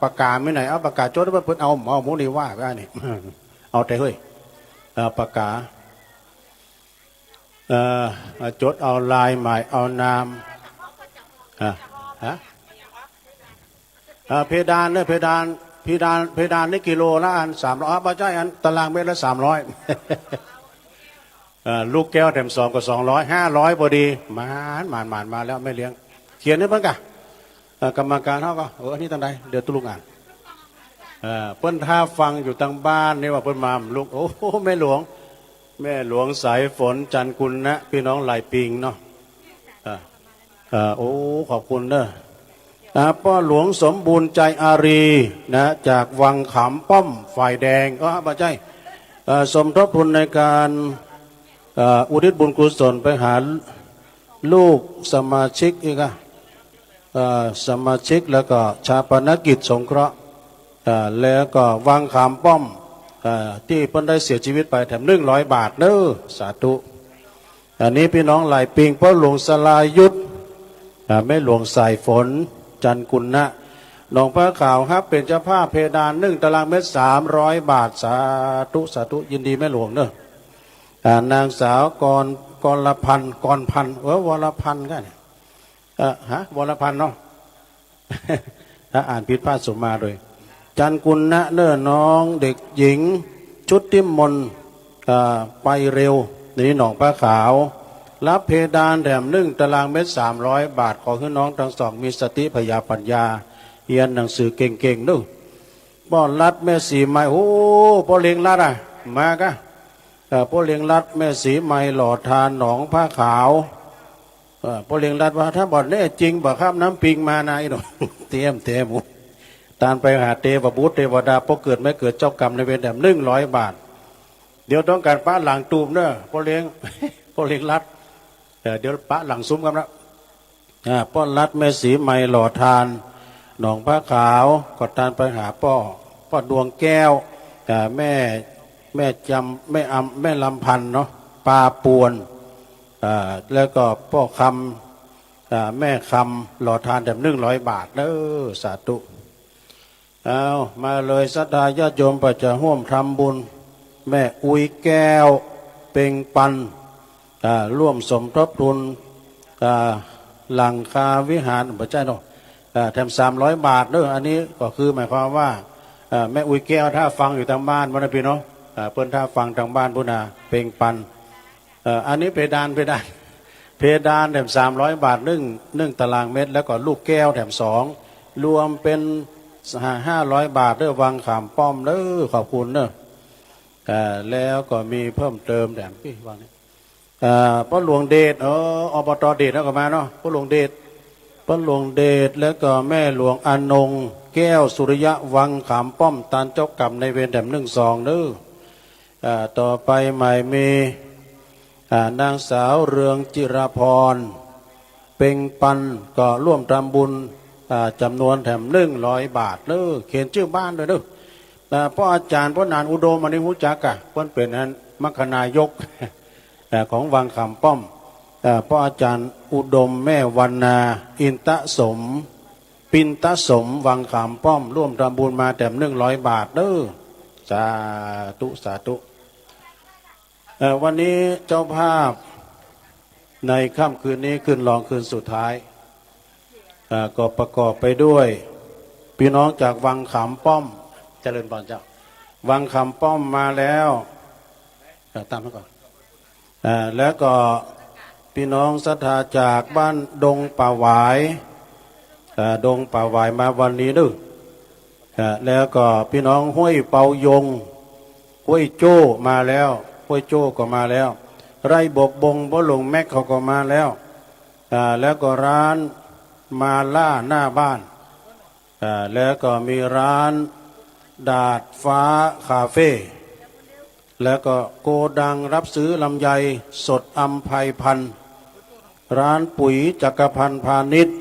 ปากกาไม่ไหนเอาปากกาจดแล้วเพิ่นเอาหมูนี่ว่าก็นี่เอาแต่เฮ้ยปากกาจดเอาลายหมายเอานามเพดานเนี่ยเพดานนี่กิโลละอัน300บ่ใช่อันตารางเมตรละ300ลูกแก้วแถม2ก็200 500พอดีมาแล้วไม่เลี้ยงเขียนนี่เพิ่นกะกรรมการเขาก็อันนี้ตั้งใดเดี๋ยวตุลุกอ่านเพิ่นท่าฟังอยู่ทางบ้านนี่ว่าเพิ่นมาลูกโอ้แม่หลวงสายฝนจันกุลนะพี่น้องไหลปิงเนาะโอ้ขอบคุณเด้อพ่อหลวงสมบูรณ์ใจอารีนะจากวังขามป้อมฝ่ายแดงบ่ใช่สมทบทุนในการอุทิศบุญกุศลไปหาลูกสมาชิกอีกสมาชิกแล้วก็ชาปนกิจสงเคราะห์แล้วก็วังขามป้อมที่เพิ่นได้เสียชีวิตไปแถม100 บาทเด้อสาธุอันนี้พี่น้องหลายปิงพ่อหลวงสลายุทธแม่หลวงสายฝนจันกุลนะหนองพระขาวครับเป็นเจ้าภาพเพดาน1 ตารางเมตร300 บาทสาธุยินดีแม่หลวงเด้อนางสาวกรพันธ์วรพันธ์กันวรพันธ์เนาะถ้าอ่านผิดพลาดสมมาโดยจันกุลนะเน้อน้องเด็กหญิงชุดทิมมนไปเร็วนี่หนองพระขาวรับเพดานแถม1 ตารางเมตร300 บาทขอให้น้องทั้งสองมีสติพยาปัญญาเรียนหนังสือเก่งๆด้วยป้อนรัดแม่สีไม้โอ้ป้อเลี้ยงรัดมากะป้อเลี้ยงรัดแม่สีไม้หล่อทานหนองพระขาวป้อเลี้ยงรัดว่าถ้าบ่อนแน่จริงบ่ข้ามน้ำปิงมานายหนูเตรียมตานไปหาเทวบุตรเทวดาพอเกิดไม่เกิดเจ้ากรรมในเวรแถม100 บาทเดี๋ยวต้องการป้าหลังตูมเนอะป้อเลี้ยงรัดเดี๋ยวป้าหลังซุ้มกันนะป้อนรัดแม่สีไม้หล่อทานหนองพระขาวก็ตานไปหาป้อดวงแก้วแม่จำแม่ลำพันเนาะปลาปวนแล้วก็ป้อคำแม่คำหล่อทานแถม100 บาทเด้อสาธุเอามาเลยศรัทธาญาติโยมประจะร่วมทำบุญแม่อุ้ยแก้วเป่งปันร่วมสมทบทุนหลังคาวิหารพระเจ้าเนาะแถม300 บาทเด้ออันนี้ก็คือหมายความว่าแม่อุ้ยแก้วถ้าฟังอยู่ทางบ้านวันนี้พี่เนาะเพิ่นถ้าฟังทางบ้านพุทธาเป่งปันอันนี้เพดานแถม300 บาท1 ตารางเมตรแล้วก็ลูกแก้วแถม2รวมเป็น500 บาทเด้อวังขามป้อมเด้อขอบคุณเด้อแล้วก็มีเพิ่มเติมแถมพี่วังนี้พ่อหลวงเดชอบต.เดชแล้วก็มาเนาะพ่อหลวงเดชแล้วก็แม่หลวงอนงแก้วสุริยะวังขามป้อมตานเจ้ากรรมในเวรแถม1 2เด้อต่อไปใหม่มีนางสาวเรืองจิราพรเป่งปันก็ร่วมทำบุญจำนวนแถม100 บาทเด้อเขียนชื่อบ้านด้วยเด้อพ่ออาจารย์พ่อนานอุดมอันนี้รู้จักเพิ่นเป็นมคณายกของวังขามป้อมพ่ออาจารย์อุดมแม่วันนาอินตะสมปินตะสมวังขามป้อมร่วมทำบุญมาแถม100 บาทเด้อสาธุวันนี้เจ้าภาพในค่ำคืนนี้คืนรองคืนสุดท้ายก็ประกอบไปด้วยพี่น้องจากวังขามป้อมเจริญพรเจ้าวังขามป้อมมาแล้วตามมาก่อนแล้วก็พี่น้องศรัทธาจากบ้านดงป่าหวายมาวันนี้ด้วยแล้วก็พี่น้องห้วยเปายงห้วยโจ้มาแล้วห้วยโจ้ก็มาแล้วไร่บกบงบ่หลงแม็กเขาก็มาแล้วแล้วก็ร้านมาล่าหน้าบ้านแล้วก็มีร้านดาดฟ้าคาเฟ่แล้วก็โกดังรับซื้อลำไยสดอัมไพพันธ์ร้านปุ๋ยจักรพันธ์พาณิชย์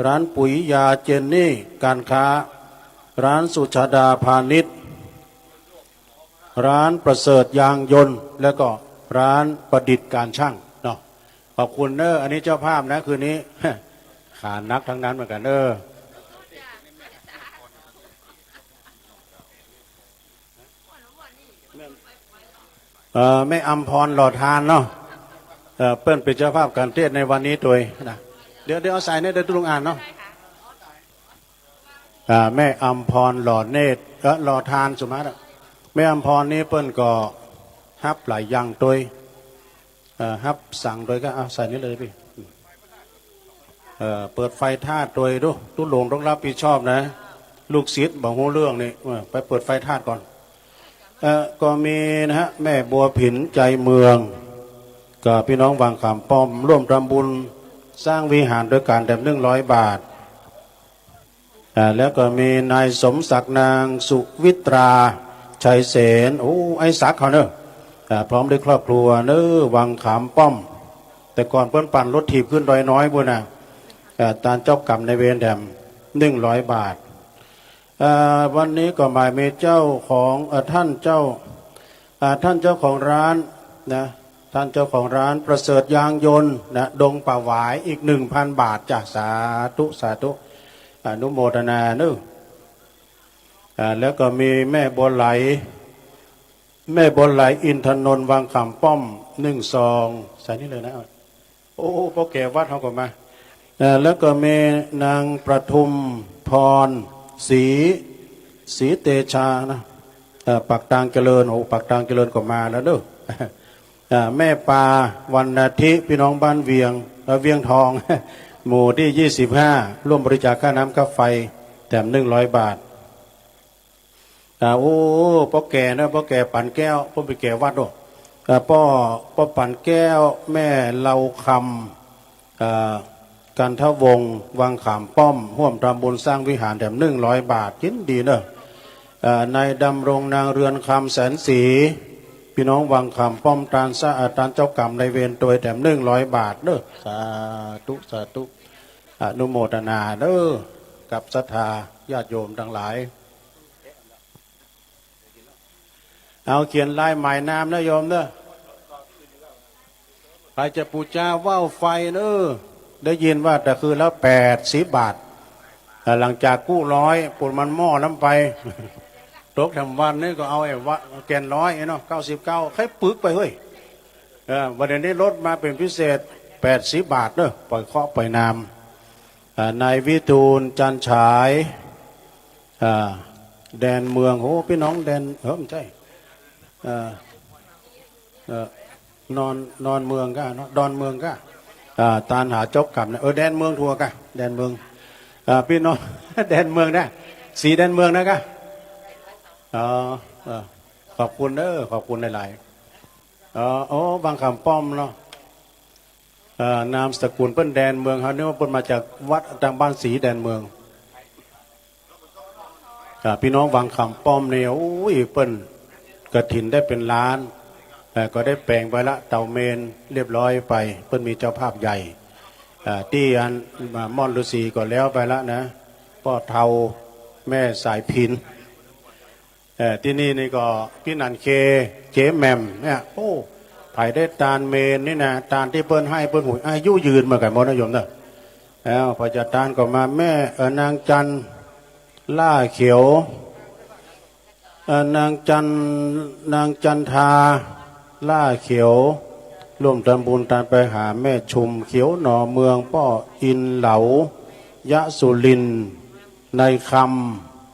ร้านปุ๋ยยาเจนนี่การค้าร้านสุชาดาพาณิชย์ร้านประเสริฐยางยนต์แล้วก็ร้านประดิษฐ์การช่างเนาะขอบคุณเนออันนี้เจ้าภาพนะคืนนี้ขานักทั้งนั้นเหมือนกัน แม่อำพรหล่อทานเนาะเปิ้นเป็นเจ้าภาพการเทศในวันนี้ตัวนะเดี๋ยวเอาใส่เนี่ยเดี๋ยวตุลุงอ่านเนาะแม่อำพรหล่อเนตรหล่อทานสุมาตรแม่อำพรนี้เปิ้นก็ฮับหลายอย่างตัวฮับสั่งโดยก็เอาใส่นี่เลยพี่เปิดไฟท่าตัวดูตุหลงต้องรับผิดชอบนะลูกศิษย์บอกหูเรื่องนี่ไปเปิดไฟท่าก่อนก็มีนะฮะแม่บัวผินใจเมืองกับพี่น้องบางขามป้อมร่วมทำบุญสร้างวิหารด้วยการแบบ100 บาทแล้วก็มีนายสมศักดิ์นางสุวิตราชัยเสนโอ้ไอ้ศักดิ์เขาเนอะพร้อมด้วยครอบครัวเนอะวังขามป้อมแต่ก่อนเพิ่นปั่นรถถีบขึ้นดอยน้อยบุญนะตานเจ้ากรรมในเวรแถม100 บาทวันนี้ก็หมายมีเจ้าของท่านเจ้าของร้านนะท่านเจ้าของร้านประเสริฐยางยนต์นะดงป่าหวายอีก1,000 บาทจ้ะสาธุสาธุอนุโมทนาเนอะแล้วก็มีแม่บัวไหลอินทนนท์วังขามป้อม1 ซองใส่นี่เลยนะโอ้พ่อแก่วัดเขาก็มาแล้วก็มีนางประทุมพรศรีเตชานะปักตางเจริญโอ้ปักตางเจริญก็มาแล้วเด้อแม่ปาวันนาทิพี่น้องบ้านเวียงทองหมู่ที่25ร่วมบริจาคค่าน้ำค่าไฟแถม100 บาทโอ้พ่อแก่นะพ่อแก่ปั่นแก้วพ่อไปแก่วัดด้วยพ่อปั่นแก้วแม่เล่าคำกันทวงศ์วังขามป้อมร่วมทำบุญสร้างวิหารแถม100 บาทยินดีเนอะนายดำรงนางเรือนคำแสนศรีพี่น้องวังขามป้อมตานเจ้ากรรมในเวรตัวแถม100 บาทเนอะสาธุสาธุอนุโมทนาเนอะกับศรัทธาญาติโยมทั้งหลายเอาเขียนลายหมายน้ำนะโยมเนอะใครจะปูชาว่าวไฟเนอะได้ยินว่าแต่คือแล้ว80 บาทหลังจากกู้100ปุ่นมันหม้อน้ำไปตกทำวันนี่ก็เอาไอ้วะแกน100เนาะ99ใครปึกไปเฮ้ยวันนี้ลดมาเป็นพิเศษ80 บาทเนอะปล่อยเคาะปล่อยนามนายวิทูลจันฉายแดนเมืองโอ้พี่น้องแดนไม่ใช่นอนเมืองก็ดอนเมืองก็ตานหาจกกับนะแดนเมืองทัวกะแดนเมืองพี่น้องแดนเมืองนะสีแดนเมืองนะกะขอบคุณขอบคุณหลายๆโอ้บางคำป้อมเนาะนามสกุลเปิ้นแดนเมืองเขาเนี่ยว่าเปิ้นมาจากวัดทางบ้านสีแดนเมืองพี่น้องบางคำป้อมเนี่ยโอ้ยเปิ้นกฐินได้เป็นล้านก็ได้แปลงไปละเตาเมนเรียบร้อยไปเพิ่นมีเจ้าภาพใหญ่ที่อันม่อนฤาษีก็แล้วไปละนะพ่อเทาแม่สายพินที่นี่ก็พี่นันเคเจ๊แมมเนี่ยโอ้ไผ่ได้ตานเมนนี่นะตานที่เปิ้นให้เปิ้นหุยอายุยืนมากับมรณยมเนอะแล้วพอจะตานก็มาแม่นางจันล่าเขียวนางจันทาล่าเขียวร่วมทำบุญตานไปหาแม่ชุมเขียวหน่อเมืองป้ออินเหลายะสุรินในค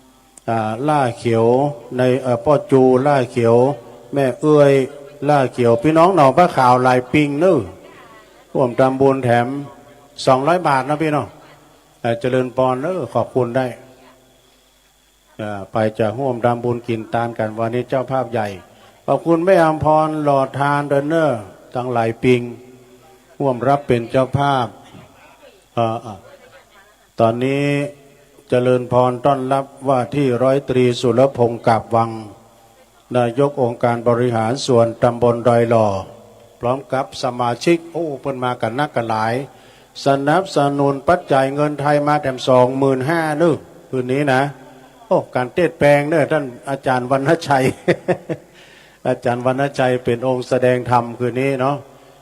ำล่าเขียวในป้อจูล่าเขียวแม่เอื้อยล่าเขียวพี่น้องหน่อพระข่าวลายปิงนึร่วมทำบุญแถม200 บาทนะพี่น้องเจริญปอนขอบคุณได้ไปจะร่วมทำบุญกินตานกันวันนี้เจ้าภาพใหญ่ขอบคุณแม่อมพรหล่อทานเดนเนอร์ตั้งหลายปิงร่วมรับเป็นเจ้าภาพตอนนี้เจริญพรต้อนรับว่าที่100 ตรีสุรพงศ์กาบวังนายกองค์การบริหารส่วนตำบลดอยหล่อพร้อมกับสมาชิกเพิ่นมากันนักกันหลายสนับสนุนปัจจัยเงินไทยมาแถม25,000นึคืนนี้นะการเทศแปลงเนี่ยท่านอาจารย์วรรณชัย อาจารย์วรรณชัยเป็นองค์แสดงธรรมคืนนี้เนาะ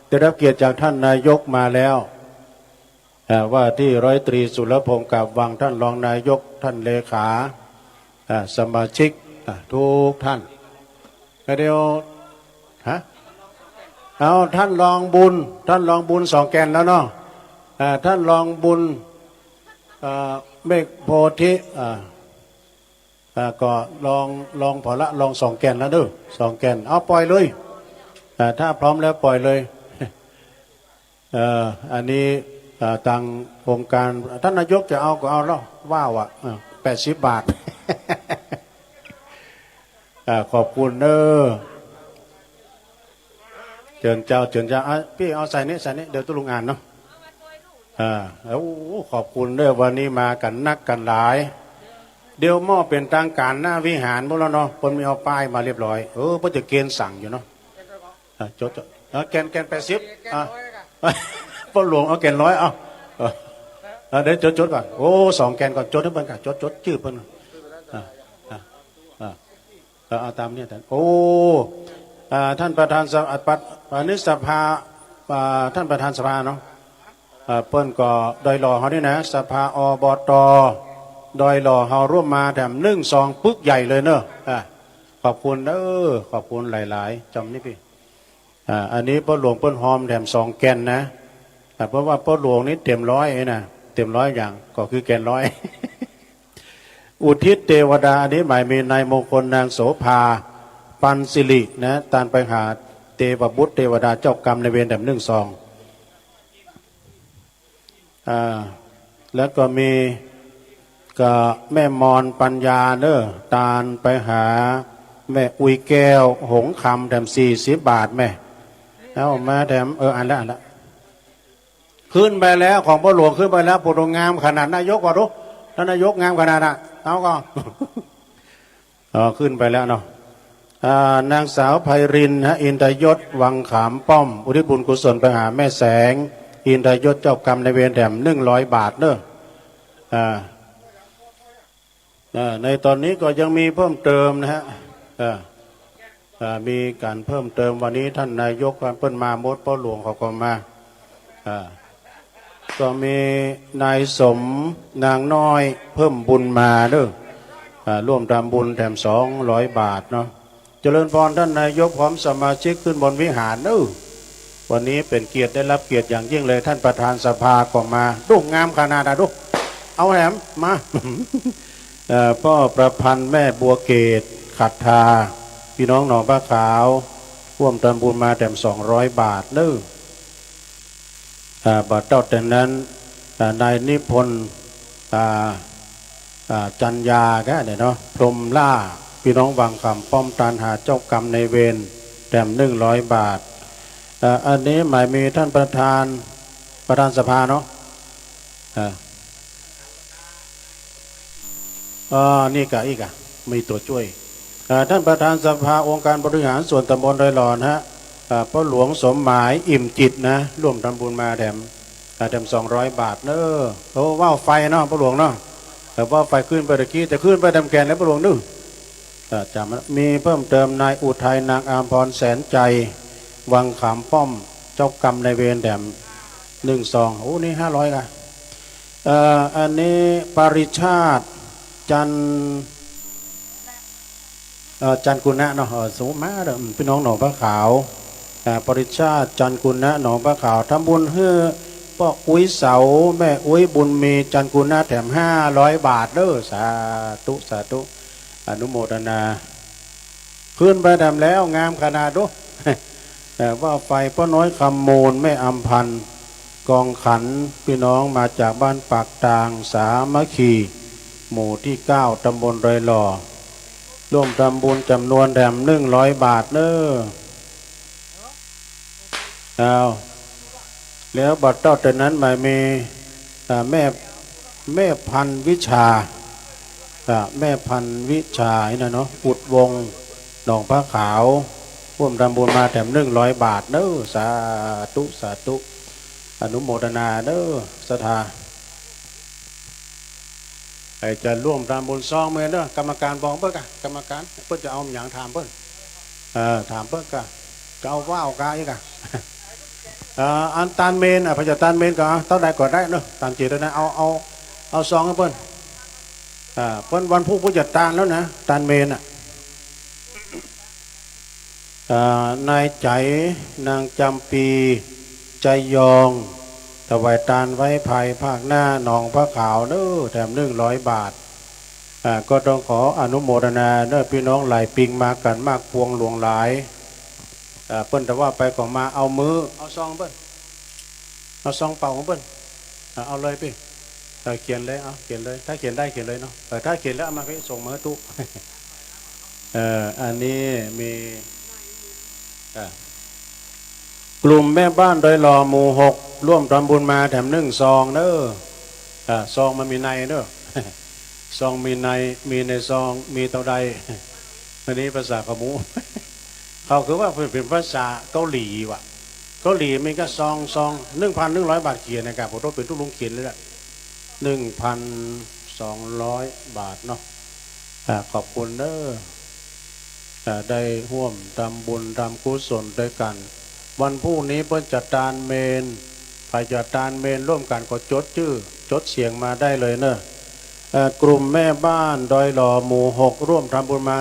ได้รับเกียรติจากท่านนายกมาแล้วว่าที่100 ตรีสุรพงศ์กาบวังท่านรองนายกท่านเลขาสมาชิกทุกท่าน เดี๋ยวฮะเอาท่านลองบุญ2 แกนแล้วเนาะท่านลองบุญเมฆโพธิก็ลองพอละลอง2 แกนแล้วเด้อ2 แกนเอาปล่อยเลยถ้าพร้อมแล้วปล่อยเลยอันนี้ทางโครงการท่านนายกจะเอาก็เอาแล้วว้าว80 บาท ขอบคุณเด้อเจิญเจ้าพี่เอาใส่นี่เดี๋ยวตุลุงอ่านเนาะแล้วขอบคุณเด้อวันนี้มากันนักกันหลายเดี๋ยวหม้อเป็นทางการหน้าวิหารพวกเราเนาะคนมีเอาป้ายมาเรียบร้อยเพื่อจะเกณฑ์สั่งอยู่เนาะจดแกน80พ่อหลวงเอาแกน100เดี๋ยวจดก่อนโอ้2 แกนก่อนจดให้เพิ่นก่อนจดชื่อเพิ่นเอาตามเนี่ยท่านโอ้ท่านประธานสภาท่านประธานสภาเนาะเปิ้นก็ดอยหล่อเขานี่นะสภาอบตดอยหล่อเขาร่วมมาแถม1-2ปึ๊กใหญ่เลยเนอะขอบคุณขอบคุณหลายๆจำนี่พี่อันนี้พ่อหลวงเปิ้นหอมแถม2 แกนนะเพราะว่าพ่อหลวงนี่เต็ม100นะเต็ม100อย่างก็คือแกน100 อุทิศเทวดาอันนี้หมายมีนายมงคลนางโสภาปันสิรินะตานไปหาเทวบุตรเทวดาเจ้ากรรมในเวรแถม1-2แล้วก็มีก็แม่มอนปัญญาเนอะตานไปหาแม่อุยแก้วหงคำแถม40 บาทแม่แล้วมาแถมอ่านละขึ้นไปแล้วของพ่อหลวงขึ้นไปแล้วโปรดงามขนาดนายกว่ารู้ท่านนายกงามขนาดน่ะเอาก็ ขึ้นไปแล้วเนาะนางสาวไพรินอินทยศวังขามป้อมอุทิศบุญกุศลไปหาแม่แสงอินทยศเจ้ากรรมในเวรแถม100 บาทเนอะในตอนนี้ก็ยังมีเพิ่มเติมนะฮะมีการเพิ่มเติมวันนี้ท่านนายกเพิ่นมามดพ่อหลวงเขาก็มาก็มีนายสมนางน้อยเพิ่มบุญมาเด้อร่วมทำบุญแถม200 บาทเนาะเจริญพรท่านนายกพร้อมสมาชิกขึ้นบนวิหารเด้อวันนี้เป็นเกียรติได้รับเกียรติอย่างยิ่งเลยท่านประธานสภาก็มาดูงามขนาดนะดูเอาแหมมา พ่อประพันธ์แม่บัวเกตขัดทาพี่น้องหนองบ้าขาวร่วมทำบุญมาแถม200 บาทเด้อบัดเจ้าแต่นั้นนายนิพนธ์จันยาก็เนี่ยเนาะพรมล่าพี่น้องวังคำป้อมตานหาเจ้ากรรมในเวรแถม100 บาทอันนี้หมายมีท่านประธานสภาเนาะนี่กะอีกมีตัวช่วยท่านประธานสภาองค์การบริหารส่วนตำบลดอยหลอนฮะพ่อหลวงสมหมายอิ่มจิตนะร่วมทำบุญมาแถม200 บาทเนอะโอ้ว่าวไฟเนาะพ่อหลวงเนาะแต่ว่าไฟขึ้นไปตะกี้แต่ขึ้นไปทำแกนแล้วพ่อหลวงนึกจำมีเพิ่มเติมนายอุทัยนางอามพรแสนใจวังขามป้อมเจ้ากรรมในเวรแถม1-2โอ้นี่500ค่ะอันนี้ปริชาติจันกุณะเนาะสมมาเด้อพี่น้องหนองพระขาวปริชาติจันกุณะหนองพระขาวทำบุญให้พ่ออุ้ยเสาแม่อุ้ยบุญมีจันกุณะแถม500 บาทเด้อสาธุอนุโมทนาขึ้นไปทำแล้วงามขนาดดูแต่ว่าไฟพ่อน้อยคำมูลแม่อำพันธ์กองขันพี่น้องมาจากบ้านปากตางสามัคคีหมู่ที่9ตำบลดอยหล่อร่วมทำบุญจำนวนแถม100 บาทเนอะแล้วบัดเต้าแต่นั้นหมายมีแม่พันวิชาแม่พันวิชานะเนาะอุดวงหนองพระขาวร่วมทำบุญมาแถม100 บาทเนอะสาธุอนุโมทนาเนอะศรัทธาจะร่วมทำบุญ2 มื้อเนอะกรรมการบอกเพิ่นกะกรรมการเพิ่นจะเอาอย่างถามเพิ่นถามเพิ่นกะก็เอาว่าวกะอีกะอันตานเมนพระเจ้าตานเมนก็เท่าใดก็ได้เนอะตามจิตนะเอาซองให้เพิ่นเพิ่นวันผู้จัดตานแล้วนะตานเมน นายใจนางจำปีใจยองถวายทานไว้ภายภาคหน้าหนองพระขาวเน้อแถม100 บาทก็ต้องขออนุโมทนาเน้อพี่น้องหลายปิงมากันมากพวงหลวงหลายเปิ้นแต่ว่าไปก็มาเอามือเอาซองเปิ้นเอาซองเป่าของเปิ้นเอาเลยพี่เขียนเลยเอาเขียนเลยถ้าเขียนได้เขียนเลยเนาะถ้าเขียนแล้วเอามาพี่ส่งมาให้ตู้อันนี้มีกลุ่มแม่บ้านโดยหล่อหมู่6ร่วมทำบุญมาแถม1 ซองเด้อซองมันมีในเด้อซองมีในมีในซองมีเท่าใดอันนี้ภาษาขมูเขาคือว่าเป็นภาษาเกาหลีว่ะเกาหลีมีก็ซอง1,100 บาทเขียนนะครับผมต้องเป็นทุกลุงเขียนเลยแหละ1,200 บาทเนาะขอบคุณเด้อได้ร่วมทำบุญทำกุศลด้วยกันวันพรุ่งนี้เพิ่นจัดการเมนไปจัดการเมนร่วมกันก็จดชื่อจดเสียงมาได้เลยเนอะกลุ่มแม่บ้านดอยหล่อหมู่6ร่วมทำบุญมา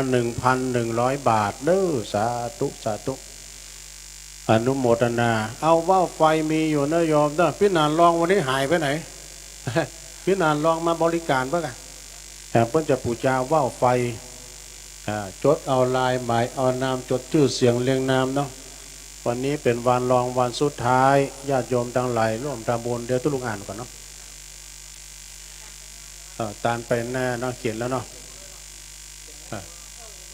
1,100 บาทเด้อสาธุสาธุอนุโมทนาเอาว่าวไฟมีอยู่เนอะโยมเนอะพี่นานลองวันนี้หายไปไหน พี่นานลองมาบริการป่ะกันเพิ่นจะปูชาว่าวไฟจดเอาลายหมายเอานามจดชื่อเสียงเรียงนามเนาะวันนี้เป็นวันรองวันสุดท้ายญาติโยมทั้งหลายร่วมทำบุญเดี๋ยวทุลุงอ่านก่อนเนาะตานไปหน้าเนาะเขียนแล้วเนาะ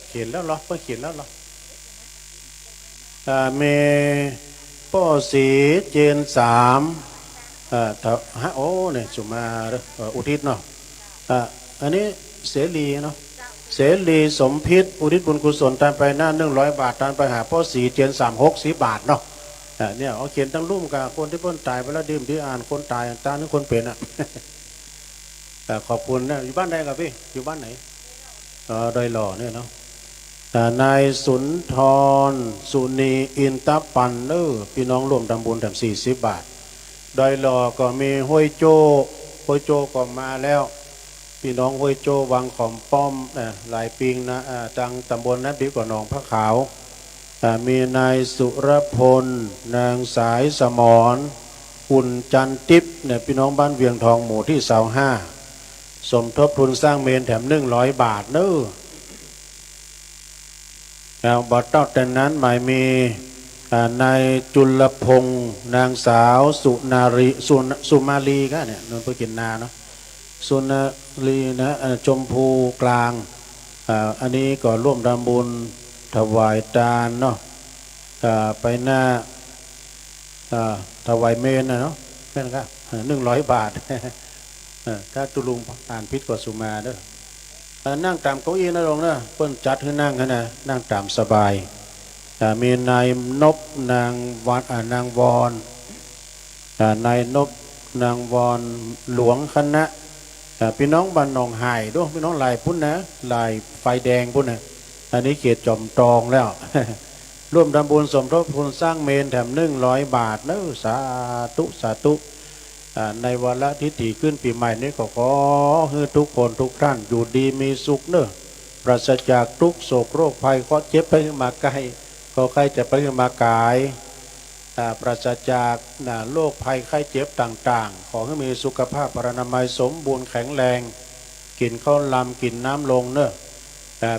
เขียนแล้วเหรอเพิ่งเขียนแล้วเหรอเมป้อสีเจน3โอ้เนี่ยสุมาอุทิศเนาะอันนี้เสรีเนาะเสรีสมพิษอุทิศบุญกุศลทานไปหน้า100 บาททานไปหาพ่อสีเจน360 บาทเนาะเนี่ยเอาเขียนตั้งรุ่มกับคนที่เพิ่นตายไปแล้วดื่มที่อ่านคนตายตาหรือคนเป็นขอบคุณนะอยู่บ้านใดครับพี่อยู่บ้านไหนดอยหล่อเนี่ยเนาะนายสุนทรสุนีอินตปันพี่น้องร่วมทำบุญแถม40 บาทดอยหล่อก็มีห้วยโจก็มาแล้วพี่น้องห้วยโจวังขอมป้อมหลายปิงนะจังตำบลนั้นดีกว่าหนองพระขาวมีนายสุรพลนางสายสมรอุ่นจันทิพย์เนี่ยพี่น้องบ้านเวียงทองหมู่ที่25สมทบทุนสร้างเมนแถม100 บาทเนอะบัดเต้าแต่นั้นหมายมีนายจุลพงศ์นางสาวสุมาลีก็เนี่ยนนท์พุกินนาเนาะสุนาลีนะชมพูกลางอันนี้ก็ร่วมทำบุญถวายทานเนาะไปหน้าถวายเมนนะเนาะแม่นครับ100 บาทถ้าตุลุงอ่านพิษกว่าสุมาเด้อนั่งตามเก้าอี้นะลงเนอะเปิ้นจัดให้นั่งนะนั่งตามสบายมีนายนบนางวัดนางวอนนายนบนางวอนหลวงคณะพี่น้องบ้านหนองไห่ด้วยพี่น้องลายพุ่นนะลายไฟแดงพุ่นนะอันนี้เกียรติจอมตองแล้ว ร่วมทำบุญสมทบทุนสร้างเมนแถม100 บาทเนอะสาธุสาธุในวันละทิฏฐิขึ้นปีใหม่นี้ก็ขอให้ทุกคนทุกท่านอยู่ดีมีสุขเนอะปราศจากทุกโศกโรคภัยก็เจ็บไปมาไกลก็ใครจะไปมากายปราศจากโรคภัยไข้เจ็บต่างๆขอให้มีสุขภาพพรรณนามัยสมบูรณ์แข็งแรงกินข้าวลำกินน้ำลงเนอะ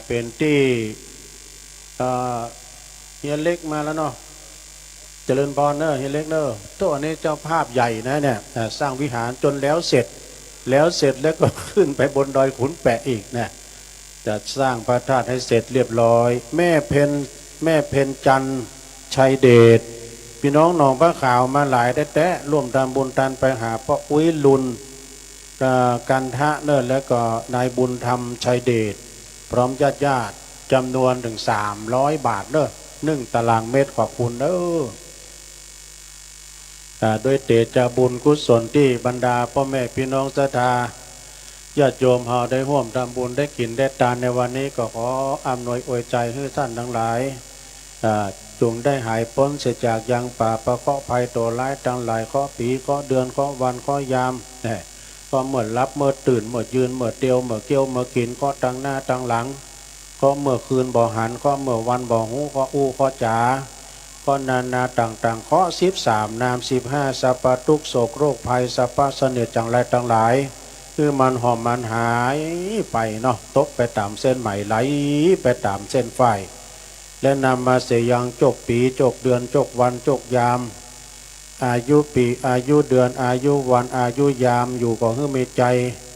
เป็นที่เฮียเล็กมาแล้วเนาะเจริญพรเนอะเฮียเล็กเนอะตัวนี้เจ้าภาพใหญ่นะเนี่ยสร้างวิหารจนแล้วเสร็จแล้วก็ขึ้นไปบนดอยขุนแปะอีกนะจะสร้างพระธาตุให้เสร็จเรียบร้อยแม่เพนจันทร์ชัยเดชพี่น้องหนองพระขาวมาหลายแท้ร่วมทำบุญทานไปหาพ่ออุ้ยลุนกันทะเนอะแล้วก็นายบุญธรรมชัยเดชพร้อมญาติจำนวนถึง300 บาทเนอะ1 ตารางเมตรขอบคุณเนอะโดยเตจาบุญกุศลที่บรรดาพ่อแม่พี่น้องศรัทธาญาติโยมเฮาได้ร่วมทำบุญได้กินได้ทานในวันนี้ก็ขออำนวยอวยใจให้ท่านทั้งหลายจงได้หายพ้นเสียจากยังป่าประเคาะภัยตัวร้ายทั้งหลายเคาะปีเคาะเดือนเคาะวันเคาะยามก็เมื่อรับเมื่อตื่นเมื่อยืนเมื่อเตียวเมื่อเกี้ยวเมื่อกินเคาะตั้งหน้าตั้งหลัง ก็เมื่อคืนบ่หันก็เมื่อวันบ่หูก็อู้ก็จ๋าก็นานาต่างๆข้อ13นาม15สัพพทุกโศกโรคภัยสัพพะเสนียดจังไรต่างหลายคือมันหอมมันหายไปเนาะตกไปตามเส้นไหมไหลไปตามเส้นไฟและนำมาเสียยังจกปีจกเดือนจกวันจกยามอายุปีอายุเดือนอายุวันอายุยามอยู่ก็ให้มีใจ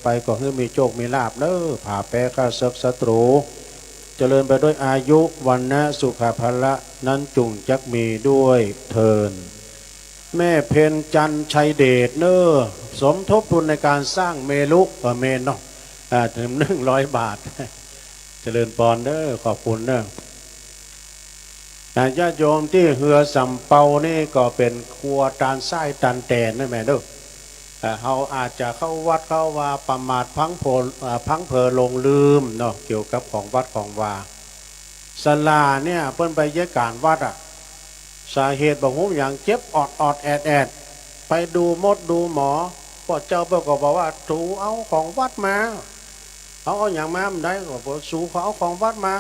ไปก็ให้มีโชคมีลาภเน้อผ่าแพ้ข้าศึกศัตรูเจริญไปด้วยอายุวันนะสุขภละนั้นจุงจักมีด้วยเทินแม่เพนจันชัยเดชเน้อสมทบทุนในการสร้างเมลุเมนเนาะถึง100 บาทเจริญปอนเด้อขอบคุณเน้อญาติโยมที่เหือสำเปานี่ก็เป็นครัวตานไส้ตันแตนนั่นแม่เด้อเขาอาจจะเข้าวัดเข้าว่าประมาทพังเพอลงลืมเนาะเกี่ยวกับของวัดของวาสลาเนี่ยเพิ่นไปเยการวัดสาเหตุบอกผมอย่างเจ็บอดแอดไปดูมดดูหมอพ่อเจ้าเพิ่นก็บอกว่าถูเอาของวัดมาเอาอย่างมามันได้ก็บอกสูเขาเอาของวัดมา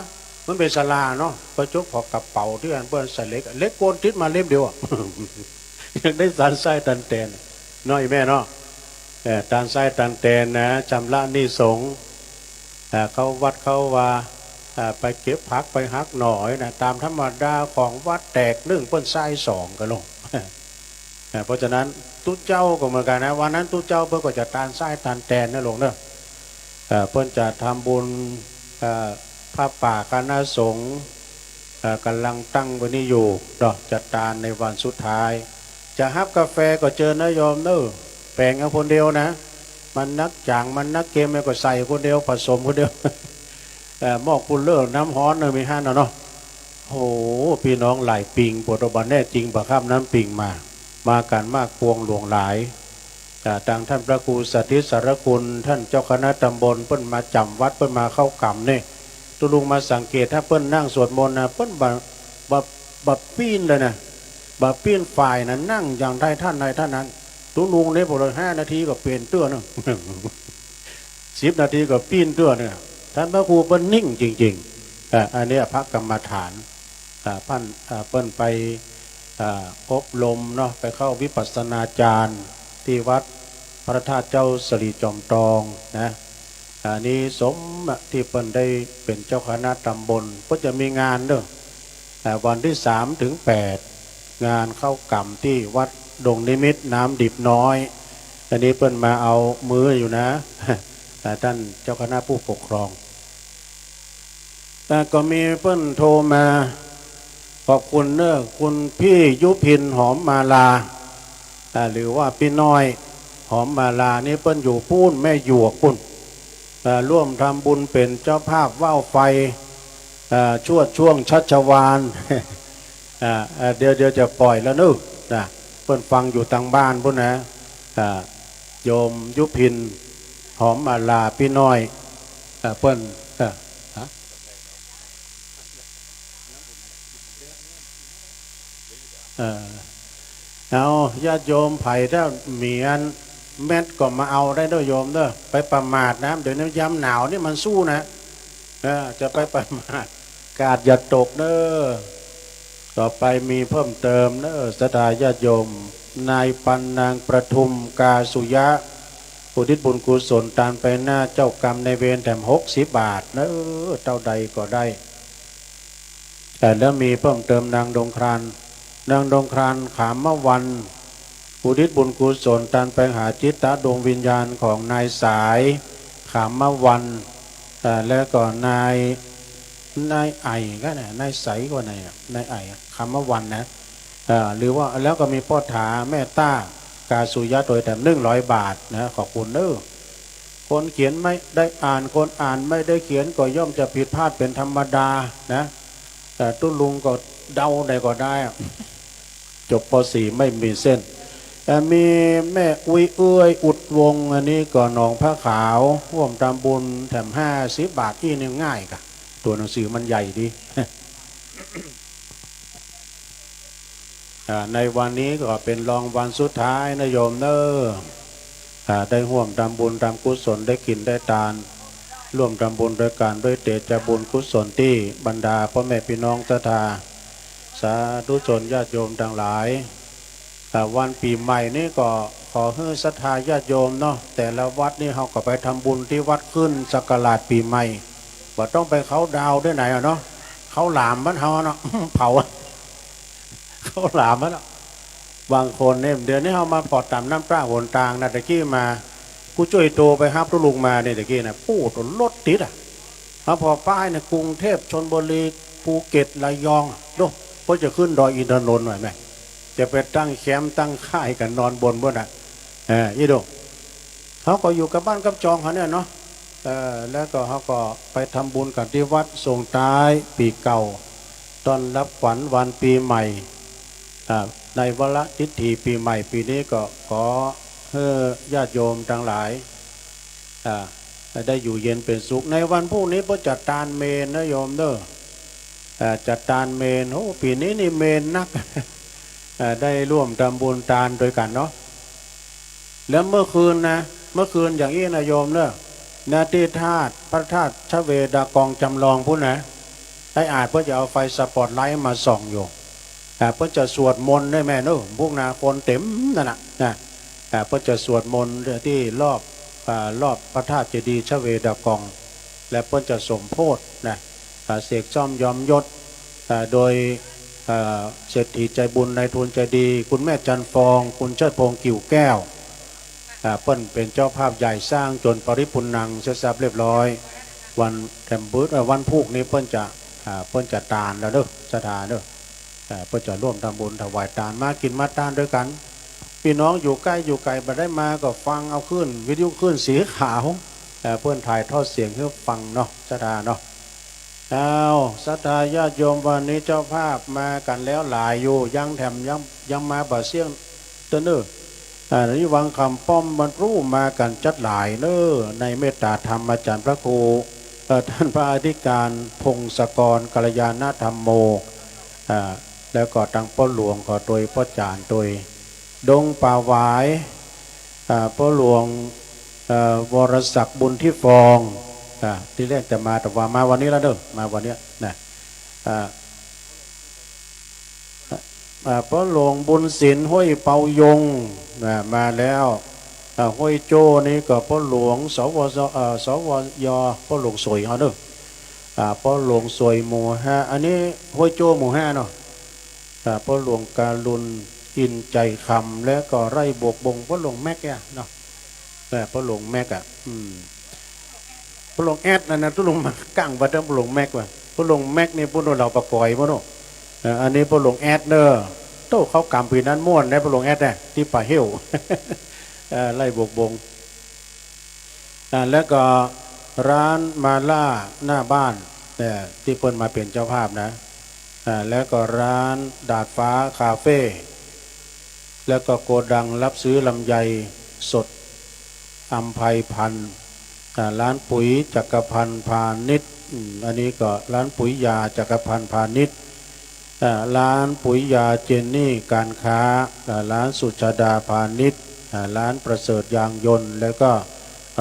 มันเป็นสลาเนาะประจุพอกระเป๋าที่อันเปิ้นใส่เล็กโกนติดมาเล่มเดียวยังได้สันไส้ตันแตนน้อยแม่เนาะตันไส้ตันแตนนะจำละนี่สงเขาวัดเขาว่าไปเก็บผักไปหักหน่อยนะตามธรรมดาของวัดแตก1เปิ้นไส้2กันลงเพราะฉะนั้นตุ๊เจ้าก็เหมือนกันนะวันนั้นตุ๊เจ้าเพิ่นก็จะตันไส้ตันแตนนั่นลงเนอะเพิ่นจะทำบุญพระป่าคณะสงฆ์กำลังตั้งไว้นี่อยู่ดอกจัดการในวันสุดท้ายจะฮับกาแฟก็เจอนะโยมเนอะแปลงเอาคนเดียวนะมันนักจางมันนักเกมมันก็ใส่คนเดียวผสมคนเดียวหม้อคุณเลิศน้ำฮ้อนเนอะมีห้าเนาะโอ้พี่น้องหลายปิงปวดบันแน่จริงปะครับน้ำปิงมากันมากพวงหลวงหลายดังท่านพระครูสถิตสารคุณท่านเจ้าคณะตำบลเปิ้นมาจำวัดเปิ้นมาเข้ากรรมนี่ตุลุงมาสังเกตถ้าเปิ้นนั่งสวดมนต์นะเปิ้นบปีนเลยนะบปีนฝ่ายนั้นนั่งอย่างใดท่านใดท่านนั้นตุลุงเนี่ยพอเลย5 นาทีก็เปลี่ยนเตื้อนึง10 นาทีก็ปีนเตื้อเนี่ยท่านพระครูเปิ้นนิ่งจริงๆอันนี้พระกรรมฐานเปิ้นไปอบรมเนาะไปเข้าวิปัสสนาจารย์ที่วัดพระธาตุเจ้าสรีจอมทองนะอันนี้สมที่เปิ้นได้เป็นเจ้าคณะตำบลก็จะมีงานเด้อวันที่3 ถึง 8งานเข้ากรรมที่วัดดงนิมิตน้ำดิบน้อยอันนี้เปิ้นมาเอามืออยู่นะท่านเจ้าคณะผู้ปกครองแต่ก็มีเปิ้นโทรมาขอบคุณเนอะคุณพี่ยุพินหอมมาลาหรือว่าพี่น้อยหอมมาลานี่เปิ้นอยู่ปุ้นแม่หยวกปุ้นร่วมทำบุญเป็นเจ้าภาพว่าวไฟช่วงชัชวาลเดี๋ยวจะปล่อยแล้วนึกนะเปิ้นฟังอยู่ทางบ้านพุ่นนะโยมยุพินหอมมาลาพี่น้อยเปิ้นเอาญาติโยมไผ่ถ้ามีอันแม็ดก็มาเอาได้ด้วยโยมเด้อไปประมาทนะเดี๋ยวนี้ย้ำหนาวนี่มันสู้นะจะไปประมาทกาดอย่าตกเด้อต่อไปมีเพิ่มเติมเด้อศรัทธาญาติโยมนายปันนางประทุมกาสุยะอุทิศบุญกุศลตานไปหน้าเจ้ากรรมในเวรแถม60 บาทเด้อเท่าใดก็ได้แล้วมีเพิ่มเติมนางดงครานขามวันอุทิศบุญกุศลตานไปหาจิตตะดวงวิญญาณของนายสายขามวันแล้วก็นายไอก็นะนายใสก็นายไอขามวันนะหรือว่าแล้วก็มีพ่อถาแม่ต้ากาสุยะโดยแถม100 บาทนะขอบคุณเด้อคนเขียนไม่ได้อ่านคนอ่านไม่ได้เขียนก็ย่อมจะผิดพลาดเป็นธรรมดานะแต่ตุ้ลุงก็เดาได้ก็ได้จบป .4 ไม่มีเส้นมีแม่อุ้ยอุดวงอันนี้ก็หนองผ้าขาวร่วมทำบุญแถม50 บาทที่นี่ง่ายค่ะตัวหนังสือมันใหญ่ดีในวันนี้ก็เป็นรองวันสุดท้ายนะโยมเนอได้ร่วมทำบุญทำกุศลได้กินได้ทาน ร่วมทำบุญโดยการด้วยเดชบุญกุศลที่บรรดาพ่อแม่พี่น้องศรัทธาสาธุชนญาติโยมทั้งหลายวันปีใหม่นี่ก็ขอให้ศรัทธาญาติโยมเนาะแต่ละวัดนี่เขาก็ไปทำบุญที่วัดขึ้นสักราชปีใหม่ว่าต้องไปเขาดาวด้วยไหนเนาะเขาหลามบ้านเขาเนาะ เผาเขาหลามบ้านเนาะบางคนเนี่ยเดือนนี้เขามาปอดต่ำน้ำตาหนตางนะตะกี้มากูช่วยโตไปฮับตุลุงมาเนี่ยตะกี้นะปู้ตรถติดอ่ะพอป้ายเนี่ยกรุงเทพชลบุรีภูเก็ตระยองดูก็จะขึ้นดอยอินทนนท์หน่อยไหมจะไปตั้งแคมป์ตั้งค่ายกันนอนบนบนอ่ะยี่ดูเขาก็อยู่กับบ้านกับจองเขาเนี่ยเนาะแล้วก็เขาก็ไปทำบุญกันที่วัดส่งท้ายปีเก่าต้อนรับขวัญวันปีใหม่ในวาระทิฏฐิปีใหม่ปีนี้ก็ขอให้ญาติโยมทั้งหลายได้อยู่เย็นเป็นสุขในวันพรุ่งนี้ก็จัดตานเมนนะโยมเด้อจัดตานเมนโอ้ปีนี้นี่เมนนัก ได้ร่วมทำบุญตานโดยกันเนาะแล้วเมื่อคืนอย่างนี้นะโยมเนอะนาทีธาตุพระธาตุชเวดากองจำลองพูดนะให้อาจเพื่อจะเอาไฟสปอตไลท์มาส่องอยู่เพื่อจะสวดมนต์ได้แม่เนอะพวกนาคนเต็มนั่นนะเพื่อจะสวดมนต์ที่รอบพระธาตุเจดีย์ชเวดากองและเพื่อจะสมโพธินะเสกซ่อมยอมยศโดยเศรษฐีใจบุญนายทุนใจดีคุณแม่จันฟองคุณเชิดพงษ์กิ่วแก้วเปิ้นเป็นเจ้าภาพใหญ่สร้างจนปริปุนังเสร็จสับเรียบร้อยวันแถมบูธวันพุกนี้เปิ้นจะตานแล้วเด้อสถานเด้อเปิ้นจะร่วมทำบุญถวายทานมากินมาทานด้วยกันพี่น้องอยู่ใกล้อยู่ไกลมาได้มาก็ฟังเอาขึ้นวิทยุขึ้นสีขาวเปิ้นถ่ายทอดเสียงให้ฟังเนาะสถานเนาะศรัทธาญาติโยมวันนี้เจ้าภาพมากันแล้วหลายอยู่ยังแถมยังมาบ่เสี่ยงเตนนี่วังคำป้อมบรรลุมากันจัดหลายเนอในเมตตาธรรมอาจารย์พระครูท่านพระอธิการพงศกรกัลยาณธรรมโมแล้วก็ตังพ่อหลวงก็โดยพ่อจานโดยดงป่าหวายพ่อหลวงวรศักดิ์บุญที่ฟองที่แรกจะมาแต่ว่ามาวันนี้แล้วเด้อมาวันนี้นะพระหลวงบุญศิลป์ห้วยเปายงมาแล้วห้วยโจ้นี่ก็พระหลวงสวยพระหลวงสวยเขาเด้อพระหลวงสวยหมู่ห้าอันนี้ห้วยโจ้หมู่ห้าเนาะพระหลวงการุณอินใจคำและก็ไร่บวกบงพระหลวงแม็กเนาะพระหลวงแม็กพระหลวงแอดนั่นนะพระหลวงมากั้งบัดนั้นพระหลวงแม็กว่ะพระหลวงแม็กนี่พระหลวงเราประกอยมั้งเนาะอันนี้พระหลวงแอดเนอโต้เขากำปีนั้นม่วนได้พระหลวงแอดเนี่ยที่ป่าเหี้ยวไล่บวกบงแล้วก็ร้านมาล่าหน้าบ้านเนี่ยที่เปิ้นมาเป็นเจ้าภาพนะแล้วก็ร้านดาดฟ้าคาเฟ่แล้วก็โกดังรับซื้อลำไยสดอัมไพพันธ์ร้านปุ๋ยจักรพันธ์พาณิชย์อันนี้ก็ร้านปุ๋ยยาจักรพันธ์พาณิชย์ร้านปุ๋ยยาเจนนี่การค้าร้านสุชาดาพาณิชย์ร้านประเสริฐยางยนต์แล้วก็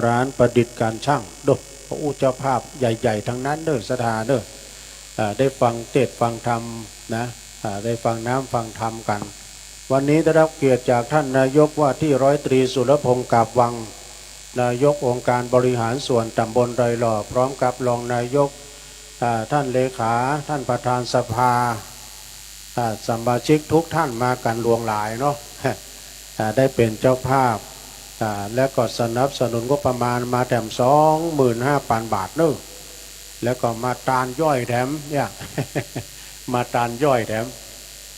ร้านประดิษฐ์การช่างดูพระอุเจ้าภาพใหญ่ๆทั้งนั้นเด้อสถานเด้อได้ฟังเทศฟังธรรมนะได้ฟังน้ำฟังธรรมกันวันนี้ได้รับเกียรติจากท่านนายกว่าที่ร้อยตรีสุรพงษ์กาบวังนายกองค์การบริหารส่วนตำบลไรหล่อพร้อมกับรองนายกท่านเลขาท่านประธานสภาสมาชิกทุกท่านมากันหลวงหลายเนาะได้เป็นเจ้าภาพและก็สนับสนุนก็ประมาณมาแถม25,000 บาทเนอะแล้วก็มาตานย่อยแถมเนี่ยมาตานย่อยแถม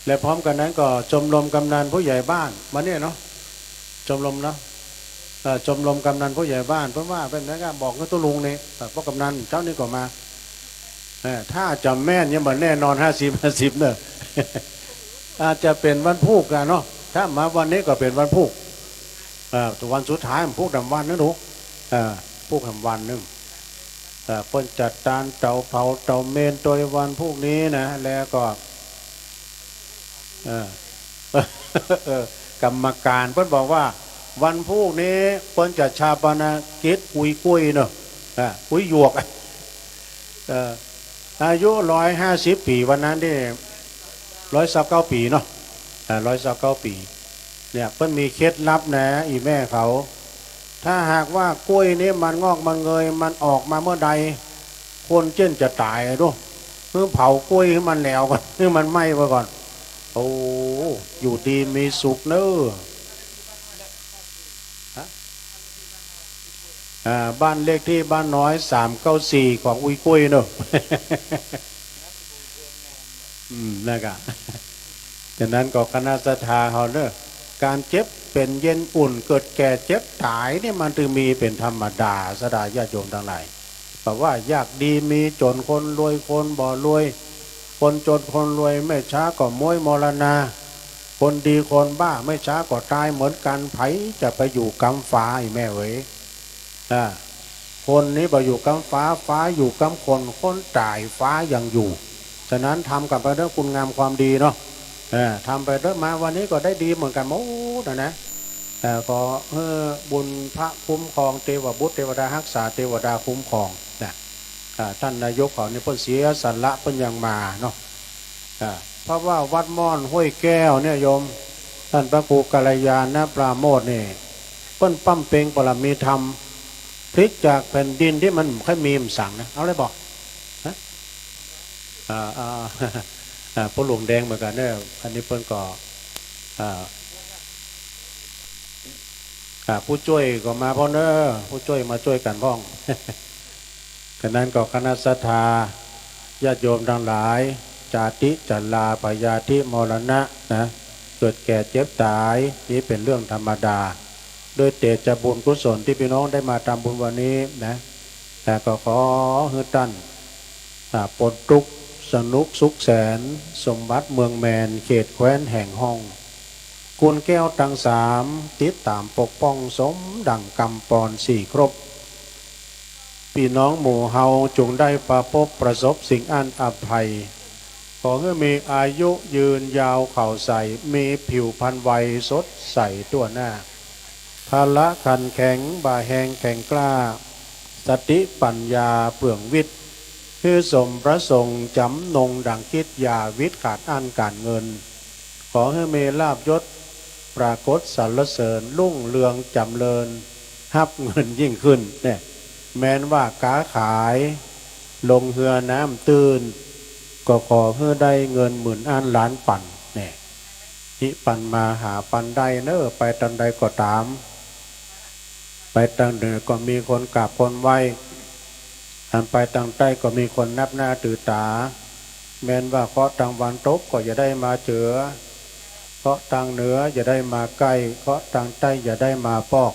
และพร้อมกันนั้นก็ชมรมกำนันผู้ใหญ่บ้านมาเนี่ยเนาะชมรมเนาะชมรมกำนันผู้ใหญ่บ้านเพราะว่าเป็นนักบอกกับตัวลุงนี่พวกกำนันเจ้านี่ก็มาถ้าจำแม่นยังเหมือนแน่นอน50 เนอะอาจจะเป็นวันพุกนะเนาะถ้ามาวันนี้ก็เป็นวันพุกวันสุดท้ายมันพุกดำวันนะหนูพุกดำวันนึงเพิ่นจัดตานเตาเผาเตาเมนตัววันพุกนี้นะแล้วก็กรรมการเพิ่นบอกว่าวันพุกนี้เพิ่นจะชาปนกิจกุยเนอะ ปุ๋ยหยวกอายุ150 ปีวันนั้นที่129 ปีเนาะ129 ปีเนี่ยเพิ่นมีเคล็ดลับนะอีแม่เขาถ้าหากว่ากล้วยนี้มันงอกมันเงยมันออกมาเมื่อใดคนเจ้นจะตายด้วยเพื่อเผากล้วยให้มันแล้วก่อนให้มันไหม้ไปก่อนโอ้อยู่ดีมีสุขเนอะบ้านเลขที่บ้านน้อย394ของอุ้ยกล้วยเนอะนะครับฉะนั้นก็คณะสัทธาเขาเนอะการเจ็บเป็นเย็นอุ่นเกิดแก่เจ็บตายนี่มันถึงมีเป็นธรรมดาสดาญาติโยมทั้งหลายเพราะว่ายากดีมีจนคนรวยคนบ่รวยคนจนคนรวยไม่ช้าก็ม้วยมรณาคนดีคนบ้าไม่ช้าก็ตายเหมือนกันไผจะไปอยู่กำฟ้าไอ้แม่เว้ยคนนี้ไปอยู่กำฟ้าฟ้าอยู่กำคนคนตายฟ้ายังอยู่ฉะนั้นทำกับไปเรื่องคุณงามความดีเนาะทำไปเรื่องมาวันนี้ก็ได้ดีเหมือนกันหมดนะขอบุญพระคุ้มครองเทวบุตรเทวดารักษาเทวดาคุ้มครองนะท่านนายกเขานี่เพิ่นเสียสละเพิ่นยังมาเนาะเพราะว่าวัดม่อนห้วยแก้วเนี่ยโยมท่านพระครูกัลยาณปราโมทนี่เพิ่นปั้มเปงปรมีธรรมพลิกจากแผ่นดินที่มันค่อยมีมสั่งนะเอาเลยบอกพวกหลวงแดงเหมือนกันเนี่ยอันนี้เพิ่นก็ผู้ช่วยก็มาพ่อเนอผู้ช่วยมาช่วยกันพ้องฉะนั้นก็คณะสัทธาญาติโยมทั้งหลายจาติจัลลาปยาธิมรณะนะเกิดแก่เจ็บตายนี้เป็นเรื่องธรรมดาโดยเตจบุญกุศลที่พี่น้องได้มาทำบุญวันนี้นะแต่ก็ขอให้ท่านปลดทุกข์สนุกสุขแสนสมบัติเมืองแมนเขตแคว้นแห่งห้องคุณแก้วทั้งสามติดตามปกป้องสมดั่งกำปอนสี่ครบพี่น้องหมู่เฮาจงได้ประพบประสบสิ่งอันอภัยขอให้มีอายุยืนยาวเข่าใสมีผิวพรรณวัยสดใสตัวหน้าพละขันแข็งบ่าแหงแข็งกล้าสติปัญญาเปลืองวิทย์คือสมพระทรงจำนงดังคิดอย่าวิทย์ขาดอันการเงินขอให้มีลาภยศปรากฏสรรเสริญรุ่งเรืองจำเริญฮับเงินยิ่งขึ้นเนี่ยแม้นว่าค้าขายลงเหือน้ำตื้นก็ขอเพื่อได้เงินหมื่นอันล้านปั่นเนี่ยที่ปั่นมาหาปั่นได้เนอะไปตันใดก็ตามไปตังเหนือก็มีคนกราบคนไหว้อันไปตังใต้ก็มีคนนับหน้าตื่นตาแม้นว่าเคาะตังวันตกก็อย่าได้มาเจอเคาะตังเหนืออย่าได้มาใกล้เคาะตังใต้อย่าได้มาปอก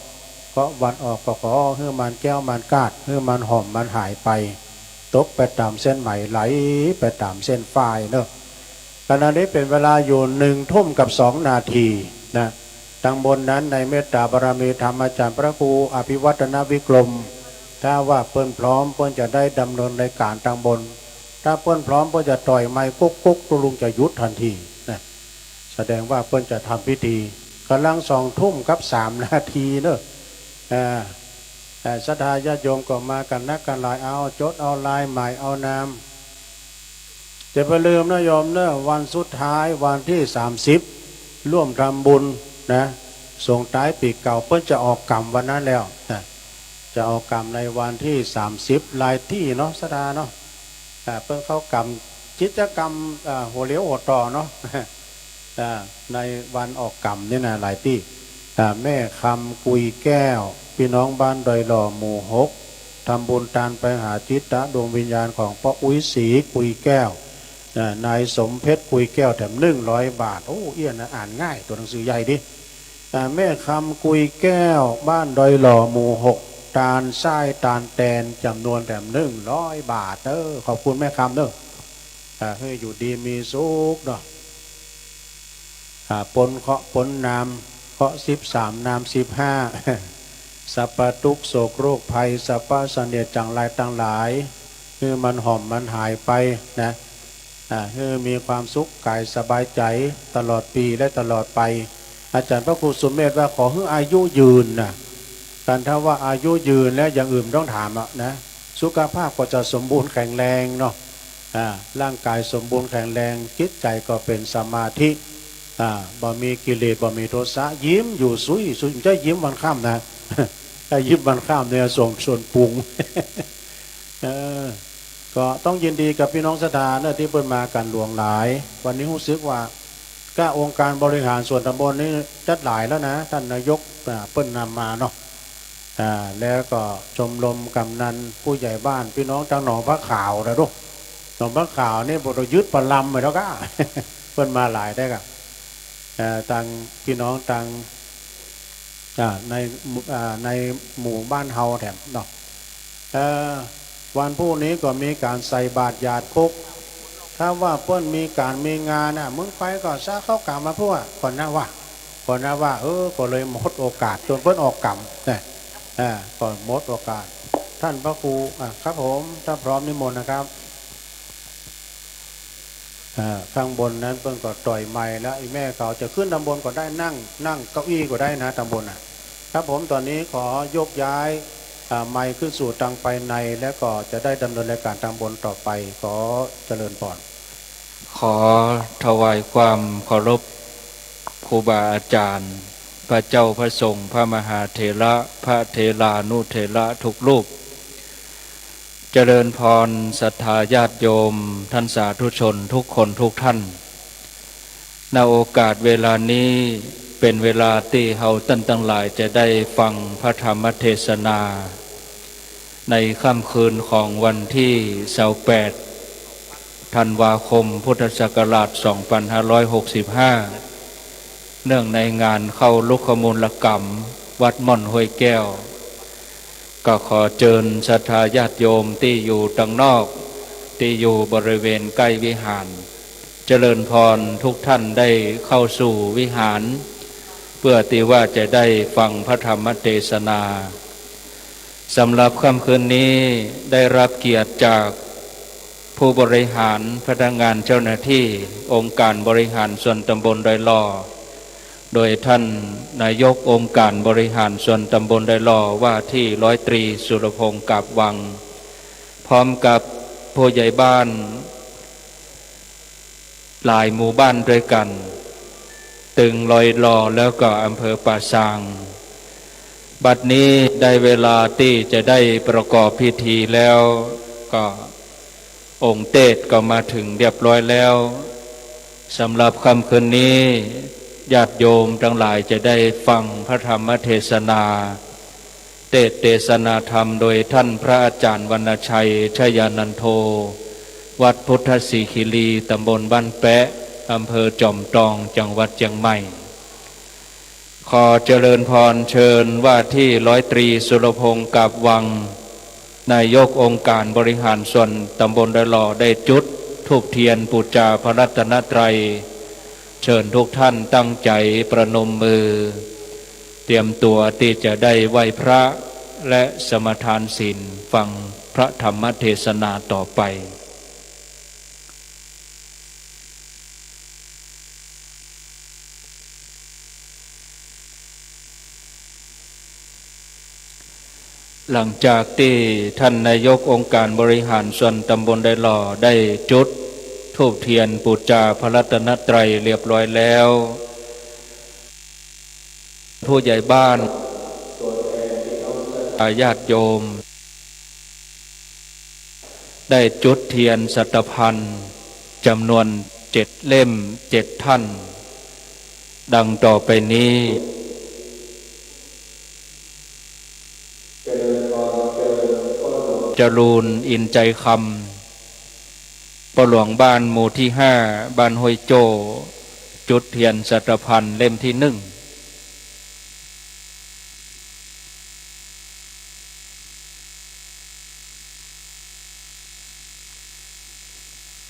เคาะวันออกก็ขอให้มันแก้วมันกาดให้มันหอมมันหายไปตกไปตามเส้นไหมไหลไปตามเส้นฝ้ายเนอะขณะนี้เป็นเวลาอยู่1:02 นาทีนะตังบนนั้นในเมตตาบารมีธรรมอาจารย์พระครูอภิวัฒนวิกรมถ้าว่าเปิ้นพร้อมเปิ้นจะได้ดำเนินรายการตังบนถ้าเปิ้นพร้อมเปิ้นจะต่อยไม้กุ๊กกุ๊กลุงจะยุดทันทีนะแสดงว่าเปิ้นจะทำพิธีกำลัง2:03 นาทีเนอะศรัทธาญาติโยมก็มากันนักกันหลายเอาจดเอาลายหมายเอานามจะไปลืมนะโยมเนอะวันสุดท้ายวันที่30ร่วมทำบุญนะส่งท้ายปีเก่าเพิ่นจะออกกรรมวันนั้นแล้วนะจะออกกรรมในวันที่30ลายที่เนาะศรัทธาเนาะเพิ่นเข้ากรรมกิจกรรมหัวเลี้ยวหัวต่อเนาะในวันออกกรรมนี่นะหลายที่แม่คำกุยแก้วพี่น้องบ้านดอยหล่อหมู่6ทำบุญทานไปหาจิตตะดวงวิญญาณของพ่ออุ้ยศรีกุยแก้วนายสมเพชรกุยแก้วแถม100 บาทโอ้เอี้ยนนะอ่านง่ายตัวหนังสือใหญ่ดิแม่คำกุยแก้วบ้านดอยหล่อหมู่6ตาลไส้ตาลแตนจำนวนแถม100 บาทขอบคุณแม่คำให้อยู่ดีมีสุขเนาะปนเคาะปนนามเคาะ13นาม15สัพพทุกโศกโรคภัยสัพพะเสนียดจังไรต่างหลายคือมันหอมมันหายไปนะคือมีความสุขกายสบายใจตลอดปีและตลอดไปอาจารย์พระครูสุเมธว่าขอให้อายุยืนนะการถ้าว่าอายุยืนแล้วอย่างอื่นต้องถามนะ สุขภาพก็จะสมบูรณ์แข็งแรงเนาะร่างกายสมบูรณ์แข็งแรงจิตใจก็เป็นสมาธิบ่มีกิเลสบ่มีโทสะยิ้มอยู่สุยจะยิ้มวันข้ามนะถ้ายิ้มวันข้ามเนี่ยส่วนปรุง ก็ต้องยินดีกับพี่น้องศรัทธาเนอะที่เพิ่นมากันหลวงหลายวันนี้รู้สึกว่าก็องค์การบริหารส่วนตำบลนี้จัดหลายแล้วนะท่านนายกเพิ่นนำมาเนาะแล้วก็ชมรมกำนันผู้ใหญ่บ้านพี่น้องทางหนองพระขาวนะลูกหนองพระขาวนี่บทยึดปลำไปแล้วก็ เพิ่นมาหลายได้กับทางพี่น้องทางในหมู่บ้านเฮาแถมเนาะวันพรุ่งนี้ก็มีการใส่บาตรหยาดคุกถ้าว่าเพิ่นมีการมีงานมึงไปก็ซะเข้ากรรมมาพวกก่อนนะว่าก็เลยหมดโอกาสจนเพิ่นออกกรรมเนี่ยก่อนหมดโอกาสท่านพระครูครับผมถ้าพร้อมนิมนต์นะครับข้างบนนั้นเพิ่นก็ต่อยไม้แล้วไอ้แม่เขาจะขึ้นตำบลก็ได้นั่งเก้าอี้ก็ได้นะตำบลครับผมตอนนี้ขอยกย้ายไม้ขึ้นสู่ทางภายในแล้วก็จะได้ดำเนินรายการตำบลต่อไปขอเจริญพรขอถวายความเคารพครูบาอาจารย์พระเจ้าพระสงฆ์พระมหาเถระพระเถรานุเถระทุกรูปเจริญพรศรัทธาญาติโยมท่านสาธุชนทุกคนทุกท่านณโอกาสเวลานี้เป็นเวลาที่เฮาท่านทั้งหลายจะได้ฟังพระธรรมเทศนาในค่ำคืนของวันที่28ธันวาคมพุทธศักราช2565เนื่องในงานเข้าลุกขมูลกรรมวัดม่อนห้วยแก้วก็ขอเชิญศรัทธาญาติโยมที่อยู่ทางนอกที่อยู่บริเวณใกล้วิหารเจริญพรทุกท่านได้เข้าสู่วิหารเพื่อที่ว่าจะได้ฟังพระธรรมเทศนาสำหรับค่ำคืนนี้ได้รับเกียรติจากผู้บริหารพนักงานเจ้าหน้าที่องค์การบริหารส่วนตำบลดอยลอโดยท่านนายกองค์การบริหารส่วนตำบลดอยลอว่าที่ร้อยตรีสุรพงศ์กาบวังพร้อมกับผู้ใหญ่บ้านหลายหมู่บ้านด้วยกันตึงลอยลอแล้วก็อำเภอป่าซางบัดนี้ได้เวลาที่จะได้ประกอบพิธีแล้วก็องค์เทศก็มาถึงเรียบร้อยแล้วสำหรับค่ำคืนนี้ญาติโยมทั้งหลายจะได้ฟังพระธรรมเทศนาเทศนาธรรมโดยท่านพระอาจารย์วรรณชัยชยานันโทวัดพุทธสีคิรีตำบลบ้านแปะอำเภอจอมทองจังหวัดเชียงใหม่ขอเจริญพรเชิญว่าที่ร้อยตรีสุรพงศ์กาบวังนายกองค์การบริหารส่วนตำบลดอยลอได้จุดธูปเทียนบูชาพระรัตนตรัยเชิญทุกท่านตั้งใจประนมมือเตรียมตัวที่จะได้ไหว้พระและสมทานศีลฟังพระธรรมเทศนาต่อไปหลังจากที่ท่านนายกองค์การบริหารส่วนตำบลดอยลอได้จุดธูปเทียนบูชาพระรัตนตรัยเรียบร้อยแล้วผู้ใหญ่บ้านญาติโยมได้จุดเทียนสัตพันธ์จำนวน7 เล่ม 7 ท่านดังต่อไปนี้จรูนอินใจคำปหลวงบ้านหมู่ที่5บ้านห้วยโจจุดเทียนสัตพันธ์เล่มที่1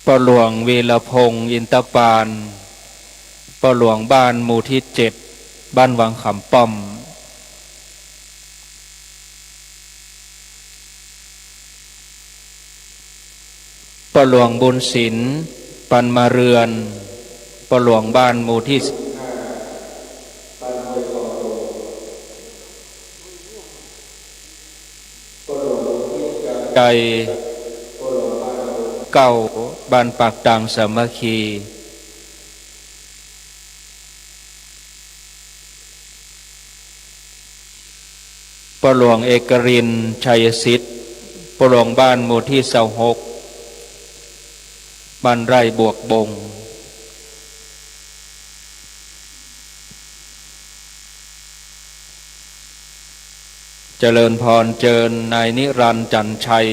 ปหลวงวีรพงศ์อินตปานปหลวงบ้านหมู่ที่7บ้านวังขำป้อมปหลวงบุญศิลป์ปันมาเรือนปหลวงบ้านหมู่ที่ก ใจเก้าบ้านปากดังสามัคคีปหลวงเอกรินทร์ชัยสิทธิ์ปหลวงบ้านหมู่ที่26บ้านไร่บวกบงเจริญพรเจิญนายนิรันดร์จันชัย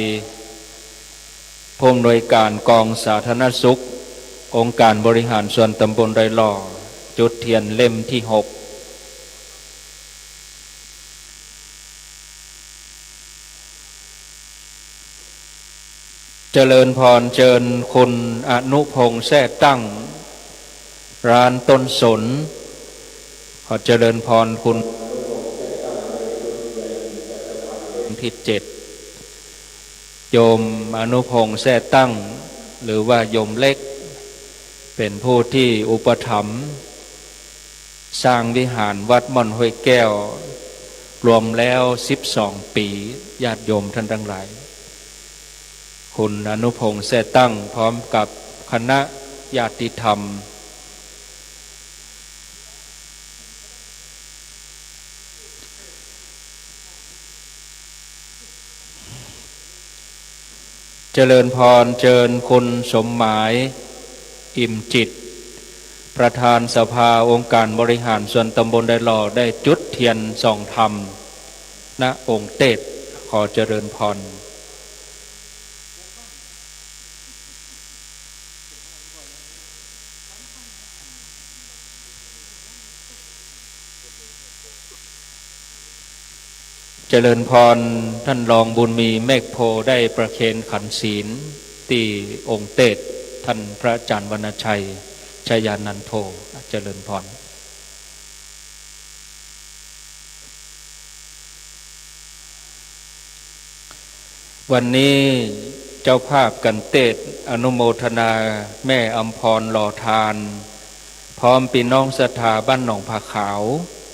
ผู้อำนวยการกองสาธารณสุของค์การบริหารส่วนตำบลไรหล่อจุดเทียนเล่มที่6เจริญพรเจิญคุณอนุพงษ์แท้ตั้งร้านต้นสนขอเจริญพรคุณที่7โยมอนุพงษ์แท้ตั้งหรือว่าโยมเล็กเป็นผู้ที่อุปถัมภ์สร้างวิหารวัดม่อนห้วยแก้วรวมแล้ว12ปีญาติโยมท่านทั้งหลายคุณอนุพงษ์แท้ตั้งพร้อมกับคณะญาติธรรมเจริญพรเจิญคุณสมหมายอิ่มจิตประธานสภาองค์การบริหารส่วนตำบลไดหล่อได้จุดเทียนส่องธรรมณองค์เตศขอเจริญพรเจริญพรท่านรองบุญมีเมฆโพได้ประเคนขันศีลที่องค์เตศท่านพระอาจารย์วรรณชัยชยานันโทเจริญพรวันนี้เจ้าภาพกันเตศอนุโมทนาแม่อำพรหล่อทานพร้อมพี่น้องศรัทธาบ้านหนองผาขาว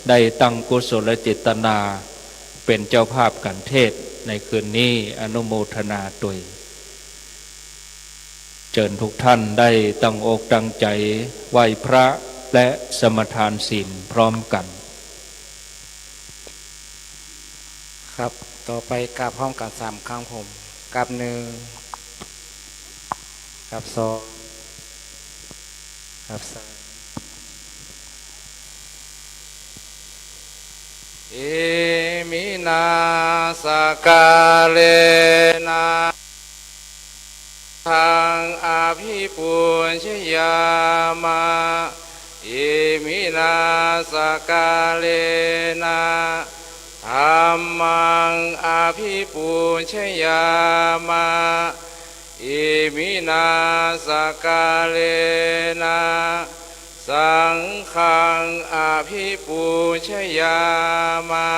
ได้ตั้งกุศลเจตนาเป็นเจ้าภาพกันเทศในคืนนี้อนุโมทนาโดยเชิญทุกท่านได้ตั้งอกตั้งใจไหว้พระและสมทานศีลพร้อมกันครับต่อไปกราบพร้อมกัน3 ครั้งผมกราบ1กราบ2กราบ3อิมินาสกาเลนะทางอาภิปุญชยามาอิมินาสกาเลนะธัมมังอาภิปุญชยามาอิมินาสกาเลนะสังฆังอาภิปุญชยามา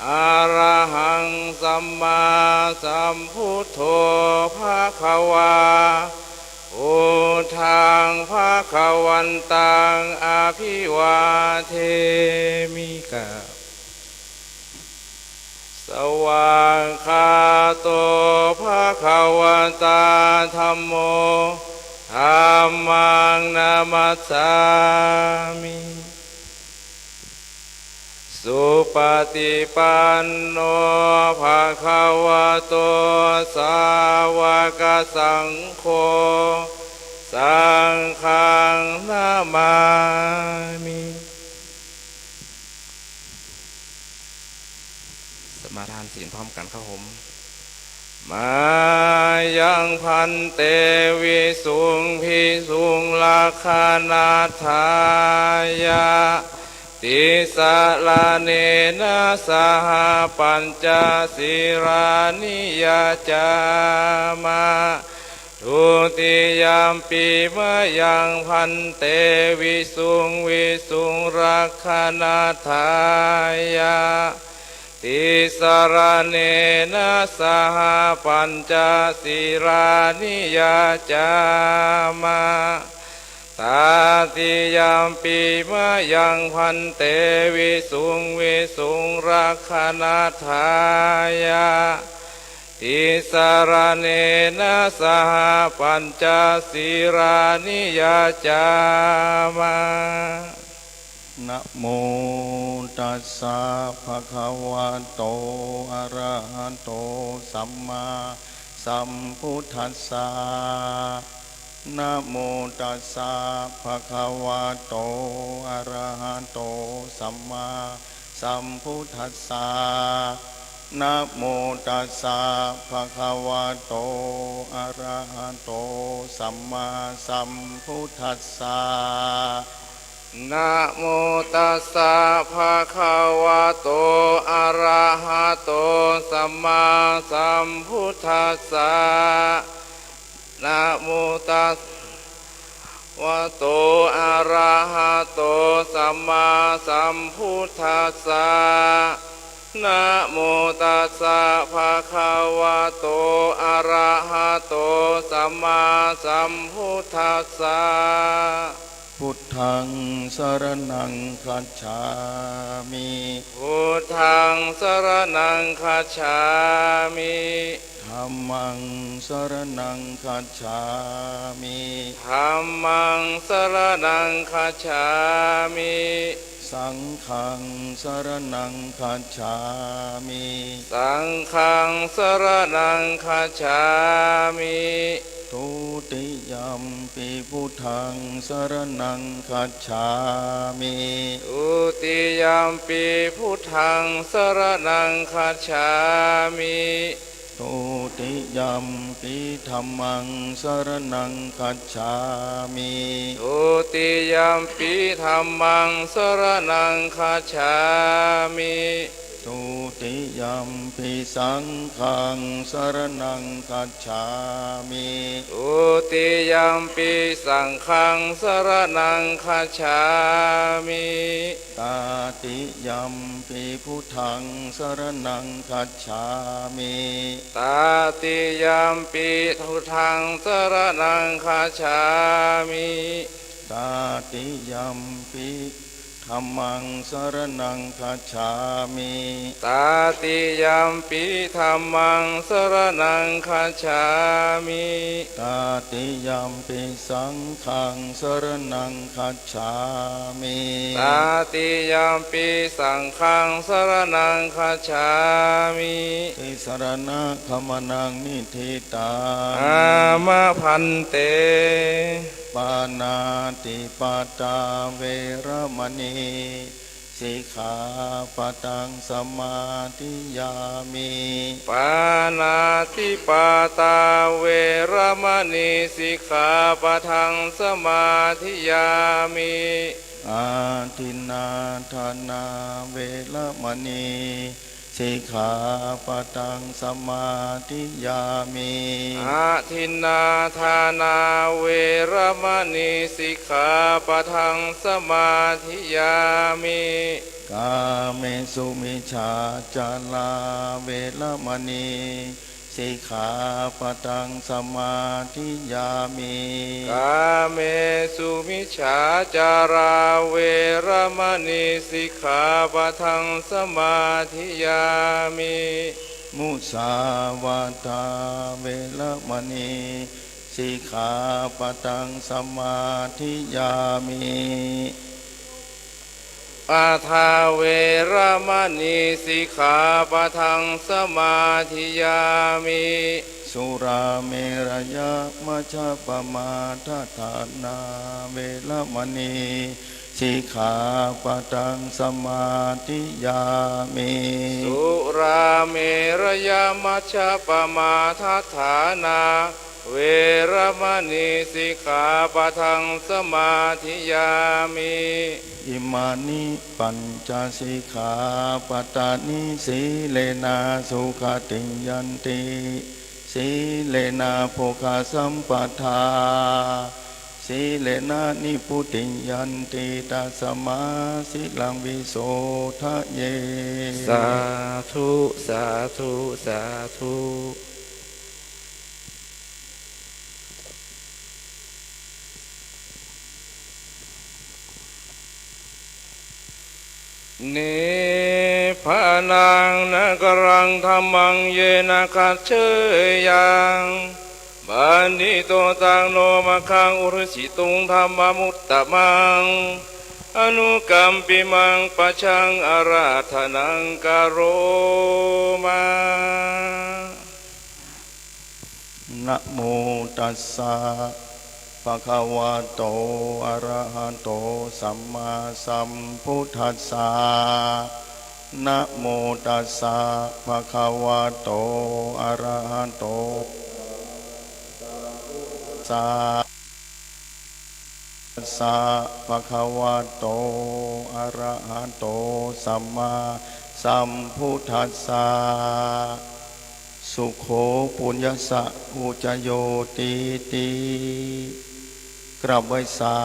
อะระหังสัมมาสัมพุทโธภะคะวาพุทธังภะคะวันตังอาภิวาเทมิกะสวากขาโตภะคะวะตาธัมโมธัมมังนามัสสามิสุปฏิปันโนภะคะวะโตสาวกสังโฆสังฆังนามามิสมาทานศีลพร้อมกันครับผมมายังพันเตวิสุงภิสุงลักขณาทายะติสะลาเนนะสหปัญจศีรานิยจามาทุติยามปีมะยังพันเตวิสุงลักขณาทายะติสระเนนะสหปัญจศีรานิยจามาตาติยามปีมะยังพันเตวิสุงลักขณาทายะ ติสารเนนะสหปัญจศีรานิยาจามา นะโมตัสสะภะคะวะโตอะระหะโตสัมมาสัมพุทธัสสะนะโมตัสสะภะคะวะโตอะระหะโตสัมมาสัมพุทธัสสะนะโมตัสสะภะคะวะโตอะระหะโตสัมมาสัมพุทธัสสะ นะโมตัสสะภะคะวะโตอะระหะโตสัมมาสัมพุทธัสสะนะโมตัสสะวะโตอะระหะโตสัมมาสัมพุทธัสสะนะโมตัสสะภะคะวะโตอะระหะโตสัมมาสัมพุทธัสสะ พุทธังสรณังคัจฉามิ พุทธังสรณังคัจฉามิ ธัมมังสรณังคัจฉามิ ธัมมังสรณังคัจฉามิ สังฆังสรณังคัจฉามิ สังฆังสรณังคัจฉามิ ทุติยัมปิพุทธังสรณังคัจฉามิ อุติยัมปิพุทธังสรณังคัจฉามิ ทุติยัมปิธัมมังสรณังคัจฉามิ อุติยัมปิธัมมังสรณังคัจฉามิ ทุติยัมปิสังฆังสรณังคัจฉามิ อุติยัมปิสังฆังสรณังคัจฉามิ ตาติยัมปิพุทธังสรณังคัจฉามิ ตาติยัมปิพุทธังสรณังคัจฉามิ ตาติยัมปิธัมมังสรณังคัจฉามิ ตาติยัมปิธัมมังสรณังคัจฉามิ ตาติยัมปิสังฆังสรณังคัจฉามิ ตาติยัมปิสังฆังสรณังคัจฉามิ ติสรณะขมนังนิธิตา อามะพันเต ปานาติปาตาเวรมณีสิกขาปะตังสมาธิยามิ ปานาติปาตาเวรมณีสิกขาปะทังสมาธิยามิ อาทินนาทานาเวรมณีสิกขาปะตังสมาธิยามิ อาทินนาทานาเวรมณีสิกขาปะทังสมาธิยามิ กาเมสุมิชาจาลาเวรมณีสิกขาปะตังสมาธิยามิ กาเมสุมิจฉาจาราเวรมณีสิกขาปะทังสมาธิยามิ มุสาวาทาเวรมณีสิกขาปะตังสมาธิยามิ ปาทาเวรมณีสิกขาปะทังสมาธิยามิ สุราเมรยะมัชฌะปมาทฐานาเวรมณีสิกขาปะตังสมาธิยามิ สุราเมรยมัชฌะปมาทัฏฐานาเวรมณีสิกขาปะทังสมาธิยามิ อิมานิปัญจสิกขาปตานิสีเลนะสุขติยันติสีเลนะโภคสัมปทาสีเลนะนิพุติยันติตัสมาสิลังวิโสทะเย สาธุสาธุสาธุนิพพ พระนางนะกรังธรรมังเยนะคัจเชยังบันทิโตตังโนมะคังอุรสิตุงธรรมมุตตะมังอนุกัมปิมังปะชังอาราธนังกโรมา นะโมตัสสะภะคะวะโตอะระหะโตสัมมาสัมพุทธัสสะนะโมตัสสะภะคะวะโตอะระหะโตสะสะภะคะวะโตอะระหะโตสัมมาสัมพุทธัสสะสุโขปุญญสะภูจโยติติกราบไหว้สา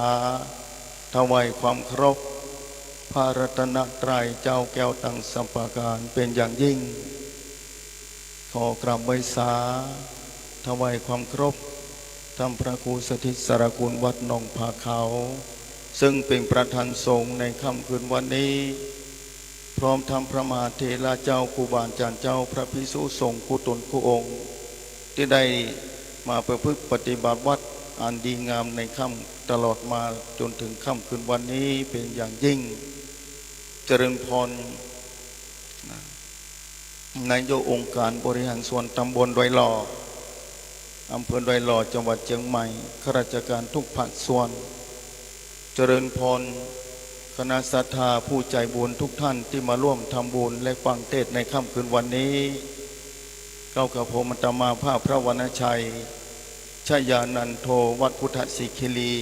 ถวายความเคารพพระรัตนตรัยเจ้าแก้วตั้งสัมปการเป็นอย่างยิ่งขอกราบไหว้สาถวายความเคารพท่านพระครูสถิตสารกุลวัดหนองผาเขาซึ่งเป็นประธานสงฆ์ในค่ำคืนวันนี้พร้อมทั้งพระมหาเถระเจ้าครูบาอาจารย์เจ้าพระภิกษุสงฆ์กุตนกุองค์ที่ได้มาประพฤติปฏิบัติวัดอันดีงามในค่ำตลอดมาจนถึงค่ำคืนวันนี้เป็นอย่างยิ่งเจริญพรนายกองค์การบริหารส่วนตำบลดอยหล่ออำเภอดอยหล่อจังหวัดเชียงใหม่ข้าราชการทุกภาคส่วนเจริญพรคณะศรัทธาผู้ใจบุญทุกท่านที่มาร่วมทำบุญและฟังเทศน์ในค่ำคืนวันนี้เก้ากับผมอัตมาภาพพระวรรณชัยชยานันโทวัดพุทธศิคิรี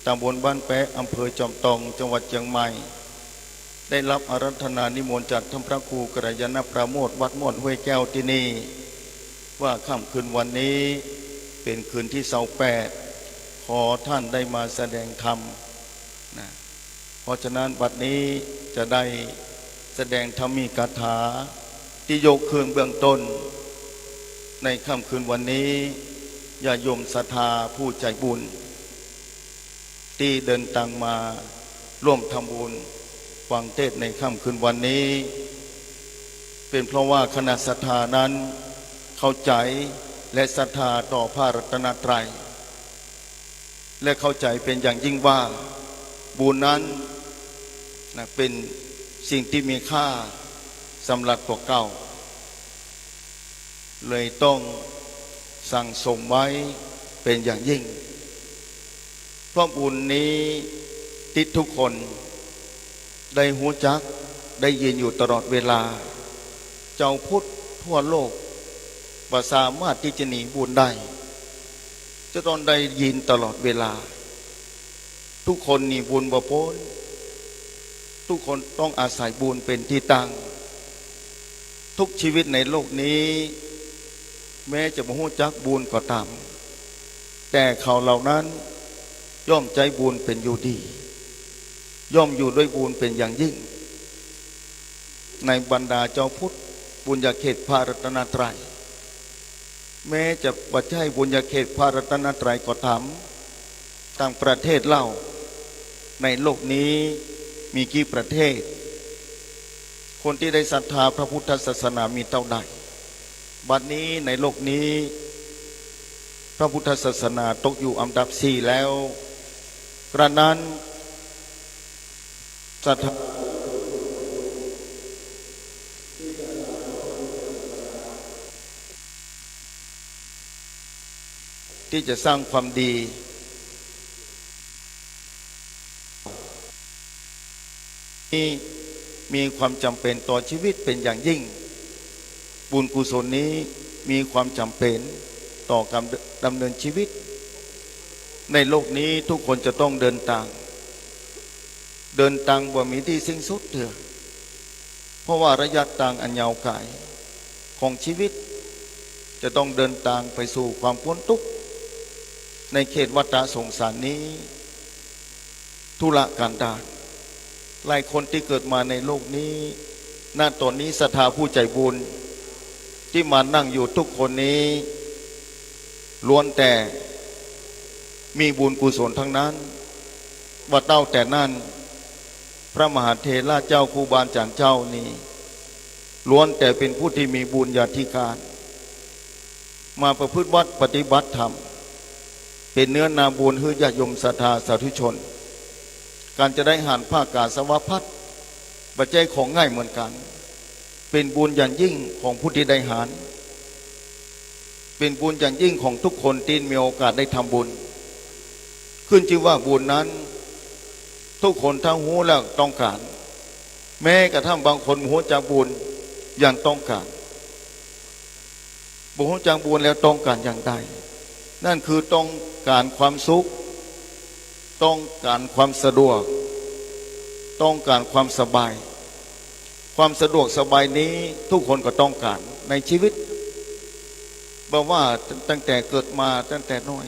ตำบลบ้านแปะอำเภอจอมทองจังหวัดเชียงใหม่ได้รับอารัธนานิมนต์จากท่านพระครูกัลยาณประโมทวัดม่วนห้วยแก้วที่นี่ว่าค่ำคืนวันนี้เป็นคืนที่28ขอท่านได้มาแสดงธรรมนะเพราะฉะนั้นบัดนี้จะได้แสดงธรรมีกถาที่ยกเครื่องเบื้องต้นในค่ำคืนวันนี้ญาติโยมศรัทธาผู้ใจบุญที่เดินทางมาร่วมทำบุญฟังเทศน์ในค่ำคืนวันนี้เป็นเพราะว่าคณะศรัทธานั้นเข้าใจและศรัทธาต่อพระรัตนตรัยและเข้าใจเป็นอย่างยิ่งว่าบุญนั้นเป็นสิ่งที่มีค่าสำหรับพวกเก่าเลยต้องสั่งสมไว้เป็นอย่างยิ่งเพราะบุญนี้ที่ทุกคนได้หูจักได้ยินอยู่ตลอดเวลาเจ้าพุทธทั่วโลกว่าสามารถที่จะหนีบุญได้จะต้องได้ยินตลอดเวลาทุกคนหนีบุญบ่พ้นทุกคนต้องอาศัยบุญเป็นที่ตั้งทุกชีวิตในโลกนี้แม้จะบ่ฮู้จักบุญก็ตามแต่เขาเหล่านั้นย่อมใจบุญเป็นอยู่ดีย่อมอยู่ด้วยบุญเป็นอย่างยิ่งในบรรดาเจ้าพุทธบุญญาเขตพระรัตนตรัยแม้จะบ่ใช่บุญญาเขตพระรัตนตรัยก็ตามต่างประเทศเล่าในโลกนี้มีกี่ประเทศคนที่ได้ศรัทธาพระพุทธศาสนามีเท่าใดบัดนี้ในโลกนี้พระพุทธศาสนาตกอยู่อันดับ4แล้วกระนั้นศรัทธาที่จะสร้างความดีนี้มีความจำเป็นต่อชีวิตเป็นอย่างยิ่งบุญกุศลนี้มีความจำเป็นต่อการดำเนินชีวิตในโลกนี้ทุกคนจะต้องเดินทางบ่มีที่สิ้นสุดเถอะเพราะว่าระยะทางอันยาวไกลของชีวิตจะต้องเดินทางไปสู่ความพ้นทุกข์ในเขตวัฏสงสารนี้ธุระกันดารหลายคนที่เกิดมาในโลกนี้ณตอนนี้ศรัทธาผู้ใจบุญที่มานั่งอยู่ทุกคนนี้ล้วนแต่มีบุญกุศลทั้งนั้นว่าเต้าแต่นั้นพระมหาเถระเจ้าครูบาอาจารย์เจ้านี้ ล้วนแต่เป็นผู้ที่มีบุญญาธิการมาประพฤติวัดปฏิบัติธรรมเป็นเนื้อนาบุญฮือญาติโยมศรัทธาสาธุชนการจะได้หานผ้ากาสาวพัดปัจจัยของง่ายเหมือนกันเป็นบุญอย่างยิ่งของผู้ที่ได้หารเป็นบุญอย่างยิ่งของทุกคนที่มีโอกาสได้ทำบุญขึ้นชื่อว่าบุญนั้นทุกคนทั้งหูแล้วต้องการแม้กระทั่งบางคนหูจากบุญยังต้องการบุญจากบุญแล้วต้องการอย่างใดนั่นคือต้องการความสุขต้องการความสะดวกต้องการความสบายความสะดวกสบายนี้ทุกคนก็ต้องการในชีวิตบอกว่าตั้งแต่เกิดมาตั้งแต่น้อย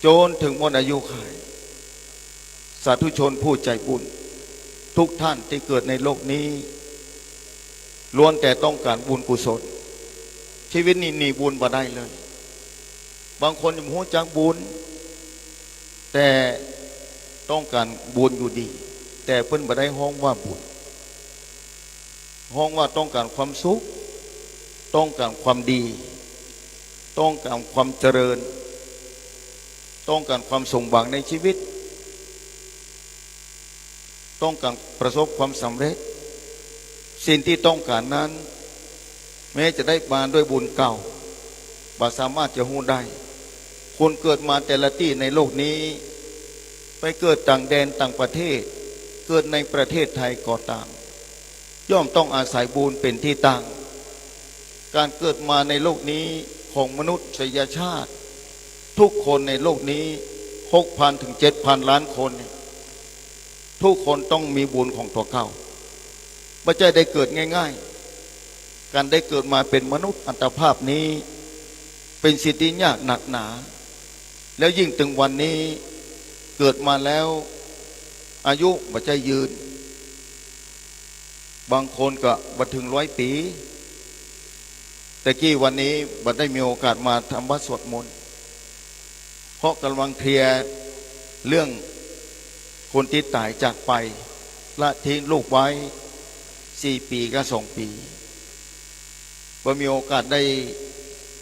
จนถึงหมดอายุขัยสาธุชนผู้ใจบุญทุกท่านที่เกิดในโลกนี้ล้วนแต่ต้องการบุญกุศลชีวิตนี้หนีบุญมาได้เลยบางคนยังหูจักบุญแต่ต้องการบุญอยู่ดีแต่เพิ่นบ่ได้ห้องว่าบุญห้องว่าต้องการความสุขต้องการความดีต้องการความเจริญต้องการความสมหวังในชีวิตต้องการประสบความสำเร็จสิ่งที่ต้องการนั้นแม้จะได้มาด้วยบุญเก่าบ่สามารถจะหูได้คนเกิดมาแต่ละที่ในโลกนี้ไปเกิดต่างแดนต่างประเทศเกิดในประเทศไทยก็ตามย่อมต้องอาศัยบุญเป็นที่ตั้งการเกิดมาในโลกนี้ของมนุษยชาติทุกคนในโลกนี้ 6,000 ถึง 7,000 ล้านคนทุกคนต้องมีบุญของตัวเขาไม่ใช่ได้เกิดง่ายๆการได้เกิดมาเป็นมนุษย์อัตภาพนี้เป็นสิ่งที่ยากหนักหนาแล้วยิ่งถึงวันนี้เกิดมาแล้วอายุไม่ใช่ยืนบางคนก็บัดถึง100 ปีแต่กี้วันนี้บัดได้มีโอกาสมาทำวัดสวดมนต์เพราะกำลังเคลียร์เรื่องคนที่ตายจากไปละทิ้งลูกไว้4 ปีกับ2 ปีบ่มีโอกาสได้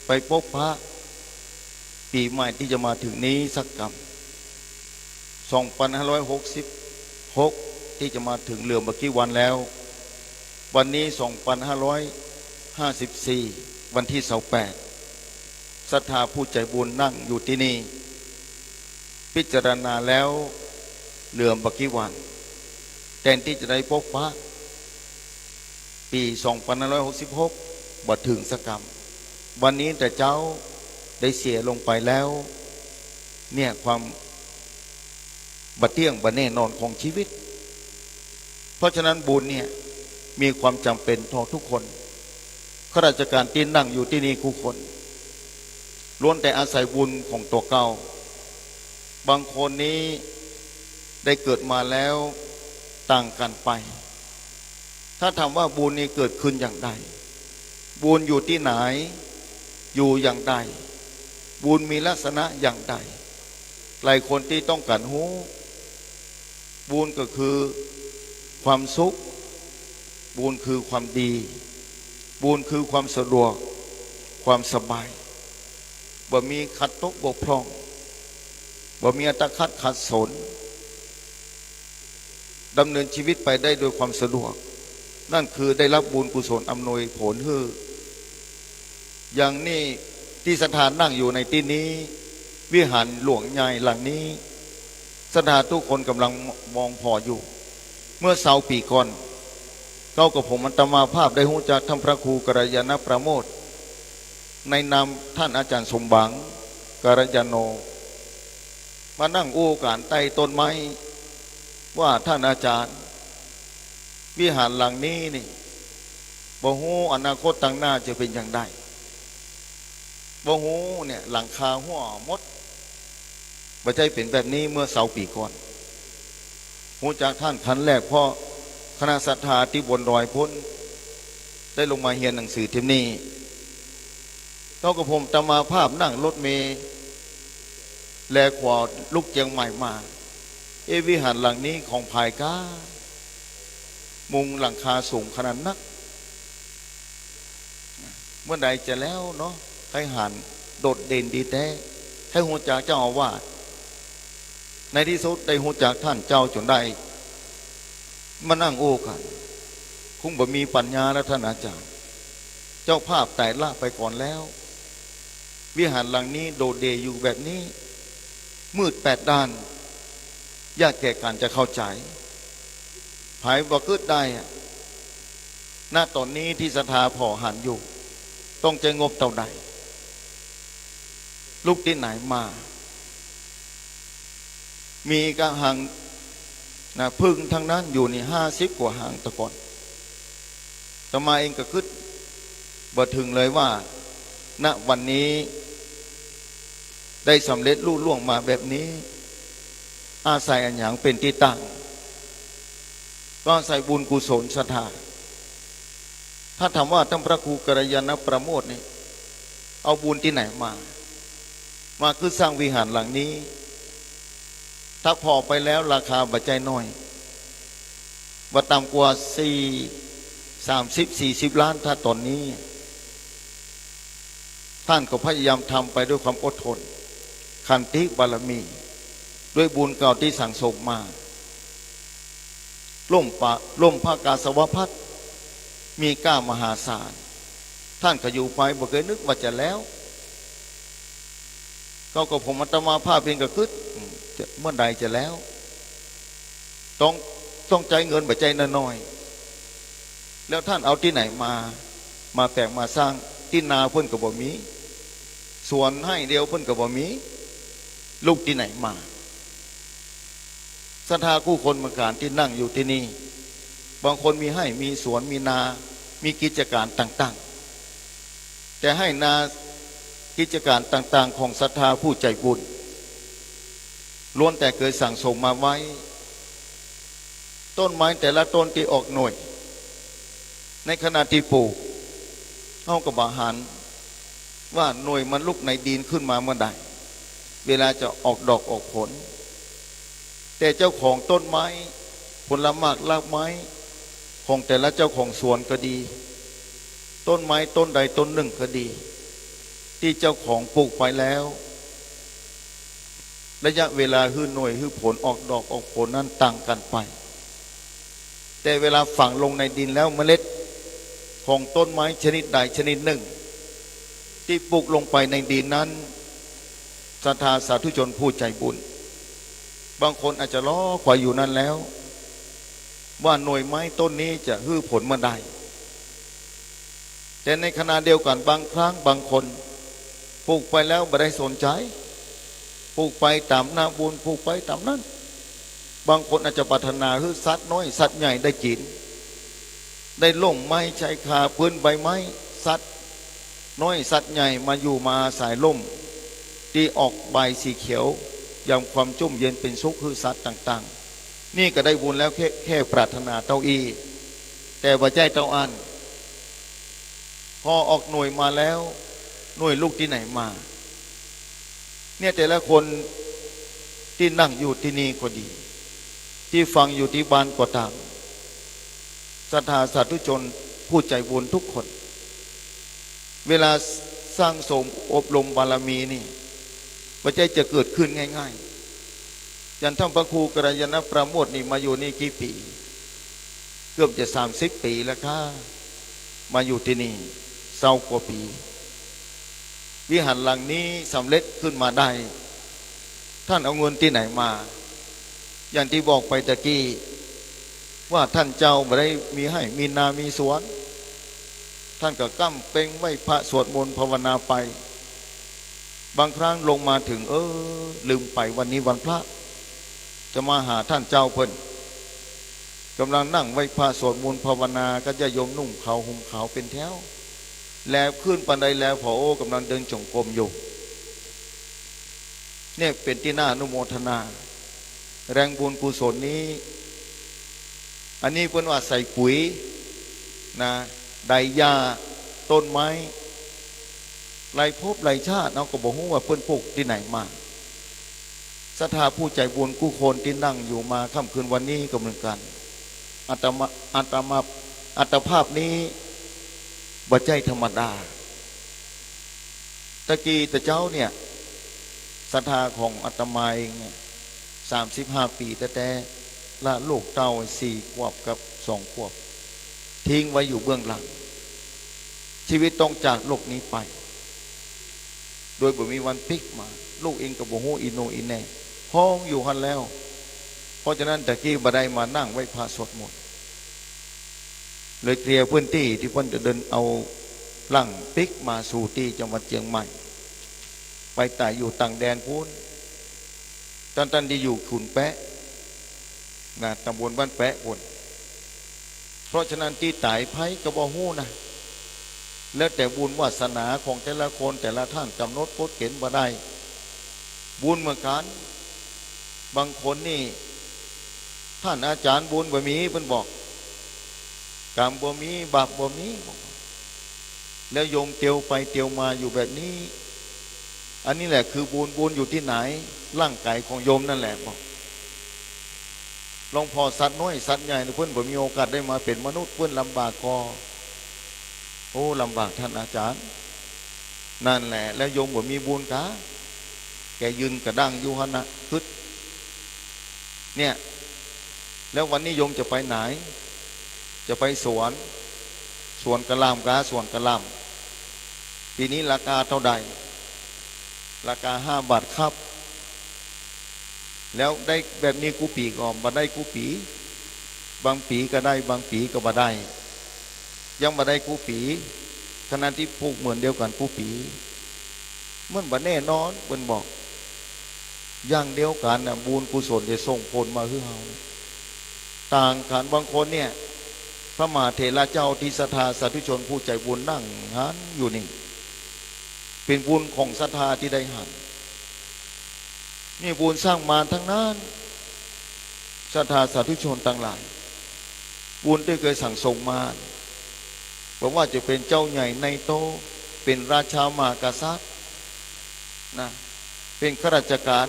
ไปพบพระปีใหม่ที่จะมาถึงนี้สักกรรม2566ที่จะมาถึงเหลือเมื่อกี้วันแล้ววันนี้2554วันที่28ศรัทธาผู้ใจบุญนั่งอยู่ที่นี่พิจารณาแล้วเหลือเมื่อกี้วันแทนที่จะได้พบพระปี2566บ่ถึงสักกรรมวันนี้แต่เจ้าได้เสียลงไปแล้วเนี่ยความบัดเที่ยงบัดแน่นอนของชีวิตเพราะฉะนั้นบุญเนี่ยมีความจำเป็นต่อทุกคนข้าราชการที่นั่งอยู่ที่นี่ทุกคนล้วนแต่อาศัยบุญของตัวเก่าบางคนนี้ได้เกิดมาแล้วต่างกันไปถ้าถามว่าบุญนี้เกิดขึ้นอย่างใดบุญอยู่ที่ไหนอยู่อย่างใดบุญมีลักษณะอย่างใดหลายคนที่ต้องการรู้บุญก็คือความสุขบุญคือความดีบุญคือความสะดวกความสบายบ่มีขัดตกบกพร่องบ่มีอัตคัดขัดสนดำเนินชีวิตไปได้โดยความสะดวกนั่นคือได้รับบุญกุศลอำนวยผลให้อย่างนี้ที่สถานนั่งอยู่ในที่นี้วิหารหลวงใหญ่หลังนี้สถานทุกคนกำลังมองพออยู่เมื่อ20 ปีก่อนเก้ากับผมอัตมาภาพได้หูจากท่านพระครูกัลยาณประโมทในนามท่านอาจารย์สมบังกัลยาโนมานั่งอู้การใต้ต้นไม้ว่าท่านอาจารย์วิหารหลังนี้นี่บ่ฮู้อนาคตต่างหน้าจะเป็นอย่างไรบ่ฮู้เนี่ยหลังคาหัวมดบ่ใช่เป็นแบบนี้เมื่อ20 ปีก่อนหูจากท่านขันแรกเพราะคณะศรัทธาที่บนดอยพ้นได้ลงมาเรียนหนังสือที่นี่เท่ากับผมตมาภาพนั่งรถเมล์แลขวาลูกเจียงใหม่มาวิหารหลังนี้ของภายก้ามุงหลังคาสูงขนาดนัก เมื่อใดจะแล้วเนาะให้หันโดดเด่นดีแท้ให้หูจากเจ้าอาวาสในที่สุดได้หูจากท่านเจ้าจนได้มานั่งโอ้กันคงบ่มีปัญญาแล้วท่านอาจารย์เจ้าภาพแต่ละไปก่อนแล้ววิหารหลังนี้โดดเด่นอยู่แบบนี้มืด8 ด้านยากแก่การจะเข้าใจภายบ่เกิดได้ณตอนนี้ที่ศรัทธาพอหันอยู่ต้องจะงบเท่าใดลูกที่ไหนมามีกระหังนะพึ่งทั้งนั้นอยู่นี่50 กว่าหางตะก่อนต่อมาเองก็คิดบ่ถึงเลยว่าณวันนี้ได้สำเร็จลุล่วงมาแบบนี้อาศัยอันอย่างเป็นที่ตั้งก็อาศัยบุญกุศลศรัทธาถ้าถามว่าท่านพระครูกัลยาณประโมทนี่เอาบุญที่ไหนมาคือสร้างวิหารหลังนี้ถ้าพอไปแล้วราคาบัจจัยน้อยว่าต่ำกว่า30-40 ล้านถ้าตอนนี้ท่านก็พยายามทำไปด้วยความอดทนขันติบารมีด้วยบุญเก่าที่สั่งสมมาล่มพระกาสาวพัฒน์มีก้ามหาศาลท่านก็อยู่ไปบ่เคยนึกว่าจะแล้วก็ผมอาตมาภาพเพียงก็คิดเมื่อใดจะแล้วต้องใจเงินบัจจัยน้อยๆแล้วท่านเอาที่ไหนมาแต่งมาสร้างที่นาเพิ่นก็บ่มีสวนให้เดียวเพิ่นก็บ่มีลูกที่ไหนมาศรัทธาคู่คนเมืองการที่นั่งอยู่ที่นี่บางคนมีให้มีสวนมีนามีกิจการต่างๆแต่ให้นากิจการต่างๆของศรัทธาผู้ใจบุญล้วนแต่เคยสั่งสมมาไว้ต้นไม้แต่ละต้นที่ออกหน่วยในขณะที่ปลูกเอากับบาหันว่าหน่วยมันลุกในดินขึ้นมาเมื่อใดเวลาจะออกดอกออกผลแต่เจ้าของต้นไม้ผลไม้รากไม้ของแต่ละเจ้าของสวนก็ดีต้นไม้ต้นใดต้นหนึ่งก็ดีที่เจ้าของปลูกไปแล้วระยะเวลาหื้อหน่วยหื้อผลออกดอกออกผลนั้นต่างกันไปแต่เวลาฝังลงในดินแล้วเมล็ดของต้นไม้ชนิดใดชนิดหนึ่งที่ปลูกลงไปในดินนั้นศรัทธาสาธุชนผู้ใจบุญบางคนอาจจะล้อควายอยู่นั้นแล้วว่าหน่วยไม้ต้นนี้จะฮื้อผลเมื่อใดแต่ในขณะเดียวกันบางครั้งบางคนปลูกไปแล้วไม่ได้สนใจปลูกไปตามหน้าบุญปลูกไปตามนั้นบางคนอาจจะปรารถนาฮื้อสัตว์น้อยสัตว์ใหญ่ได้กินได้ล่มไม้ชายคาพื้นใบไม้สัตว์น้อยสัตว์ใหญ่มาอยู่มาสายล่มที่ออกใบสีเขียวยามความชุ่มเย็นเป็นสุขคือสัตว์ต่างๆนี่ก็ได้บุญแล้วแค่ปรารถนาเต้าอีแต่ว่าใจเต้าอันพอออกหน่วยมาแล้วหน่วยลูกที่ไหนมาเนี่ยแต่ละคนที่นั่งอยู่ที่นี่ก็ดีที่ฟังอยู่ที่บ้านก็ตามศรัทธาสาธุชนผู้ใจบุญทุกคนเวลาสร้างสมอบรมบารมีนี่ปัจจัยจะเกิดขึ้นง่ายๆยันท่านพระครูกัลยาณประโมทนี่มาอยู่นี่กี่ปีเกือบจะ30 ปีแล้วค่ะมาอยู่ที่นี่20 กว่าปีวิหารหลังนี้สำเร็จขึ้นมาได้ท่านเอาเงินที่ไหนมาอย่างที่บอกไปตะกี้ว่าท่านเจ้าไม่ได้มีให้มีนามีสวนท่านก็ก้ำเป้งไว้พระสวดมนต์ภาวนาไปบางครั้งลงมาถึงลืมไปวันนี้วันพระจะมาหาท่านเจ้าเพิ่นกำลังนั่งไว้พระสวดมนต์ภาวนาก็จะโยมนุ่งขาวห่มขาวเป็นแถวแล้วขึ้นปันไดแล้วพอกำลังเดินจงกรมอยู่เนี่ยเป็นที่น่าอนุโมทนาแรงบุญกุศลนี้อันนี้เพิ่นว่าใส่ปุ๋ยนะไดหญ้าต้นไม้ไรพบไรชาติเราก็บอกว่าเพิ่นปลูกที่ไหนมาศรัทธาผู้ใจบุญกู้คนที่นั่งอยู่มาค่ำคืนวันนี้ก็เหมือนกันอัตภาพนี้บ่ใจธรรมดา ตะกี้ตะเจ้าเนี่ยศรัทธาของอาตมาเองเนี่ย35 ปีแต่ละลูกเต้า4 ขวบกับ2 ขวบทิ้งไว้อยู่เบื้องหลังชีวิตต้องจากโลกนี้ไปโดยบ่มีวันพลิกมาลูกเองกับบ่ฮู้อีโนอีแน่ห้องอยู่หันแล้วเพราะฉะนั้นตะกี้บ่ได้มานั่งไว้พระสวดมนต์เลยเคลียร์พื้นที่ที่เพิ่นจะเดินเอาหลังพลิกมาสู่ที่จังหวัดเชียงใหม่ไปตายอยู่ต่างแดนพูนตอนที่อยู่ขุนแปะนะตำบลบ้านแปะพูนเพราะฉะนั้นที่ตายไผก็บ่ฮู้นะแล้วแต่บุญวาสนาของแต่ละคนแต่ละท่านกำหนดกฎเกณฑ์บ่ได้บุญเหมือนกันบางคนนี่ท่านอาจารย์บุญบ่มีเพิ่นบอกกรรมบ่มีบาปบ่มีแล้วโยมเตียวไปเตียวมาอยู่แบบนี้อันนี้แหละคือบุญอยู่ที่ไหนร่างกายของโยมนั่นแหละบอกลองพอสัตว์น้อยสัตว์ใหญ่เพิ่นบ่มีโอกาสได้มาเป็นมนุษย์เพิ่นลำบากก็โอ้ลำบากท่านอาจารย์นั่นแหละแล้วโยมบ่มีบุญกะแกยืนกระดังอยู่หั่นน่ะคึดเนี่ยแล้ววันนี้โยมจะไปไหนจะไปสวนกระหล่ำกะสวนกระหล่ำปีนี้ราคาเท่าใดราคา5 บาทครับแล้วได้แบบนี้กูปีก่อนบ่ได้กูปีบางปีก็ได้บางปีก็บ่ได้ยังบ่ได้กูปีขณะที่ปลูกเหมือนเดียวกันกูปีมันบ่แน่นอนเพิ่นบอกอย่างเดียวกันน่ะบุญกุศลจะส่งผลมาให้เฮาต่างกันบางคนเนี่ยพระมหาเถระเจ้าที่ศรัทธาสาธุชนผู้ใจบุญนั่งหันอยู่นี่เป็นบุญของศรัทธาที่ได้หันนี่บุญสร้างมาทั้งนั้นศรัทธาสาธุชนต่างหลายบุญที่เคยสั่งสมมาบอกว่าจะเป็นเจ้าใหญ่ในโตเป็นราชามหากษัตริย์นะเป็นข้าราชการ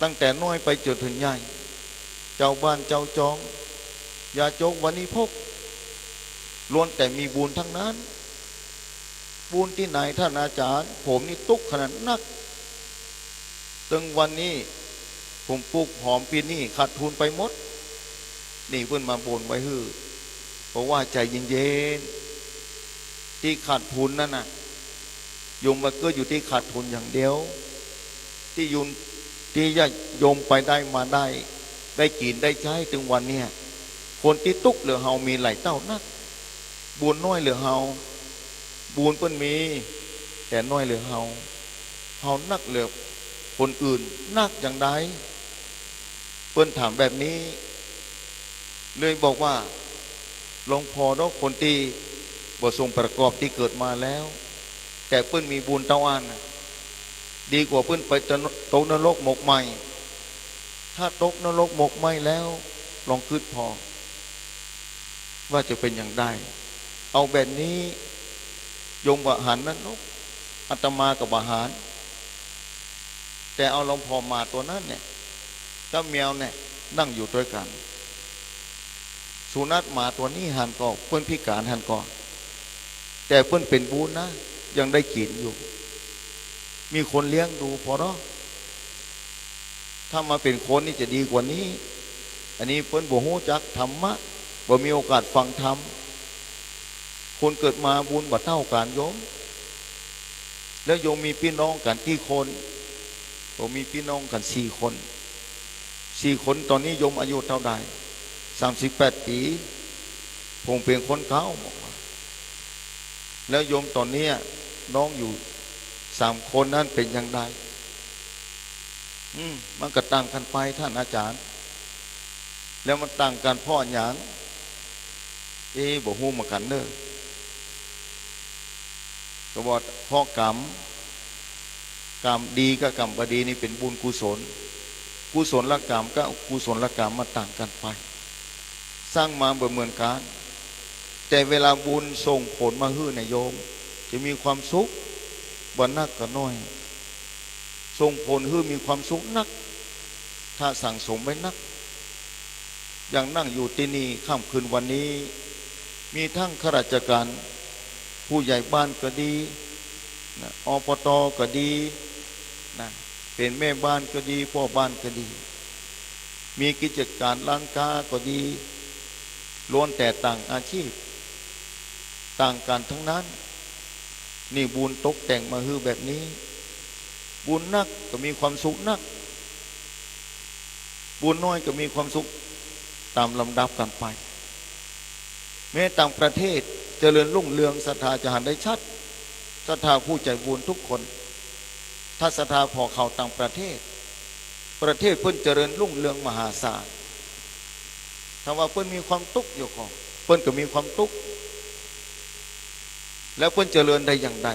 ตั้งแต่น้อยไปจนถึงใหญ่เจ้าบ้านเจ้าจองยาโจกวันนี้พกล้วนแต่มีบุญทั้งนั้นบุญที่ไหนท่านอาจารย์ผมนี่ตุกขนาดนักตึงวันนี้ผมปลูกหอมปีนี้ขาดทุนไปหมดนี่เพิ่นมาบ่นไว้ฮือเพราะว่าใจเย็นๆที่ขาดทุนนั่นน่ะโยมมาเกิดอยู่ที่ขาดทุนอย่างเดียวที่ยุนที่ญาติโยมไปได้มาได้กินได้ใช้ถึงวันเนี้ยคนที่ตุกเหลือเฮามีหลายเต้านักบุญน้อยเหลือเฮาบุญเพิ่นมีแต่น้อยเหลือเฮานักเหลือคนอื่นนักอย่างใดเพิ่นถามแบบนี้เลยบอกว่าหลวงพ่อเนาะคนที่บ่ทรงประกอบที่เกิดมาแล้วแต่เพิ่นมีบุญเท่าอันดีกว่าเพิ่นไปตกนรกหมกไหมถ้าตกนรกหมกไหมแล้วลองคิดพอว่าจะเป็นอย่างไรเอาแบบนี้โยมบาหารนั้นนกอาตมากับบาหารแต่เอาหลวงพ่อมาตัวนั้นเนี่ยกับแมวเนี่ยนั่งอยู่ด้วยกันสุนัขหมาตัวนี้หันก็เพิ่นพิการหันก็แต่เพิ่นเป็นบุญนะยังได้กินอยู่มีคนเลี้ยงดูพอเนาะถ้ามาเป็นคนนี่จะดีกว่านี้อันนี้เพิ่นบ่ฮู้จักธรรมะบ่มีโอกาสฟังธรรมคนเกิดมาบุญบ่เท่ากันโยมแล้วโยมมีพี่น้องกันกี่คนผมมีพี่น้องกัน4 คนตอนนี้โยมอายุเท่าใด38 ปีผมเป็นคนเก่าบอกว่าแล้วโยมตอนนี้น้องอยู่3 คนนั้นเป็นอย่างไรมันก็ต่างกันไปท่านอาจารย์แล้วมันต่างกันพ่อหยังบ่ฮู้มากันเด้อก็บอกพ่อกรรมดีกับกรรมบ่ดีนี่เป็นบุญกุศลละกรรมก็กุศลละกรรมมาต่างกันไปสร้างมาบ่เหมือนกันแต่เวลาบุญส่งผลมาให้ในโยมจะมีความสุขบ่นักก็น้อยส่งผลให้มีความสุขนักถ้าสั่งสมไว้นักอย่างนั่งอยู่ที่นี่ค่ำคืนวันนี้มีทั้งข้าราชการผู้ใหญ่บ้านก็ดี นะอปตก็ดีนะเป็นแม่บ้านก็ดีพ่อบ้านก็ดีมีกิจการร้านค้าก็ดีล้วนแต่ต่างอาชีพต่างกันทั้งนั้นนี่บุญตกแต่งมาฮือแบบนี้บุญนักก็มีความสุขนักบุญน้อยก็มีความสุขตามลำดับกันไปแม้ต่างประเทศเจริญรุ่งเรืองศรัทธาจะหันได้ชัดศรัทธาผู้ใจบุญทุกคนถ้าศรัทธาพอเข้าต่างประเทศเพิ่นเจริญรุ่งเรืองมหาศาลถ้าว่าเพิ่นมีความทุกข์อยู่ก่อนเพิ่นก็มีความทุกข์แล้วเพิ่นเจริญได้อย่างใด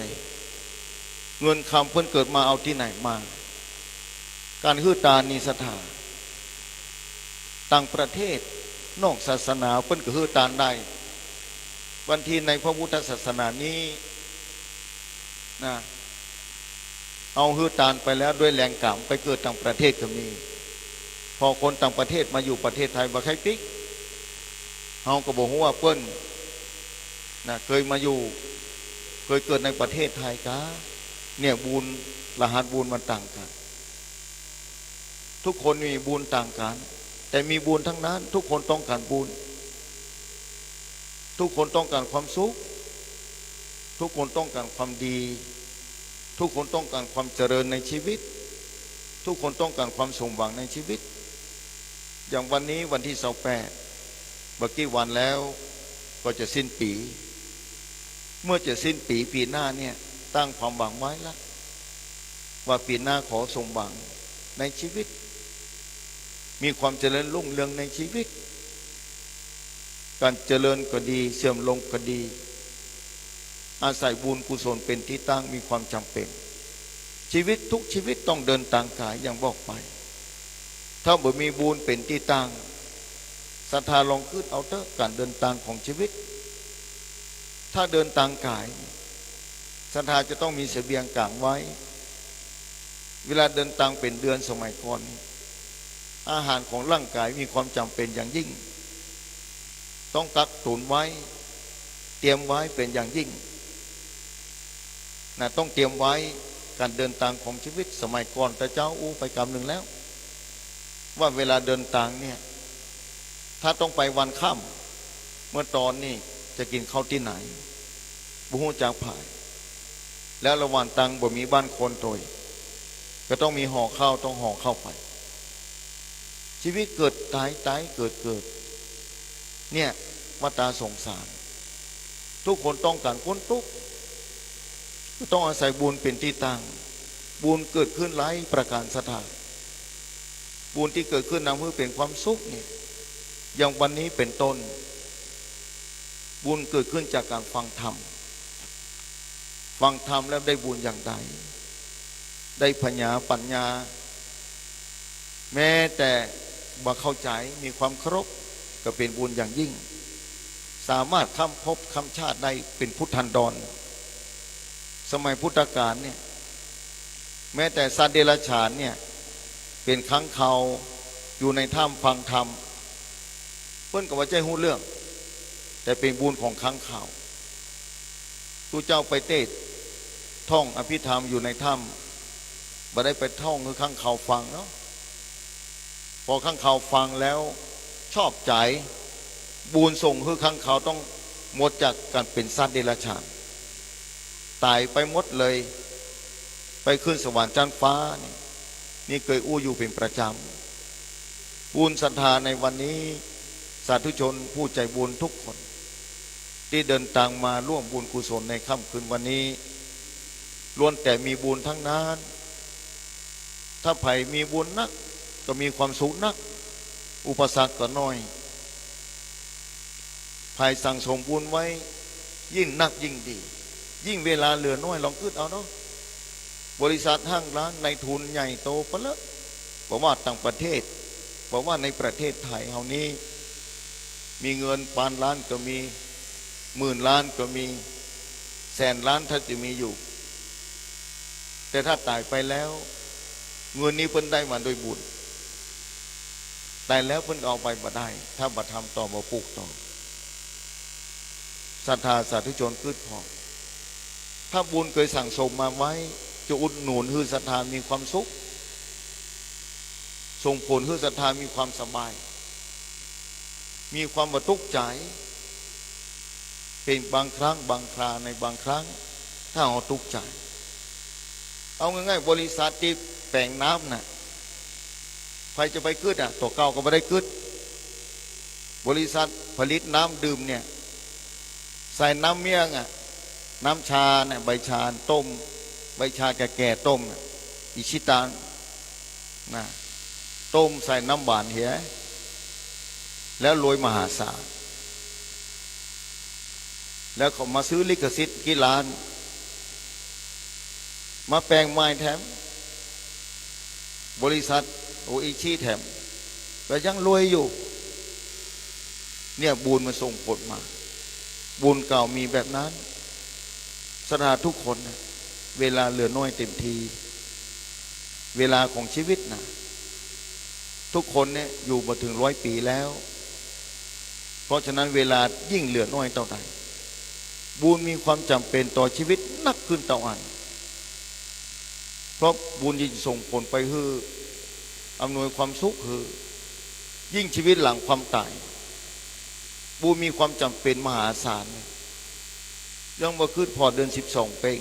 เงินคำเพิ่นเกิดมาเอาที่ไหนมาการฮือตานีศรัทธาต่างประเทศนอกศาสนาเพิ่นก็ฮือตานได้วันที่ในพระพุทธศาสนานี้นะเอาฮือตานไปแล้วด้วยแรงกรรมไปเกิดต่างประเทศก็มีพอคนต่างประเทศมาอยู่ประเทศไทยบ่ใครปิ๊กเฮาก็บอกว่าเปิ้นนะเคยมาอยู่เคยเกิดในประเทศไทยกะเนี่ยบุญรหัสบุญมันต่างกันทุกคนมีบุญต่างกันแต่มีบุญทั้งนั้นทุกคนต้องการบุญทุกคนต้องการความสุขทุกคนต้องการความดีทุกคนต้องการความเจริญในชีวิตทุกคนต้องการความสมหวังในชีวิตอย่างวันนี้วันที่28เมื่อกี้วันแล้วก็จะสิ้นปีเมื่อจะสิ้นปีหน้าเนี่ยตั้งความหวังไว้แล้วว่าปีหน้าขอสมหวังในชีวิตมีความเจริญรุ่งเรืองในชีวิตการเจริญก็ดีเสื่อมลงก็ดีอาศัยบุญกุศลเป็นที่ตั้งมีความจำเป็นชีวิตทุกชีวิตต้องเดินทางกายอย่างบอกไปถ้าบ่มีบุญเป็นที่ตั้งศรัทธาลองขึ้นเอาเถอะการเดินทางของชีวิตถ้าเดินทางกายศรัทธาจะต้องมีเสบียงกลางไว้เวลาเดินทางเป็นเดือนสมัยก่อนอาหารของร่างกายมีความจำเป็นอย่างยิ่งต้องกักตุนไว้เตรียมไว้เป็นอย่างยิ่งนะต้องเตรียมไว้การเดินทางของชีวิตสมัยก่อนแต่เจ้าไปกำหนึ่งแล้วว่าเวลาเดินทางเนี่ยถ้าต้องไปวันค่ำเมื่อตอนนี้จะกินข้าวที่ไหนบุหูจากผายแล้วระหว่างตังบ่มีบ้านคนโดยก็ต้องมีห่อข้าวต้องห่อข้าวไปชีวิตเกิดตายเกิดเนี่ยวัฏฏะสงสารทุกคนต้องการพ้นทุกข์ต้องอาศัยบุญเป็นที่ตั้งบุญเกิดขึ้นหลายประการศรัทธาบุญที่เกิดขึ้นนำให้เป็นความสุขเนี่ยอย่างวันนี้เป็นต้นบุญเกิดขึ้นจากการฟังธรรมแล้วได้บุญอย่างใดได้ปัญญาแม้แต่บ่เข้าใจมีความเคารพก็เป็นบุญอย่างยิ่งสามารถค้ำภพค้ำชาติได้เป็นพุทธันดรสมัยพุทธกาลเนี่ยแม้แต่สัตว์เดรัจฉานเนี่ยเป็นค้างคาวอยู่ในถ้ำฟังธรรมเพิ่นก็ว่าใจหู้เรื่องแต่เป็นบุญของค้างคาวตูเจ้าไปเทศท่องอภิธรรมอยู่ในถ้ำบ่ได้ไปท่องคือค้างคาวฟังเนาะพอค้างคาวฟังแล้วชอบใจบุญส่งคือค้างคาวต้องหมดจากการเป็นสัตว์เดรัจฉานตายไปหมดเลยไปขึ้นสวรรค์ชั้นฟ้านี่เคยอู้อยู่เป็นประจำบุญศรัทธาในวันนี้สาธุชนผู้ใจบุญทุกคนที่เดินทางมาร่วมบุญกุศลในค่ำคืนวันนี้ล้วนแต่มีบุญทั้งนั้นถ้าไผ่มีบุญนักก็มีความสุขนักอุปสรรคก็น้อยไผ่สั่งสมบุญไว้ยิ่งนักยิ่งดียิ่งเวลาเหลือน้อยลองคิดเอาเนาะบริษัทห้างร้านในทุนใหญ่โตปะละบอกว่าต่างประเทศบอกว่าในประเทศไทยเฮานี้มีเงินปานล้านก็มี10,000 ล้านก็มีแสนล้านถ้าจะมีอยู่แต่ถ้าตายไปแล้วเงินนี้เพิ่นได้มาโดยบุญแต่แล้วเพิ่นเอาไปบ่ได้ถ้าบ่ทำต่อบ่ปลูกต่อศรัทธาสาธุชนขึ้นพอ ถ้าบุญเคยสั่งสมมาไว้จะอุดหนุนให้ศรัทธามีความสุขส่งผลให้ศรัทธามีความสบายมีความบรรทุกใจเป็นบางครั้งบางคราในบางครั้งถ้าเราทุกข์ใจเอาง่ายๆบริษัทที่แปลงน้ำน่ะใครจะไปกึดตัวเก่าก็ไม่ได้กึดบริษัทผลิตน้ำดื่มเนี่ยใส่น้ำเมี่ยงน้ำชาเนี่ยใบชาต้มใบชาแก่ๆต้มอิชิตันนะต้มใส่น้ำหวานเหี้ยแล้วโรยมหาศาลแล้วเขามาซื้อลิขสิทธิ์กี่ล้านมาแปลงไม้แถมบริษัทโออิชิแถมก็ยังรวยอยู่เนี่ยบุญมาส่งผลมาบุญเก่ามีแบบนั้นศรัทธาทุกคนนะเวลาเหลือน้อยเต็มทีเวลาของชีวิตนะทุกคนเนี่ยอยู่มาถึง100 ปีแล้วเพราะฉะนั้นเวลายิ่งเหลือน้อยเท่าใดบุญมีความจำเป็นต่อชีวิตนักขึ้นเท่าอันเพราะบุญยิ่งส่งผลไปคืออำนวยความสุขคือยิ่งชีวิตหลังความตายบุญมีความจำเป็นมหาศาลยังมาขึ้นพอเดือน12เป่ง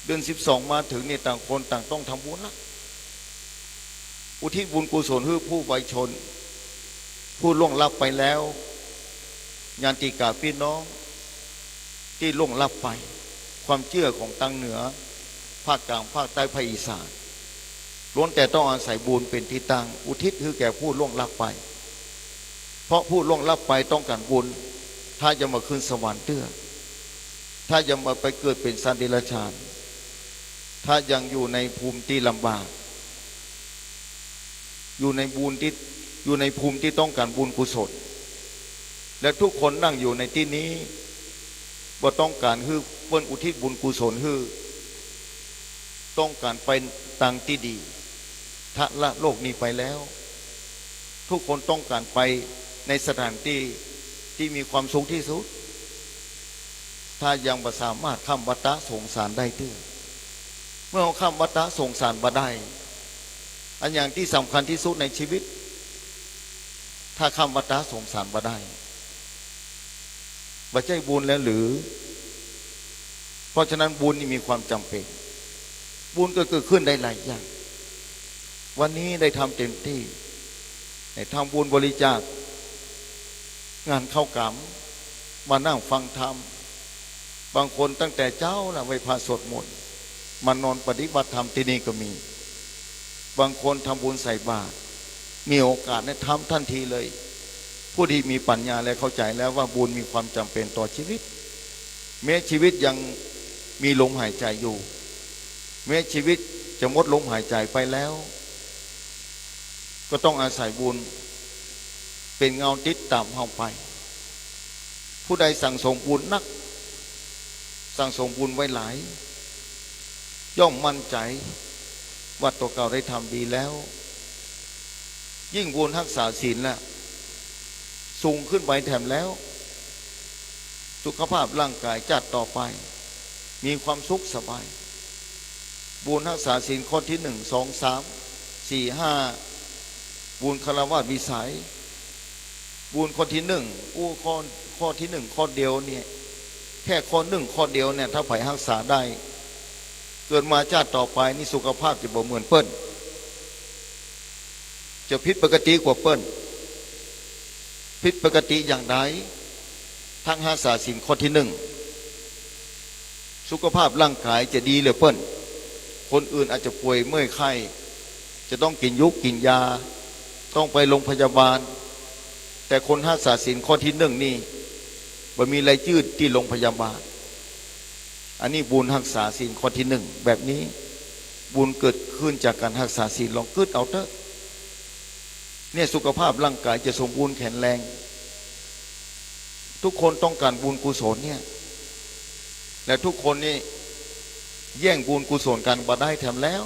เดือน12มาถึงเนี่ยต่างคนต่างต้องทำบุญละอุทิศบุญกุศลให้ผู้ไวชนผู้ล่วงลับไปแล้วญาติกาพี่น้องที่ล่วงลับไปความเชื่อของทางเหนือภาคกลางภาคใต้ภาคอีสานล้วนแต่ต้องอาศัยบุญเป็นที่ตั้งอุทิศให้แก่ผู้ล่วงลับไปเพราะผู้ล่วงลับไปต้องการบุญถ้าจะมาขึ้นสวรรค์เตื้อถ้ายังมาไปเกิดเป็นสัตว์เดรัจฉานถ้ายังอยู่ในภูมิที่ลำบากอยู่ในภูมิที่ต้องการบุญกุศลและทุกคนนั่งอยู่ในที่นี้ว่าต้องการคือเปิ้นอุทิศบุญกุศลคือต้องการไปทางที่ดีถ้าละโลกนี้ไปแล้วทุกคนต้องการไปในสถานที่ที่มีความสุขที่สุดถ้ายังบ่สามารถข้ามวัฏสงสารได้เตื้อเมื่อเราข้ามวัฏสงสารบ่ได้อันอย่างที่สำคัญที่สุดในชีวิตถ้าข้ามวัฏสงสารบ่ได้บ่ใช่บุญแล้วหรือเพราะฉะนั้นบุญนี่มีความจำเป็นบุญก็เกิดขึ้นได้หลายอย่างวันนี้ได้ทำเต็มที่ได้ทำบุญบริจาคงานเข้ากรรมมานั่งฟังธรรมบางคนตั้งแต่เจ้านะไปพาสวดมนต์มานอนปฏิบัติธรรมที่นี่ก็มีบางคนทำบุญใส่บาตรมีโอกาสได้ทำทันทีเลยผู้ที่มีปัญญาและเข้าใจแล้วว่าบุญมีความจำเป็นต่อชีวิตแม้ชีวิตยังมีลมหายใจอยู่แม้ชีวิตจะหมดลมหายใจไปแล้วก็ต้องอาศัยบุญเป็นเงาติดตามเฮาไปผู้ใดสั่งสมบุญนักสั่งสมบุญไว้หลายย่อมมั่นใจว่าตัวเก่าได้ทำดีแล้วยิ่งบุญรักษาศีลน่ะสูงขึ้นไปแถมแล้วสุขภาพร่างกายจัดต่อไปมีความสุขสบายบุญรักษาศีลข้อที่1 2 3 4 5บุญฆราวาสวิสัยบุญข้อที่1ข้อที่1ข้อเดียวเนี่ยแค่ข้อ1ข้อเดียวเนี่ยถ้าไผ่รักษาได้เกิดมาชาติต่อไปนี่สุขภาพจะบ่เหมือนเปิ้นจะผิดปกติกว่าเปิ้นผิดปกติอย่างใดทั้งรักษาศีลข้อที่1สุขภาพร่างกายจะดีเลยเปิ้นคนอื่นอาจจะป่วยเมื่อยไข้จะต้องกินยุกกินยาต้องไปโรงพยาบาลแต่คนรักษาศีลข้อที่1นี่บ่มีรายชื่อที่โรงพยาบาลอันนี้บุญรักษาศีลข้อที่1แบบนี้บุญเกิดขึ้นจากการรักษาศีลลองคิดเอาเถอะเนี่ยสุขภาพร่างกายจะสมบูรณ์แข็งแรงทุกคนต้องการบุญกุศลเนี่ยและทุกคนนี่แย่งบุญกุศลกันบ่ได้แถมแล้ว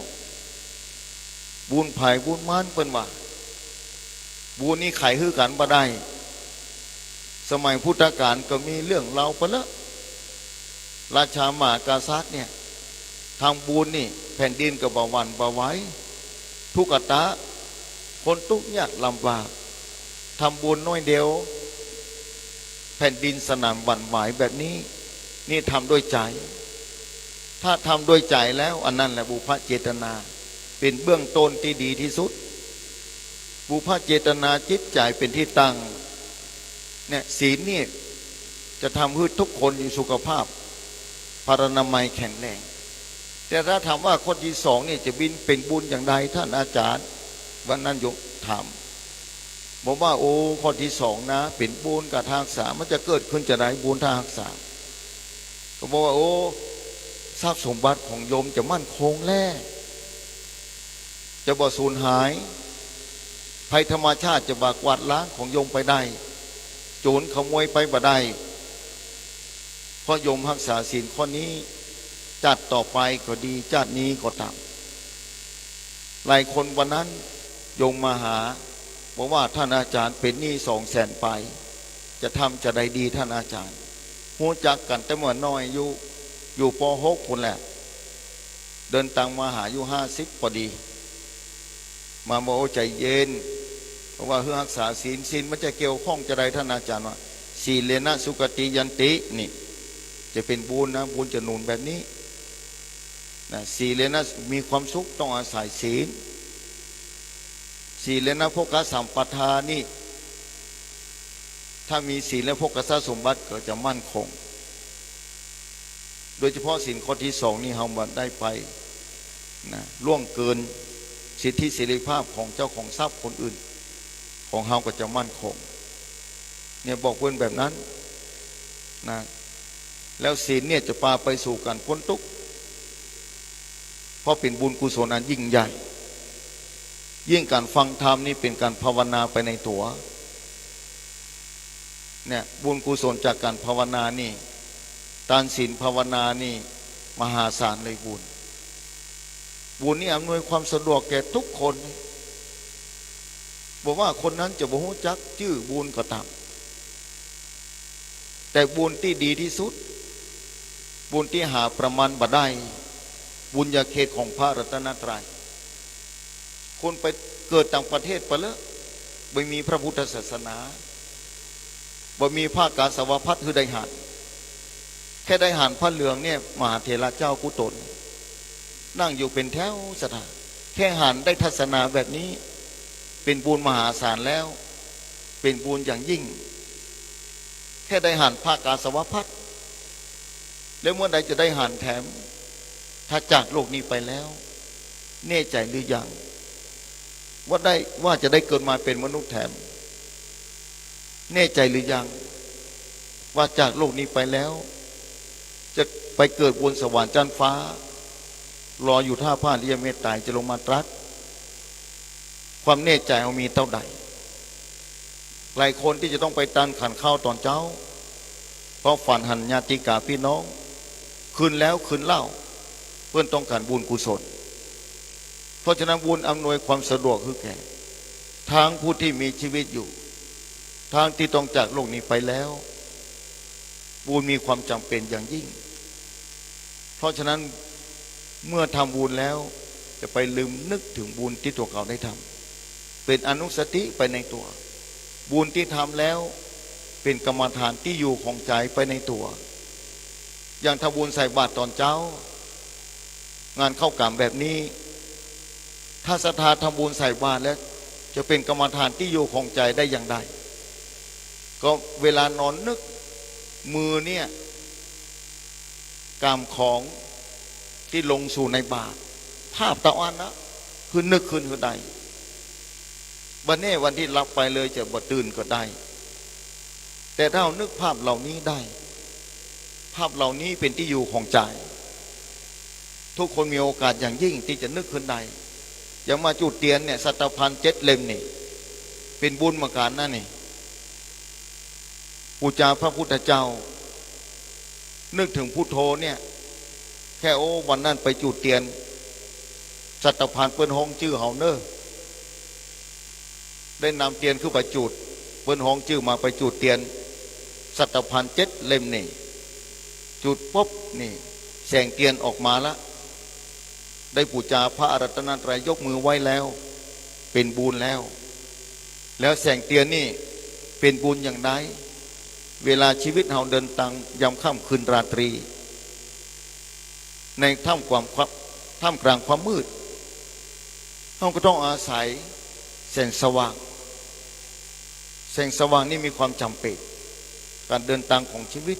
บุญไผ่บุญมานเปิ้นว่าบุญนี่ไขฮือกันบ่ได้ สมัยพุทธกาลก็มีเรื่องเล่าไปแล้ว ราชามหากษัตริย์เนี่ยทำบุญนี่แผ่นดินก็บ่หวั่นบ่ไหวทุกขตะคนทุกข์ยากลำบากทำบุญน้อยเดียวแผ่นดินสนั่นหวั่นไหวแบบนี้นี่ทำด้วยใจถ้าทำด้วยใจแล้วอันนั้นแหละบุพเจตนาเป็นเบื้องต้นที่ดีที่สุดบุพเจตนาจิตใจเป็นที่ตั้งเนี่ยศีลนี่จะทำให้ทุกคนมีสุขภาพพารณามัยแข็งแรงแต่ถ้าถามว่าคนที่สองนี่จะบินเป็นบุญอย่างไรท่านอาจารย์วันนั้นยกถามบอกว่าโอ้ข้อที่สองนะเป็นบุญกับทางสามมันจะเกิดขึ้นจะไรบุญทางสามก็บอกว่าโอ้ทรัพย์สมบัติของโยมจะมั่นคงแล่จะบ่สูญหายภัยธรรมชาติจะบากวาดล้างของโยมไปได้โจรขโมยไปบ่ได้เพราะโยมรักษาศีลข้อนี้จัดต่อไปก็ดีจัดนี้ก็ตามหลายคนวันนั้นโยมมาหาบอกว่าท่านอาจารย์เป็นหนี้200,000ไปจะทำจะได้ดีท่านอาจารย์หูจักกันแต่เมื่อน้อยอยู่ป.6 คนแหละเดินตังมาหาอยู่50พอดีมาบอกใจเย็นเพราะว่าเพื่อรักษาศีลมันจะเกี่ยวข้องจะได้ท่านอาจารย์ว่าศีเลนะสุกติยันตินี่จะเป็นบุญนะบุญจะหนุนแบบนี้นะศีเลนะมีความสุขต้องอาศัยศีลศีเลนะโภคสัมปทานี่ถ้ามีศีลและโภคทรัพย์สมบัติก็จะมั่นคงโดยเฉพาะศีลข้อที่สองนี่เราได้ไปนะล่วงเกินสิทธิเสรีภาพของเจ้าของทรัพย์คนอื่นของเราก็จะมั่นคงเนี่ยบอกเพื่อนแบบนั้นนะแล้วศีลเนี่ยจะพาไปสู่การพ้นทุกข์เพราะเป็นบุญกุศลอันยิ่งใหญ่ยิ่งการฟังธรรมนี่เป็นการภาวนาไปในตัวเนี่ยบุญกุศลจากการภาวนานี่ทานศีลภาวนานี่มหาศาลเลยบุญนี่อำนวยความสะดวกแก่ทุกคนบอกว่าคนนั้นจะบ่ฮู้จักชื่อบุญก็ตามแต่บุญที่ดีที่สุดบุญที่หาประมาณบ่ได้บุญญาเขตของพระรัตนตรัยคนไปเกิดต่างประเทศไปแล้วไม่มีพระพุทธศาสนาบ่มีภาคกาสาวพัฒน์คือได้หันแค่ได้หันพระเหลืองเนี่ยมหาเถระเจ้ากุตนนั่งอยู่เป็นแถวสถานแค่หันได้ทัศนาแบบนี้เป็นบุญมหาศาลแล้วเป็นบุญอย่างยิ่งแค่ได้หันภาคกาสาวพัฒน์แล้วเมื่อใดจะได้หันแถมถ้าจากโลกนี้ไปแล้วแน่ใจหรือยังว่าจะได้เกิดมาเป็นมนุษย์แถมแน่ใจหรือยังว่าจากโลกนี้ไปแล้วจะไปเกิดบนสวรรค์จันทร์ฟ้ารออยู่ท่าผ้าเรียเมตตายจะลงมาตรัสความแน่ใจเอามีเท่าใดหลายคนที่จะต้องไปตันขันข้าวตอนเช้าเพราะฝันหันญาติกาพี่น้องคืนแล้วคืนเล่าเพื่อนต้องการบุญกุศลเพราะฉะนั้นบุญอำนวยความสะดวกคือแก่ทางผู้ที่มีชีวิตอยู่ทางที่ต้องจากโลกนี้ไปแล้วบุญมีความจำเป็นอย่างยิ่งเพราะฉะนั้นเมื่อทำบุญแล้วจะไปลืมนึกถึงบุญที่ตัวเขาได้ทำเป็นอนุสติไปในตัวบุญที่ทำแล้วเป็นกรรมฐานที่อยู่ของใจไปในตัวอย่างทำบุญใส่บาตรตอนเช้างานเข้ากรรมแบบนี้ถ้าศรัทธาทำบุญใส่บาตรแล้วจะเป็นกรรมฐานที่อยู่ของใจได้อย่างไรก็เวลานอนนึกมือเนี่ยกรรมของที่ลงสู่ในบาตรภาพตะวันนะคือนึกคืนคือใดวันนี้วันที่รับไปเลยจะบ่ตื่นก็ได้แต่ถ้าเรานึกภาพเหล่านี้ได้ภาพเหล่านี้เป็นที่อยู่ของใจทุกคนมีโอกาสอย่างยิ่งที่จะนึกขึ้นได้อย่างมาจุดเทียนเนี่ยสัตพันธ์7 เล่มนี่เป็นบุญมาการนั่นนี่บูชาพระพุทธเจ้านึกถึงพุทโธเนี่ยแค่โอ้วันนั้นไปจุดเทียนสัตพันธ์เปิ้นห้องชื่อเฮาเนอได้นำเทียนขึ้นไปจุดเปิ้นห้องชื่อมาไปจุดเทียนสัตพันธ์7 เล่มนี่จ จุดปุ๊บนี่แสงเทียนออกมาละได้บูชาพระรัตนตรัยยกมือไว้แล้วเป็นบุญแล้ว แล้วแสงเทียนนี่เป็นบุญอย่างไรเวลาชีวิตเราเดินทางยามค่ำคืนราตรี ในท่ามกลางความมืดเราก็ต้องอาศัยแสงสว่างแสงสว่างนี่มีความจำเป็นการเดินทางของชีวิต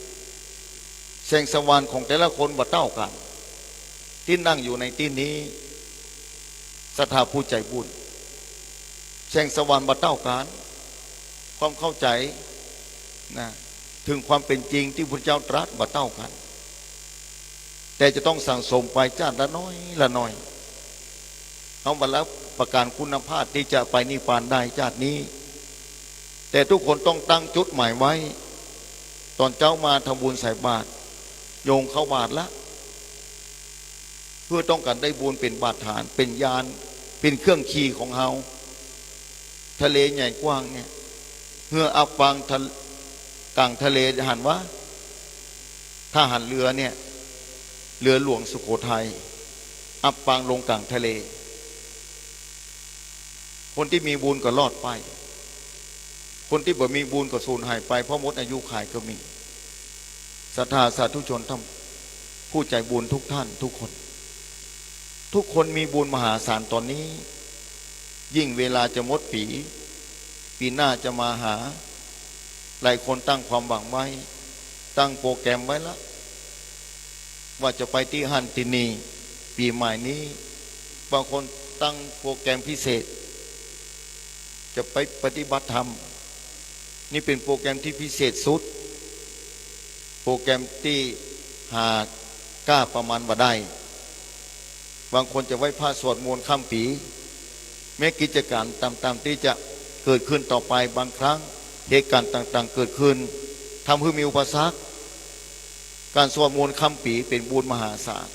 แสงสว่างของแต่ละคนบ่เท่ากันที่นั่งอยู่ในที่นี้ศรัทธาผู้ใจบุญแสงสว่างบ่เท่ากันความเข้าใจนะถึงความเป็นจริงที่พระเจ้าตรัสบ่เท่ากันแต่จะต้องสั่งสมไปชาติละน้อยละน้อยเอาบัลลังก์ประการคุณภาพที่จะไปนิพพานได้ชาตินี้แต่ทุกคนต้องตั้งจุดหมายไว้ตอนเจ้ามาทำบุญใส่บาตรโยงเข้าบาตรละเพื่อต้องการได้บุญเป็นบาตรฐานเป็นยานเป็นเครื่องขี่ของเฮาทะเลใหญ่กว้างเนี่ยเมื่ออับฟังกลางทะเลหันว่าถ้าหันเรือเนี่ยเรือหลวงสุโขทัยอับปางลงกลางทะเลคนที่มีบุญก็รอดไปคนที่บ่มีบุญก็สูญหายไปเพราะหมดอายุขัยก็มีศรัทธาสาธุชนท่านผู้ใจบุญทุกท่านทุกคนมีบุญมหาศาลตอนนี้ยิ่งเวลาจะหมดปีหน้าจะมาหาหลายคนตั้งความหวังไว้ตั้งโปรแกรมไว้แล้วว่าจะไปที่ฮันตินีปีใหม่นี้บางคนตั้งโปรแกรมพิเศษจะไปปฏิบัติธรรมนี่เป็นโปรแกรมที่พิเศษสุดโปรแกรมที่หากล้าประมาณว่าได้บางคนจะไหว้พระสวดมนต์ข้ามปีแม้กิจการตามที่จะเกิดขึ้นต่อไปบางครั้งเหตุการณ์ต่างๆเกิดขึ้นทำให้มีอุปสรรคการสวดมนต์ข้ามปีเป็นบุญมหาศาล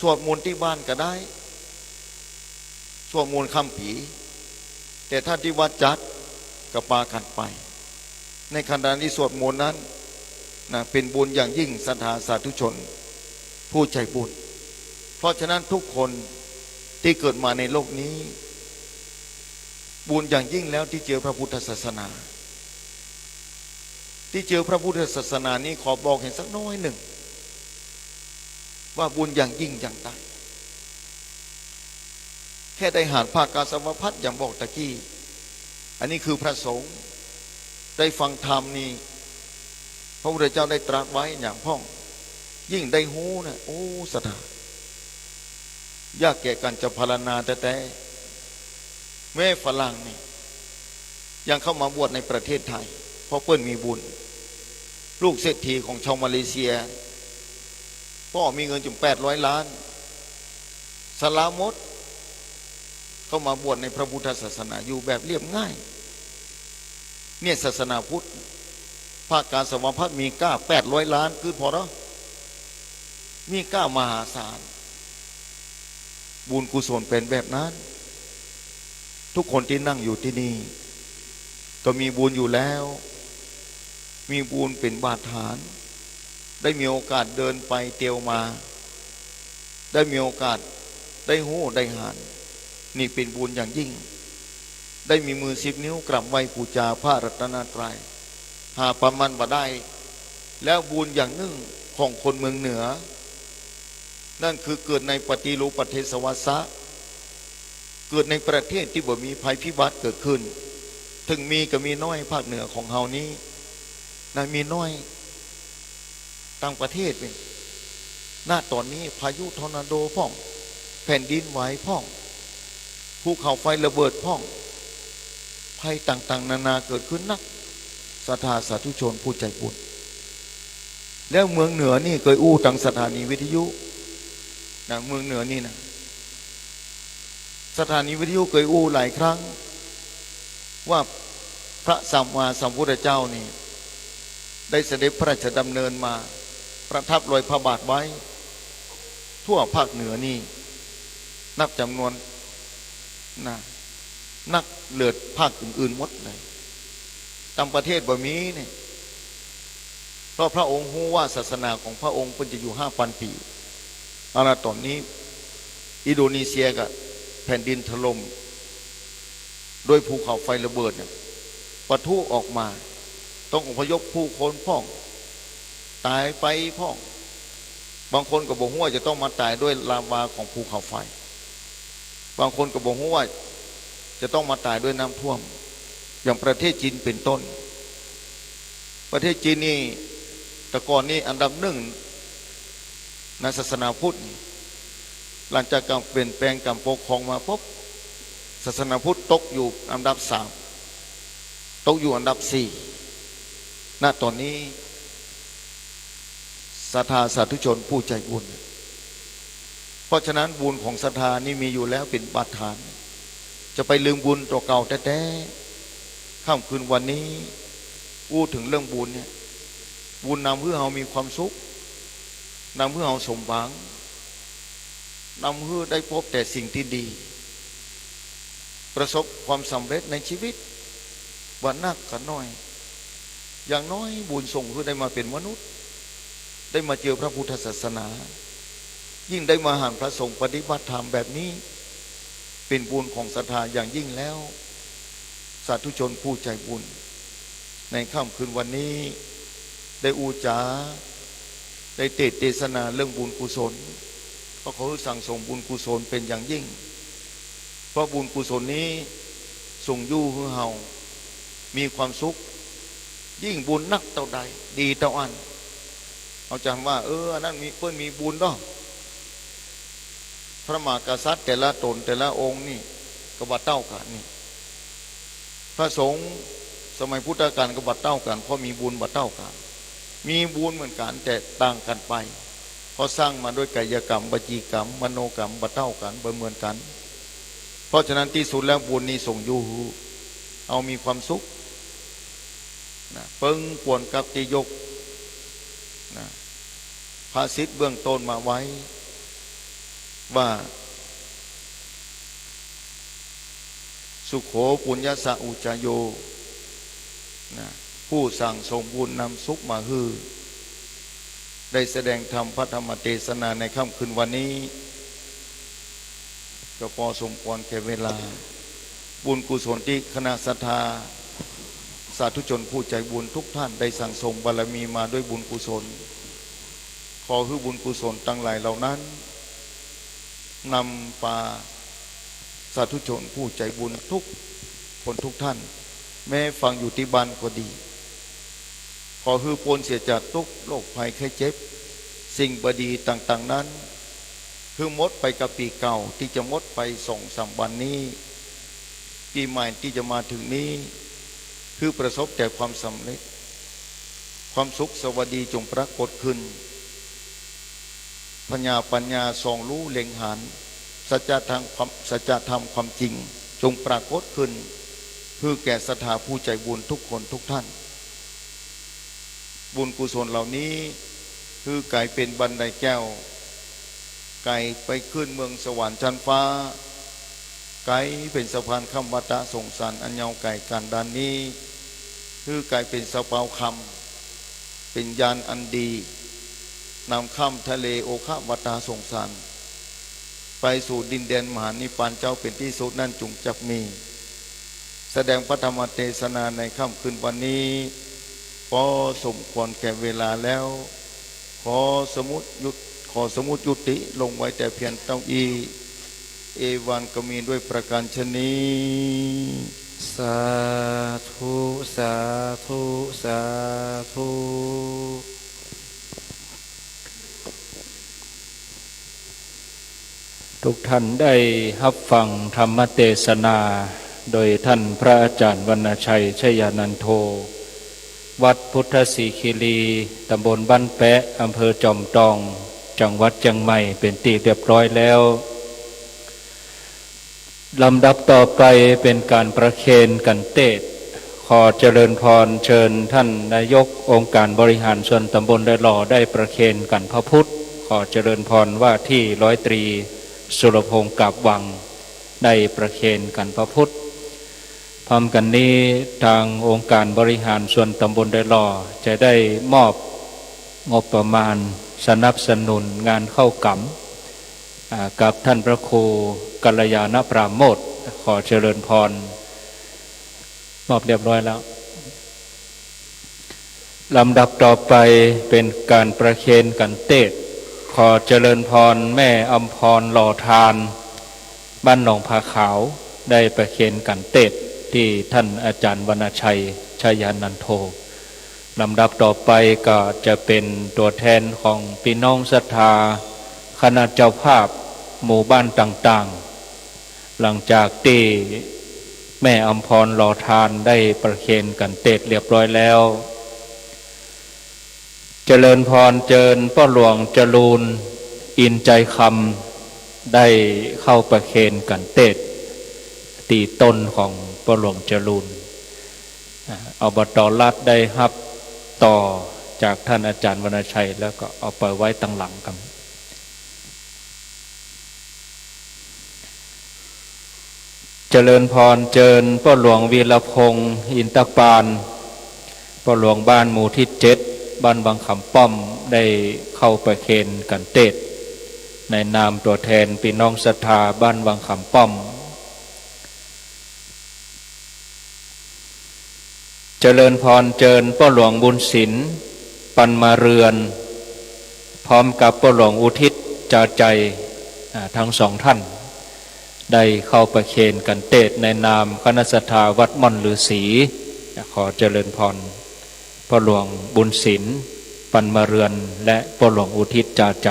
สวดมนต์ที่บ้านก็ได้สวดมนต์ข้ามปีแต่ถ้าที่วัดจัดก็ปากันไปในขณะที่สวดมนต์นั้นนะเป็นบุญอย่างยิ่งศรัทธาสาธุชนผู้ใจบุญเพราะฉะนั้นทุกคนที่เกิดมาในโลกนี้บุญอย่างยิ่งแล้วที่เจอพระพุทธศาสนาที่เจอพระพุทธศาสนานี้ขอบอกเห็นสักน้อยหนึ่งว่าบุญอย่างยิ่งอย่างใดแค่ได้หารภาคกาสาวพัดอย่างบอกตะกี้อันนี้คือพระสงฆ์ได้ฟังธรรมนี่พระพุทธเจ้าได้ตรัสไว้อย่างพ่องยิ่งได้หูนะโอ้สถานยากแก่การจะพารณาแต่แม่ฝรั่งนี่ยังเข้ามาบวชในประเทศไทยเพราะเปิ้นมีบุญลูกเศรษฐีของชาวมาเลเซียพ่อมีเงินจุ่ม800 ล้านสลามดเข้ามาบวชในพระพุทธศาสนาอยู่แบบเรียบง่ายเนี่ยศาสนาพุทธภาคการสวพัฒน์มีก้า800 ล้านคือพอแล้วมีก้ามหาศาลบุญกุศลเป็นแบบนั้นทุกคนที่นั่งอยู่ที่นี่ก็มีบุญอยู่แล้วมีบุญเป็นบาดฐานได้มีโอกาสเดินไปเตียวมาได้มีโอกาสได้หู้ได้หานนี่เป็นบุญอย่างยิ่งได้มีมือ10 นิ้วกราบไหว้บูชาพระรัตนตรัยหาประมาณบ่ได้แล้วบุญอย่างหนึ่งของคนเมืองเหนือนั่นคือเกิดในปฏิรูปประเทศวสะเกิดในประเทศที่บ่มีภัยพิบัติเกิดขึ้นถึงมีก็มีน้อยภาคเหนือของเฮานี้นะมีน้อยต่างประเทศเป็นหน้าตอนนี้พายุทอร์นาโดพ่องแผ่นดินไหวพ่องภูเขาไฟระเบิดพ่องภัยต่างๆนานาเกิดขึ้นนักศรัทธาสาธุชนผู้ใจบุญแล้วเมืองเหนือนี่เคยอู้ทางสถานีวิทยุนะเมืองเหนือนี่นะสถานีวิทยุเคยอู้หลายครั้งว่าพระสัมมาสัมพุทธเจ้านี่ได้เสด็จพระราชดำเนินมาประทับรอยพระบาทไว้ทั่วภาคเหนือนี่นับจำนวนนะนักเลือดภาคอื่นๆหมดเลยต่างประเทศบ่มีนี่ เพราะพระองค์รู้ว่าศาสนาของพระองค์เป็นจะอยู่5,000 ปีตอนนี้อินโดนีเซียกับแผ่นดินถล่มโดยภูเขาไฟระเบิดเนี่ยปะทุออกมาต้องอพยพผู้คนพ่องตายไปพ่องบางคนก็บอกว่าจะต้องมาตายด้วยลาวาของภูเขาไฟบางคนก็บอกว่าจะต้องมาตายด้วยน้ำท่วมอย่างประเทศจีนเป็นต้นประเทศจีนนี่แต่ก่อนนี่อันดับหนึ่งในศาสนาพุทธหลังจากการเปลี่ยนแปลงการปกครองมาปุ๊บศาสนาพุทธตกอยู่อันดับ3ตกอยู่อันดับ4ณตอนนี้ศรัทธาสาธุชนผู้ใจบุญเพราะฉะนั้นบุญของศรัทธานี่มีอยู่แล้วเป็นบาดฐานจะไปลืมบุญตัวเก่าแท้ๆค่ำคืนวันนี้พูดถึงเรื่องบุญเนี่ยบุญนำเพื่อเรามีความสุขนำเพื่อเราสมหวังนำเพื่อได้พบแต่สิ่งที่ดีประสบความสำเร็จในชีวิตว่านักกันน้อยอย่างน้อยบุญส่งเพื่อได้มาเป็นมนุษย์ได้มาเจอพระพุทธศาสนายิ่งได้มาหาพระสงฆ์ปฏิบัติธรรมแบบนี้เป็นบุญของศรัทธาอย่างยิ่งแล้วสาธุชนผู้ใจบุญในค่ำคืนวันนี้ได้อูจาได้เทศนาเรื่องบุญกุศลเพราะเขาสั่งส่งบุญกุศลเป็นอย่างยิ่งเพราะบุญกุศลนี้ส่งยู่ให้เฮามีความสุขยิ่งบุญนักเท่าใดดีเท่าอันเอาจำว่าอันนั้นมีเพิ่นมีบุญเนาะพระมหากษัตริย์แต่ละตนแต่ละองค์นี่ก็บัดเต้ากันนี่พระสงฆ์สมัยพุทธกาลก็บัดเต้ากันเพราะมีบุญบัดเต้ากันมีบุญเหมือนกันแต่ต่างกันไปเพราะสร้างมาด้วยกายกรรมวจีกรรมมโนกรรมบัดเต้ากันเหมือนกันเพราะฉะนั้นที่สุดแล้วบุญนี้ส่งอยู่เอามีความสุขนะเปิงปวนกับติยกนะภาษิตเบื้องต้นมาไว้ว่าสุโขปุญญสะอุจโยนะผู้สั่งส่งบุญนำสุขมาฮือได้แสดงธรรมพระธรรมเทศนาในค่ำคืนวันนี้ก็พอสมควรแก่เวลาบุญกุศลที่คณะศรัทธาสาธุชนผู้ใจบุญทุกท่านได้สั่งส่งบารมีมาด้วยบุญกุศลขอให้บุญกุศลตั้งหลายเหล่านั้นนำพาสาธุชนผู้ใจบุญทุกคนทุกท่านแม้ฟังอยู่ที่บ้านก็ดีขอให้พ้นเสียจากทุกโรคภัยไข้เจ็บสิ่งบดีต่างๆนั้นคือมดไปกับปีเก่าที่จะมดไป2-3 วันนี้ปีใหม่ที่จะมาถึงนี้คือประสบแต่ความสำเร็จความสุขสวัสดีจงปรากฏขึ้นปัญญาส่องรู้เล็งหันสัจธรรมความจริงจงปรากฏขึ้นเพื่อแก่ศรัทธาผู้ใจบุญทุกคนทุกท่านบุญกุศลเหล่านี้คือไก่เป็นบันไดแก้วไก่ไปขึ้นเมืองสวรรค์ชั้นฟ้าไก่เป็นสะพานข้ามวัฏสงสารอันยาวไก่การดานนี้คือไก่เป็นสะเปาคำเป็นยานอันดีนำข้ามทะเลโอคะวัฏสงสารไปสู่ดินแดนมหานิพพานเจ้าเป็นที่สุดนั่นจงจักมีแสดงพระธรรมเทศนาในค่ำคืนวันนี้พอสมควรแก่เวลาแล้วขอสมุดยุติลงไว้แต่เพียงเท่านี้เอวันก็มีด้วยประการชนีสาธุสาธุสาธุทุกท่านได้รับฟังธรรมเทศนาโดยท่านพระอาจารย์วรรณชัยชยานันโทวัดพุทธศรีคีรีตำบลบ้านแปะอำเภอจอมทองจังหวัดเชียงใหม่เป็นที่เรียบร้อยแล้วลำดับต่อไปเป็นการประเคนกันเทศขอเจริญพรเชิญท่านนายกองค์การบริหารส่วนตำบลได้หล่อได้ประเคนกันพระพุทธขอเจริญพรว่าที่ร้อยตรีสุรพงศ์กาบวังได้ประเคนกันพระพุทธพร้อมกันนี้ทางองค์การบริหารส่วนตำบลได้หล่อจะได้มอบ งบประมาณสนับสนุนงานเข้ากำกับท่านพระครูกัลยาณปราโมทย์ขอเจริญพรมอบเรียบร้อยแล้วลำดับต่อไปเป็นการประเคนกันเทศขอเจริญพรแม่อำพรหล่อทานบ้านหนองผาขาวได้ประเคนกันเทศที่ท่านอาจารย์วรรณชัยชยานันโทลำดับต่อไปก็จะเป็นตัวแทนของพี่น้องศรัทธาคณะเจ้าภาพหมู่บ้านต่างๆหลังจากที่แม่อำพรหล่อทานได้ประเคนกันเทศเรียบร้อยแล้วเจริญพรเจิญพ่อหลวงจรูนอินใจคำได้เข้าประเคนกันเทศตีต้นของพ่อหลวงจรูนอบต.ลัดได้รับต่อจากท่านอาจารย์วรรณชัยแล้วก็เอาไปไว้ตั้งหลังกันเจริญพรเจิญพ่อหลวงวีรพงศ์อินตปานพ่อหลวงบ้านหมู่ที่7บ้านบางขำป้อมได้เข้าประเคนกันเทศในนามตัวแทนพี่น้องศรัทธาบ้านบางขำป้อมเจริญพรเจิญพ่อหลวงบุญศิลป์ปันมาเรือนพร้อมกับพ่อหลวงอุทิศจาใจทั้งสองท่านได้เข้าประเคนกันเทศในนามคณะศรัทธาวัดม่อนฤาษีขอเจริญพรพ่อหลวงบุญศิลป์ปันมาเรือนและพ่อหลวงอุทิศจาใจ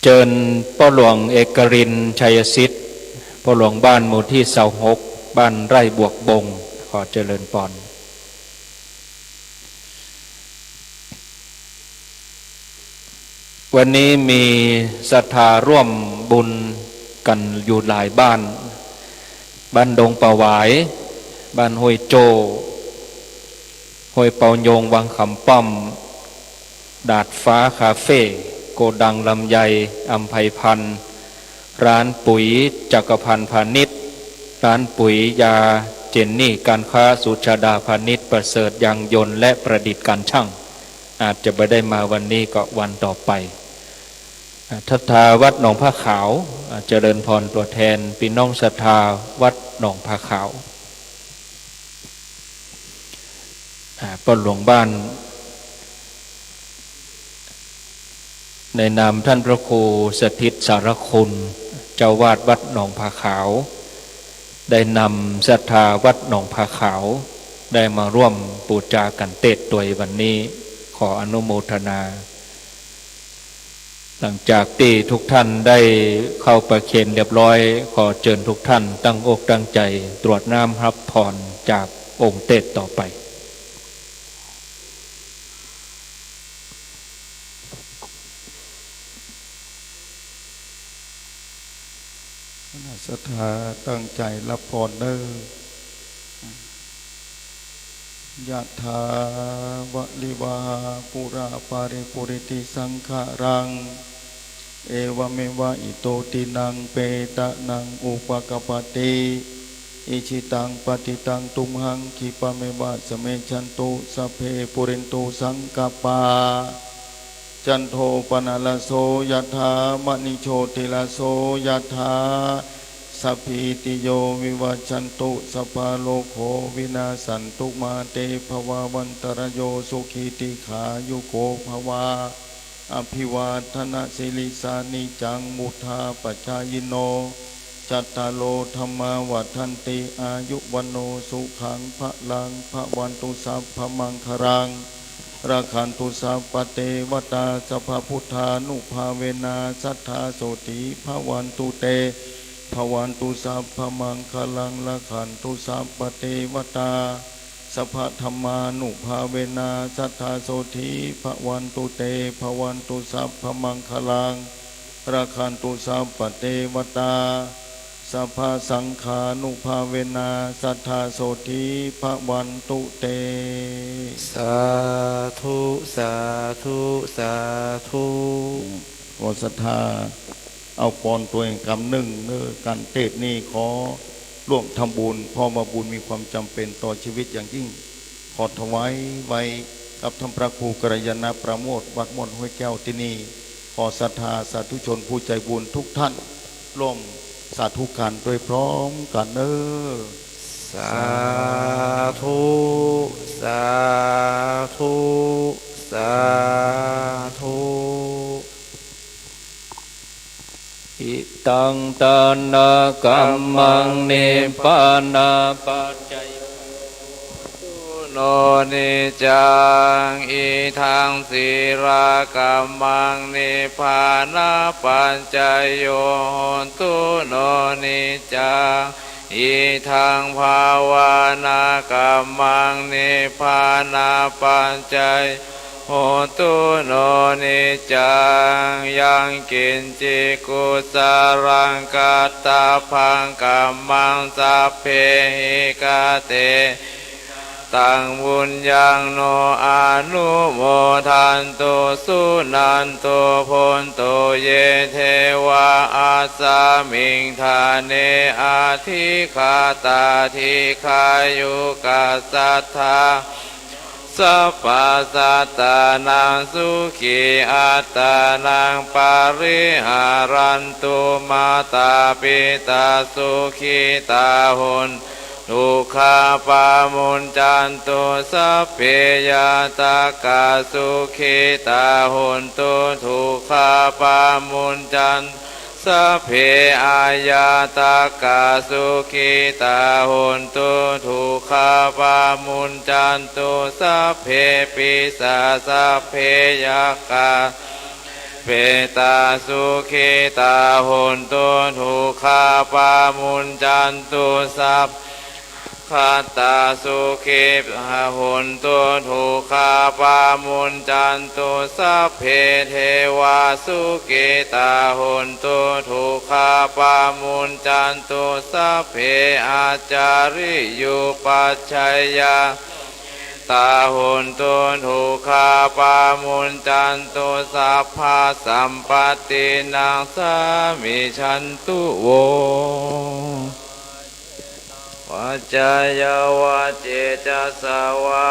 เจิญพ่อหลวงเอกรินทร์ชัยสิทธิ์พ่อหลวงบ้านหมู่ที่26บ้านไร่บวกบงขอเจริญพรวันนี้มีศรัทธาร่วมบุญกันอยู่หลายบ้านบ้านดงป่าหวายบ้านห้วยโจห้วยเปาโยงวังคำป้อมดาดฟ้าคาเฟ่โกดังลำไยอัมไพพันธ์ร้านปุ๋ยจักรพันธ์พาณิชย์ร้านปุ๋ยยาเจนนี่การค้าสุชาดาพาณิชย์ประเสริฐยางยนต์และประดิษฐ์การช่างอาจจะไม่ได้มาวันนี้ก็วันต่อไปศรัทธาวัดหนองผ้าขาวเจริญพรตัวแทนพี่น้องศรัทธาวัดหนองผ้าขาวป้าหลวงบ้านในนามท่านพระครูสถิตสารคุณเจ้าวาดวัดหนองผ้าขาวได้นำศรัทธาวัดหนองผ้าขาวได้มาร่วมบูชากันเทศน์ตัววันนี้ขออนุโมทนาหลังจากที่ทุกท่านได้เข้าประเคนเรียบร้อยขอเชิญทุกท่านตั้งอกตั้งใจตรวจน้ำรับพรจากองค์เทศน์ต่อไปศรัทธาตั้งใจรับพรเด้อยะถาวะลิวาปุราปาริปุริติสังขารังเอวเมวะอิโตตินังเปตะนังอุปกปติอิชิตังปฏิตังตุมหังคิปะเมวะสเมชันตุสัพเพปุเรนตุสังกปาจันโทปนะละโสยะถามณิโชติละโสยะถาสัพพิติโยวิวัชชันตุสัพพะโลกโควินาสันตุมาเตภวาวันตรโยสุขีติขายุโกภวาอภิวาทนาสิริสานิจังมุทาปัจจายโนจัตตาโลธรรมาวัฏันติอายุวันโนสุขังพระลังพระวันตุสัพพมังครังราคันตุสัพปเทวตาสัพพพุทธานุภาเวนะสัทธาโสติภวันตุเตภวันตุสัพพมังคลังละขันตุสัพปเทวตาสัพพธรรมานุภาเวนะสัทธาโสติภวันตุเตภวันตุสัพพมังคลังละขันตุสัพปเทวตาสัพพสังขานุภาเวนะสัทธาโสติภวันตุเตสาธุสาธุสาธุขอศรัทธาเอาปอนตัวเองกำหนึ่งการเทศนี้ขอร่วมทำบุญพอมาบุญมีความจำเป็นต่อชีวิตอย่างยิ่ง ขอถวายไว้กับท่านพระครูกัลยาณประโมทวัดม่อนห้วยแก้วที่นี่ขอศรัทธาสาธุชนผู้ใจบุญทุกท่านร่วมสาธุการโดยพร้อมกันเนอ สาธุสาธุสาธุ อิตังตานากัมมังเนปานาปัจจโย โนนิจังอีทังสีรากัมมังนิพพานาปัญจโยโหนตุโนนิจังอีทังภาวนากัมมังนิพพานาปัญจโหนตุโนนิจังยังกินจิกุสารังกัตตาพังกัมมังสัพเพหิกาเตตังบุญยังโนอานุโมทันตุสุนันตุพนตุเยเทวาอาสามิงทาเนอาทิคาตาทิขายุกัสสัทธาสัพพะสัตตานังสุขีอัตตานังปาริหารันตุมาตาปิตาสุขีตาหุนทุกขาปามุนจันตุสัพเพยาตากาสุขีตาหุนตุทุกขาปามุนจันสัพเพอายาตากาสุขีตาหุนตุทุกขาปามุนจันตุสัพเพปิสาสัพเพยัคฆาเปตาสุขีตาหุนตุทุกขาปามุนจันตุสัพขัตตาสุขีหุนตุทุกขาปามุนจันตุสัพเพเทวาสุขีตาหุนตุทุกขาปามุนจันตุสัพเพอาจาริยุปัชฌัยยาตาหุนตุทุกขาปามุนจันตุสัพพะสัมปตินังสามิชันตุโววัจจายวัจเจจะสาวา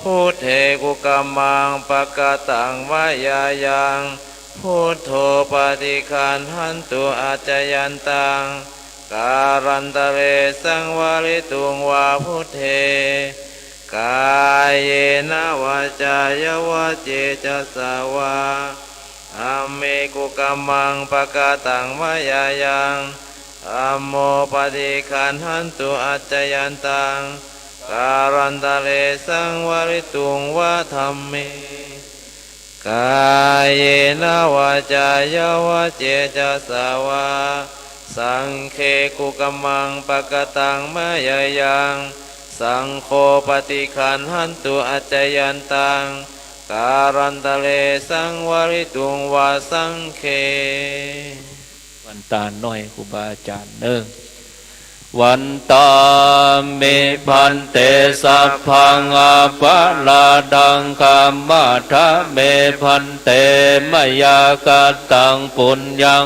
พุทเทกุกัมมังปะกะตังวายายังพุทโธปฏิคันหันตุอาจยันตังการันตะเรสังวาริตุงวาพุทเทกายเยนะวัจจายวัจเจจะสาวาอัมเมกุกัมมังปะกะตังวายายังอัมโมปฏิคันหันตุอัจจยันตังการันตะเลสังวริตุงวะธัมเมกายเยนะวาจายาวะเจจะสาวาสังเคกุกัมมังปะกะตังมะยายังสังโฆปฏิคันหันตุอัจจยันตังการันตะเลสังวริตุงวะสังเควันตาน้อยครูบาอาจารย์เด้อวันตาเมพันเตสัพพังอาภาลาดังคัมมาทะเมพันเตมยากตังปุญญัง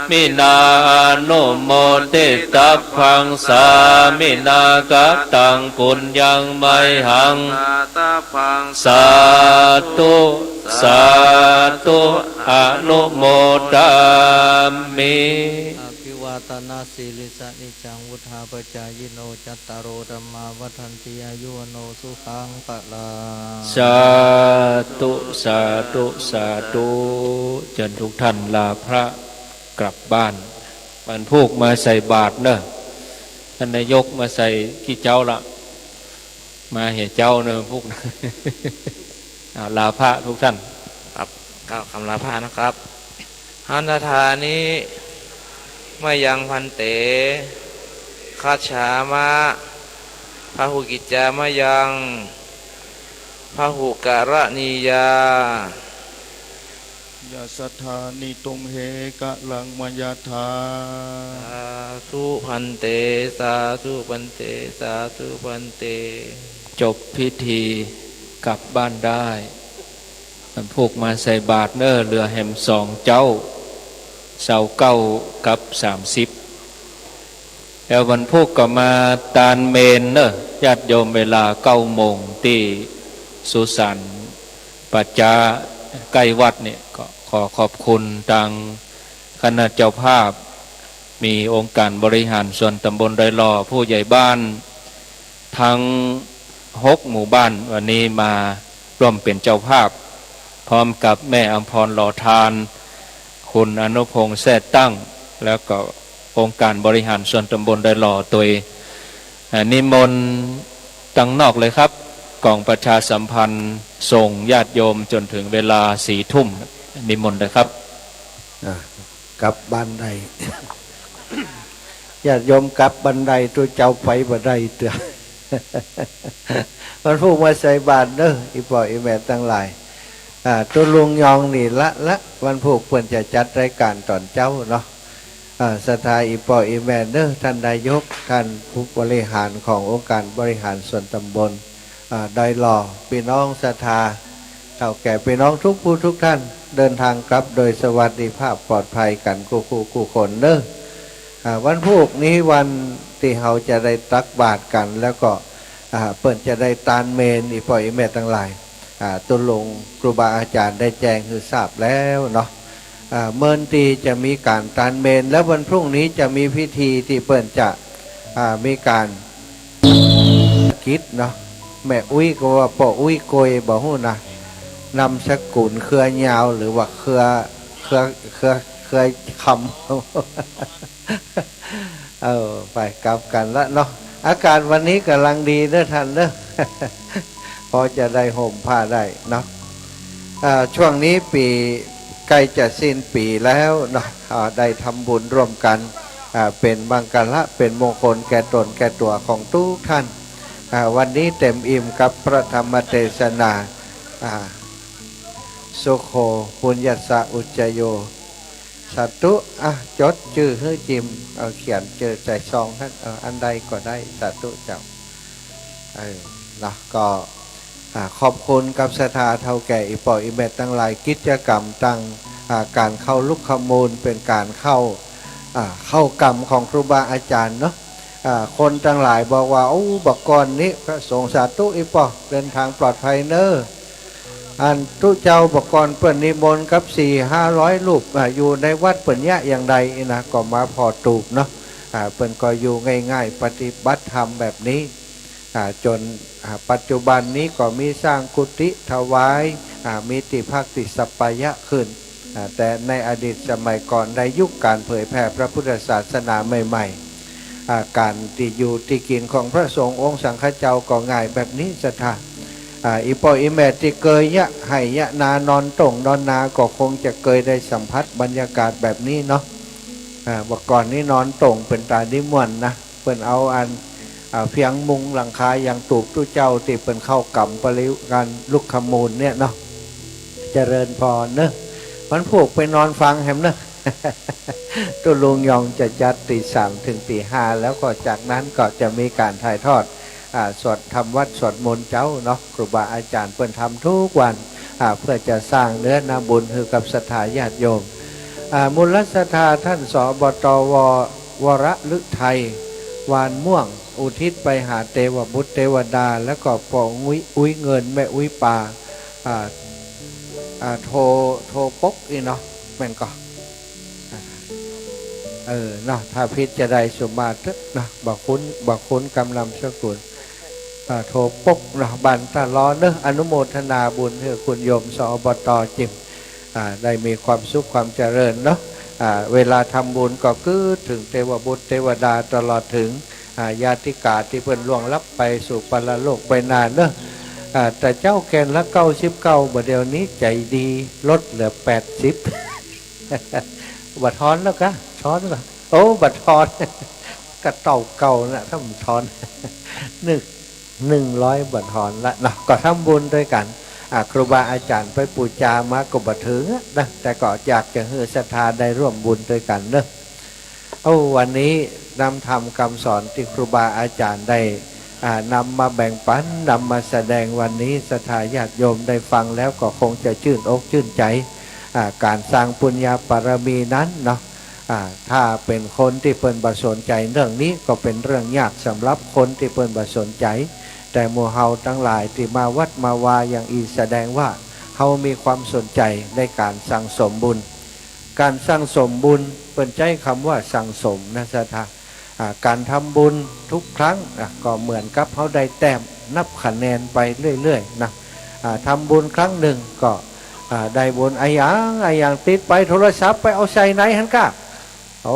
มินาอนุโมทิตัพพังสามินากตังปุญญังไมหังสาธุสาธุอนุโมทามิอภิวาตนาสีลิสานิจังวุธาปจายโนจัตตารโอธรรมาวัฏันติอายุวโนสุขังปะลาสาธุสาธุสาธุเชิญทุกท่านลาพระกลับบ้านบรรพุกมาใส่บาตรเนอะท่านนายกมาใส่ขี้เจ้าละมาเหี่ยเจ้าเนอะพวกลาพระทุกท่านครับกล่าวคำลาพระนะครับหันธานี้มายังพันเตคัจฉามะพหุกิจจามะยังพหุการณียายาสัทธานิตุมเหกะลังมยาธาสาธุพันเตสาธุพันเตสาธุพันเตจบพิธีกลับบ้านได้มันพวกมาใส่บาตรเนอเรือแหม2 เจ้าเสา9 กับ 30 แล้ววันพุธก็มาตานเมนเนอะญาติโยมเวลา9 โมงที่สุสานปัจจาใกล้วัดเนี่ยก็ขอขอบคุณทางคณะเจ้าภาพมีองค์การบริหารส่วนตำบลดอยหล่อผู้ใหญ่บ้านทั้ง6 หมู่บ้านวันนี้มาร่วมเป็นเจ้าภาพพร้อมกับแม่อำพรหล่อทานคุณอนุพงษ์แท้ตั้งแล้วก็องค์การบริหารส่วนตำบลดอยหล่อตัวนิมนต์ตั้งนอกเลยครับกองประชาสัมพันธ์ส่งญาติโยมจนถึงเวลา4 ทุ่มนิมนต์เลยครับ กลับบ้านใด ญาติโยมกลับบันไดตัวเจ้าไปบันไดเตือ มันพูดมาใส่บาตรเด้ออีพ่ออีแม่ทั้งหลายตัวลุงยองนี่ละวันพูกเพื่อนจะจัดรายการตอนเจ้าเนาะสถาอีพ่ออีแม่เด้อท่านนายกท่านผู้บริหารขององค์การบริหารส่วนตำบลดอยหล่อพี่น้องศรัทธาเท่าแก่พี่น้องทุกผู้ทุกท่านเดินทางกลับโดยสวัสดิภาพปลอดภัยกันคู่คนเด้อวันพุธนี้วันที่เราจะได้ตักบาตรกันแล้วก็เปิ่นจะได้ตานเมนอีพ่ออีแม่ทั้งหลายตุลงครูบาอาจารย์ได้แจ้งคือทราบแล้วเนาะเมื่อตีจะมีการตานเมนแล้ววันพรุ่งนี้จะมีพิธีที่เปิ่นจะมีการกิจเนาะแม่อุ้ยก็ว่าป่ออุ้ยโกยบอกฮู้นะนำสกุลเครือยาวหรือว่าเครือคำ ไปกลับกันละเนาะอากาศวันนี้กำลังดีเด้อท่านเด้อ พอจะได้ห่มผ้าได้เนาะช่วงนี้ปีใกล้จะสิ้นปีแล้วเนาะได้ทำบุญร่วมกันเป็นบังกละเป็นมงคลแก่ตนแก่ตัวของทุกท่านวันนี้เต็มอิ่มกับพระธรรมเทศนาสุโขปุญญสะอุจจโยสัตุจดชื่อให้จิมเอาเขียนเจอใจซองท่านอันใดก็ได้สัตุเจ้านะก็ขอบคุณกับศรัทธาเท่าแก่อีปออีเมตตั้งหลายกิจกรรมตั้งการเข้าลุกขมูลเป็นการเข้ากรรมของครูบาอาจารย์เนาะคนทั้งหลายบอกว่าโอ้บักกรนี้พระสงฆ์สาธุอีปอเดินทางปลอดภัยเนอะอันทุเจ้าบักกรเปิ่นนิมนต์กับ400-500 รูปอยู่ในวัดเปิ่นยะอย่างใดนะก็มาพอตูบเนาะเปิ่นก็อยู่ง่ายๆปฏิบัติธรรมแบบนี้จนปัจจุบันนี้ก็มีสร้างกุฏิถวายมีติภักติสัปปายะขึ้นแต่ในอดีตสมัยก่อนในยุคการเผยแผ่พระพุทธศาสนาใหม่ๆการที่อยู่ที่กินของพระสงฆ์องค์สังฆเจ้าก็ง่ายแบบนี้สถาอีปออีแม่ที่เกยยะให้ยะนานอนตรงนอนนาก็คงจะเคยได้สัมผัสบรรยากาศแบบนี้เนาะบอกก่อนนี้นอนตรงเป็นตาดิม่วนนะเพิ่นเอาเพียงมุงหลังคาอย่างตูบตู้เจ้าที่เพิ่นเข้ากำปริกันลุกขมูลเนี่ยเนาะเจริญพรเนอะมันพวกไปนอนฟังแฮมเนอะ ตัวลุงยองจะจัดตี 3 ถึงตี 5แล้วก็จากนั้นก็จะมีการถ่ายทอดสวดทำวัดสวดมนต์เจ้าเนาะครูบาอาจารย์เพิ่นทำทุกวันเพื่อจะสร้างเนื้อนาบุญคือกับศรัทธาญาติโยมมูลศรัทธาท่านสบตวรฤทัยวานม่วงอุทิศไปหาเทวบุตรเทวดาแล้วก็ปองอุ้ยเงินแม่อุ้ยป่าโทปกอีเนาะแม่นก็เนาะถ้าพิษจะได้สมมาตรนะบักคุ้นกำลำสกุลโทปกนะบันตะล้อเนอะอนุโมทนาบุญเพื่อคุณโยมสอบตจิมได้มีความสุขความเจริญเนาะเวลาทำบุญก็คือถึงเทวบุตรเทวดาตลอดถึงญาติกาที่เพิ่นล่วงลับไปสู่ปรโลกไปนานเนอะแต่เจ้าแกนละ99บ่เดี๋ยวนี้ใจดีลดเหลือ80 บัดทอนแล้วกะช้อนก็โอ้บัดทอนกระเต่าเก่านะถ้ามันทอน100 บัดทอนละเนาะก็ทำบุญด้วยกันครูบาอาจารย์ไปปูจามาก็บ่ถึงนะแต่ก็อยากจะให้ศรัทธาได้ร่วมบุญด้วยกันเนอะวันนี้นำธรรมคำสอนที่ครูบาอาจารย์ได้นำมาแบ่งปันนำมาแสดงวันนี้ศรัทธาญาติโยมได้ฟังแล้วก็คงจะชื่นอกชื่นใจการสร้างปุญญาบารมีนั้นเนาะ ถ้าเป็นคนที่เปิ้นบ่สนใจเรื่องนี้ก็เป็นเรื่องยากสำหรับคนที่เปิ้นบ่สนใจแต่หมู่เฮาทั้งหลายที่มาวัดมาวาอย่างอีแสดงว่าเฮามีความสนใจในการสั่งสมบุญการสั่งสมบุญเปิ้นใช้คำว่าสั่งสมนะศรัทธาการทำบุญทุกครั้งก็เหมือนกับเฮาได้แต้มนับคะแนนไปเรื่อยๆนะทำบุญครั้งหนึ่งก็ได้บุญไอ้อย่างติดไปโทรศัพท์ไปเอาใส่ไหนฮันก้าเอา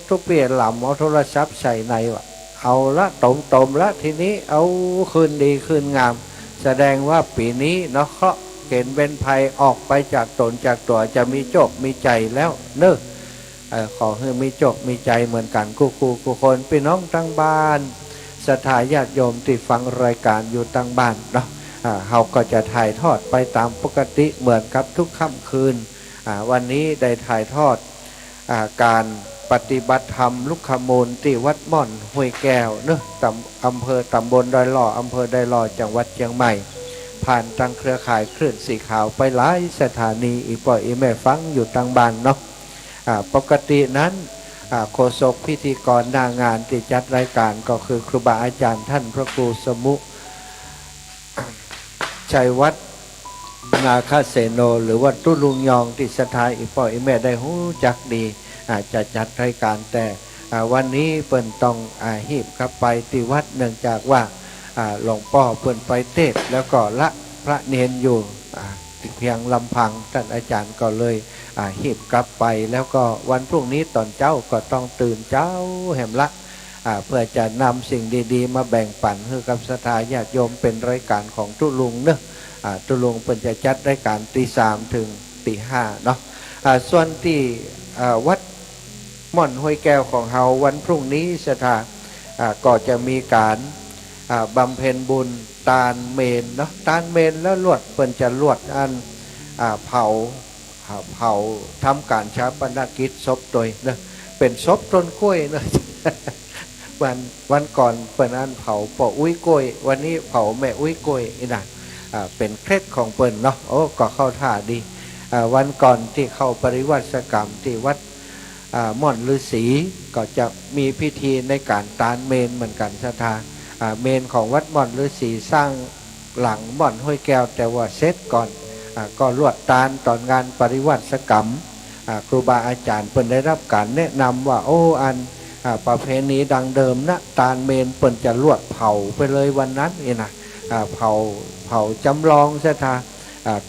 ทุกเปลี่ยนหล่ำเอาโทรศัพท์ใส่ในวะเอาละตมละทีนี้เอาคืนดีคืนงามแสดงว่าปีนี้เนาะเคราะห์เกณฑ์เป็นภัยออกไปจากตนจากตัวจะมีโชคมีใจแล้วเนอะขอให้มีโชคมีใจเหมือนกันคู่คนพี่น้องทั้งบ้านศรัทธาญาติโยมที่ฟังรายการอยู่ทั้งบ้านเนาะเราก็จะถ่ายทอดไปตามปกติเหมือนกับทุกค่ำคืนวันนี้ได้ถ่ายทอดการปฏิบัติธรรมลุกขมูลที่วัดม่อนห้วยแก้วเนอะอำเภอตำบลดอยหล่ออำเภอดอยหล่อจังหวัดเชียงใหม่ผ่านทางเครือข่ายคลื่นสีขาวไปหลายสถานีอีปล่อยอีแม่ฟังอยู่ทางบ้านเนาะปกตินั้นโฆษกพิธีกรหน้างานที่จัดรายการก็คือครูบาอาจารย์ท่านพระครูสมุชัยวัฒน์นาคเสโนหรือว่าตุลุงยองที่สถานอีปล่อยอีแม่ได้หู้จักดีจะจัดรายการแต่วันนี้เปิ้นต้องหีบกลับไปที่วัดเนื่องจากว่าหลวงพ่อเปิ้นไปเทศแล้วก็ละพระเนนอยู่เพียงลำพังท่านอาจารย์ก็เลยหีบกลับไปแล้วก็วันพรุ่งนี้ตอนเจ้าก็ต้องตื่นเจ้าแหมละเพื่อจะนำสิ่งดีๆมาแบ่งปันให้กับศรัทธาญาติโยมเป็นรายการของตุลุงเนอะตุลุงเปิ้นจะจัดรายการตี 3ถึงตี 5เนาะส่วนที่วัดม่อนห้วยแก้วของเฮาวันพรุ่งนี้ศรัทธาก็จะมีการบำเพ็ญบุญตาลเมนเนาะตาลเมนแล้วลวดเปิ้นจะลวดอันเผาทำการชาปนกิจศพโดยเนะเป็นศพต้นกล้วยเนะ วันก่อนเปิ้นอันเผาปออุ้ยกล้วยวันนี้เผาแม่อุ้ยกล้วยนี่นะเป็นเคล็ดของเปิ้นเนาะโอ้ก็เข้าท่าดีวันก่อนที่เข้าปริวัติกรรมที่วัดม่อนฤาษีก็จะมีพิธีในการตานเมนเหมือนกันศรัทธาเมนของวัดม่อนฤาษีสร้างหลังม่อนห้วยแก้วแต่ว่าเสร็จก่อนก็ลวดตานตอนงานปริวัติกรรมครูบาอาจารย์เปิ้นได้รับการแนะนำว่าโอ้ประเพณีดังเดิมนะตานเมนเปิ้นจะลวดเผาไปเลยวันนั้นเองนะเผาจำลองศรัทธา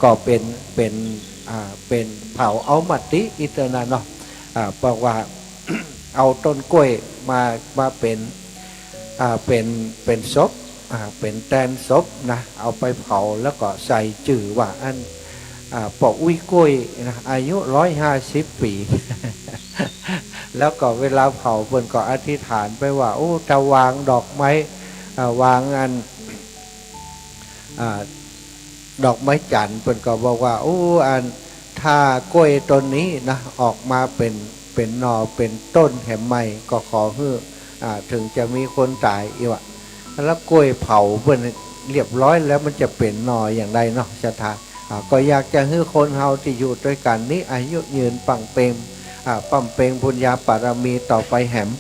ก็เป็นเผาเอามัดติอิตนาเนาะบอกว่า เอาต้นกล้วยมาเป็นศพเป็นแตนศพนะเอาไปเผาแล้วก็ใส่จื่อว่าอันปอกอุ้ยกล้วยนะอายุ150 ปี แล้วก็เวลาเผาเพิ่นก็อธิษฐานไปว่าโอ้ถ้าวางดอกไม้วางอันดอกไม้จันทร์เพิ่นก็บอกว่าโอ้อันถ้ากล้วยต้นนี้นะออกมาเป็นหน่อเป็นต้นแหมใหม่ก็ขอให้ถึงจะมีคนตายอีกว่าแล้วกล้วยเผาเพิ่นเรียบร้อยแล้วมันจะเป็นหน่ออย่างไรเนาะศรัทธาก็อยากจะให้คนเฮาที่อยู่ด้วยกันนี้อายุยืนปังเปงปั่มเปงบุญญาบารมีต่อไปแหม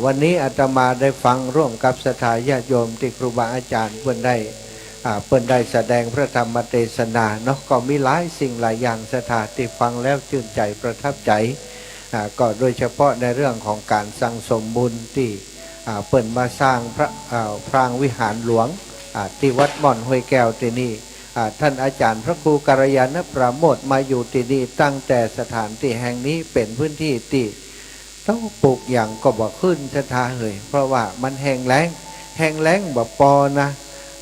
วันนี้อาตมาได้ฟังร่วมกับศรัทธาญาติโยมที่ครูบาอาจารย์เพิ่นได้แสดงพระธรรมเทศนาเนาะก็มีหลายสิ่งหลายอย่างศรัทธาที่ฟังแล้วชื่นใจประทับใจก็โดยเฉพาะในเรื่องของการสั่งสมบุญที่เปิ่นมาสร้างพรางวิหารหลวงที่วัดม่อนห้วยแก้วที่นี่ท่านอาจารย์พระครูกัลยาณปราโมทย์มาอยู่ที่นี่ตั้งแต่สถานที่แห่งนี้เป็นพื้นที่ที่ต้องปลูกอย่างก็บ่ขึ้นศรัทธาเฮยเพราะว่ามันแห้งแล้งบ่พอนะ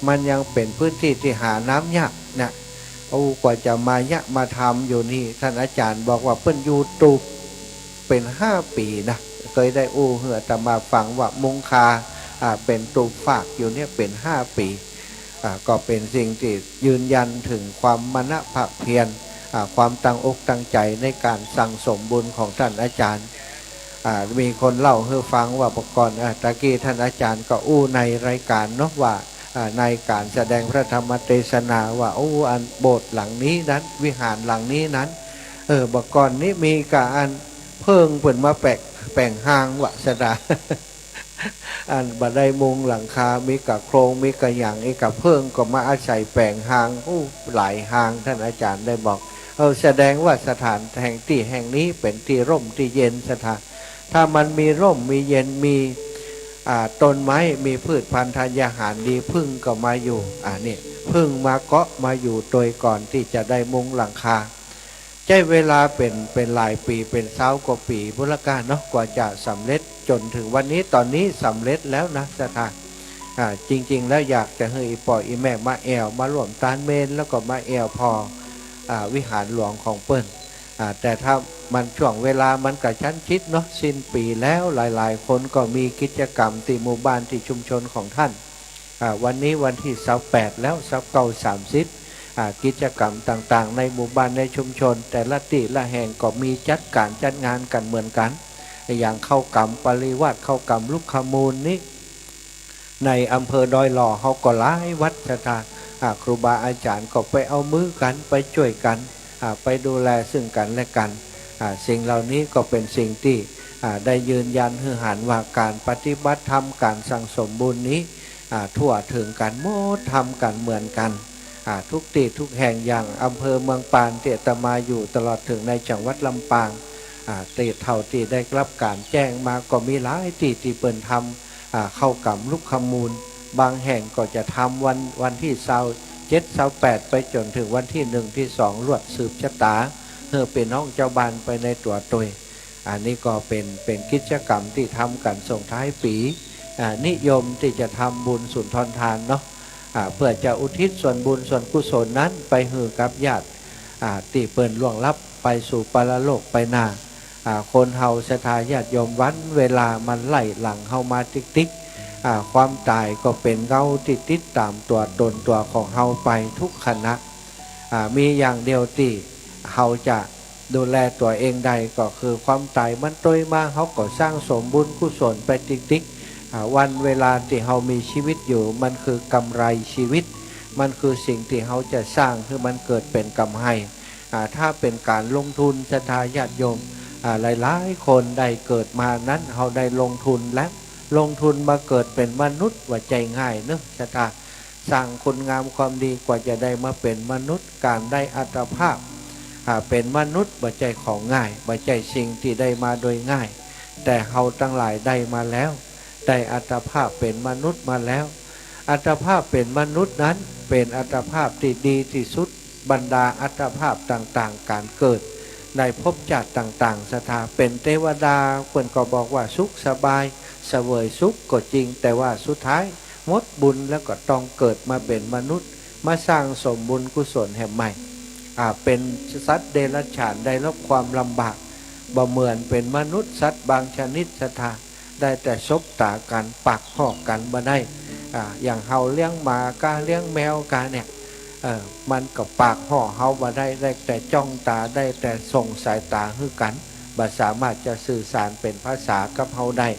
มันยังเป็นพื้นที่ที่หาน้ำยากนะกว่าจะมาทำอยู่นี่ท่านอาจารย์บอกว่าเพิ่นอยู่ตูบเป็น5 ปีนะเคยได้เหือแต่มาฟังว่ามุงคาเป็นตูบฝากอยู่เนี่ยเป็น5 ปีก็เป็นสิ่งที่ยืนยันถึงความมณภาคเพียรความตั้งอกตั้งใจในการสั่งสมบุญของท่านอาจารย์มีคนเล่าให้ฟังว่าประกอบตะกี้ท่านอาจารย์ก็ในรายการเนาะว่าในการแสดงพระธรรมเทศนาว่าอันโบสถ์หลังนี้นั้นวิหารหลังนี้นั้นประกอบนี้มีการเผ พิ่งเปิ่นมาแป่งหางวะสดา อันบัดได้มุงหลังคามีกะโครงมีกะหยังไอ้กะเพิ่งก็มาอาศัยแป่งหางหลายหางท่านอาจารย์ได้บอกแสดงว่าสถานแห่งที่แห่งนี้เป็นที่ร่มที่เย็นสถานถ้ามันมีร่มมีเย็นมีต้นไม้มีพืชพันธุ์ธัญญาหารดีพึ่งก็มาอยู่เนี่ยพึ่งมาเกาะมาอยู่โดยก่อนที่จะได้มุงหลังคาใช้เวลาเป็นหลายปีเป็น20 กว่าปีพุทธกาลเนาะกว่าจะสำเร็จจนถึงวันนี้ตอนนี้สำเร็จแล้วนะสถานจริงๆแล้วอยากจะให้อีปออีแม่มาแอวมาร่วมตานเมนแล้วก็มาแอวพอวิหารหลวงของเปิ้ลแต่ถ้ามันช่วงเวลามันกระชั้นชิดเนาะสิ้นปีแล้วหลายๆคนก็มีกิจกรรมที่หมู่บ้านที่ชุมชนของท่านวันนี้วันที่28แล้ว29-30กิจกรรมต่างๆในหมู่บ้านในชุมชนแต่ละที่ละแห่งก็มีจัดงานกันเหมือนกันอย่างเข้ากรรมปริวาสเข้ากรรมลูกขมูลนี้ในอำเภอดอยหล่อเขาก็หลายวัดสถานครูบาอาจารย์ก็ไปเอามือกันไปช่วยกันไปดูแลซึ่งกันและกันสิ่งเหล่านี้ก็เป็นสิ่งที่ได้ยืนยันให้หันว่าการปฏิบัติธรรมการสั่งสมบุญนี้ทั่วถึงกันหมดทำกันเหมือนกันทุกที่ทุกแห่งอย่างอำเภอเมืองปานเตตมาอยู่ตลอดถึงในจังหวัดลำปางเตเท่าที่ได้รับการแจ้งมาก็มีหลายที่เปิ่นทำเข้ากับลูกขมูลบางแห่งก็จะทำวันที่27-28ไปจนถึงวันที่1ที่2รวดสืบชะตาเพื่อเป็นน้องเจ้าบ้านไปในตัวตุยอันนี้ก็เป็นกิจกรรมที่ทำกันส่งท้ายปีนิยมที่จะทำบุญสุนทรทานเนาะเพื่อจะอุทิศส่วนบุญส่วนกุศลนั้นไปหือกับญาติที่เปิ่นล่วงลับไปสู่ปรโลกไปนาคนเฮาศรัทธาญาติโยมวันเวลามันไล่หลังเฮามาติ๊กความตายก็เป็นเงาติดตามตัวตนตัวของเฮาไปทุกขณะมีอย่างเดียวที่เฮาจะดูแลตัวเองได้ก็คือความตายมันต้วยมาเฮาก็สร้างสมบุญกุศลไปติ๊กวันเวลาที่เฮามีชีวิตอยู่มันคือกำไรชีวิตมันคือสิ่งที่เฮาจะสร้างคือมันเกิดเป็นกำไรถ้าเป็นการลงทุนศรัทธาญาติโยมหลายๆคนได้เกิดมานั้นเฮาได้ลงทุนแล้วลงทุนมาเกิดเป็นมนุษย์ว่าใจง่ายเนอะศรัทธาสร้างคุณงามความดีกว่าจะได้มาเป็นมนุษย์การได้อัตภาพเป็นมนุษย์บ่ใจของง่ายบ่ใจสิ่งที่ได้มาโดยง่ายแต่เฮาทั้งหลายได้มาแล้วได้อัตภาพเป็นมนุษย์มาแล้วอัตภาพเป็นมนุษย์นั้นเป็นอัตภาพที่ดีที่สุดบรรดาอัตภาพต่างๆการเกิดในภพชาติต่างๆศรัทธาเป็นเทวดาคนก็บอกว่าสุขสบายเสวยสุขก็จริงแต่ว่าสุดท้ายหมดบุญแล้วก็ต้องเกิดมาเป็นมนุษย์มาสร้างสมบุญกุศลแห่งใหม่เป็นสัตว์เดรัจฉานได้รับความลำบากบ่เหมือนเป็นมนุษย์สัตว์บางชนิดศรัทธาได้แต่ซบตากันปักหอกกันบ่ได้อย่างเฮาเลี้ยงหมากาเลี้ยงแมวกาเนี่ยมันก็ปากห่อเฮาบ่ได้แต่จ้องตาได้แต่ส่งสายตาให้กันบ่สามารถจะสื่อสารเป็นภาษากับเฮาได้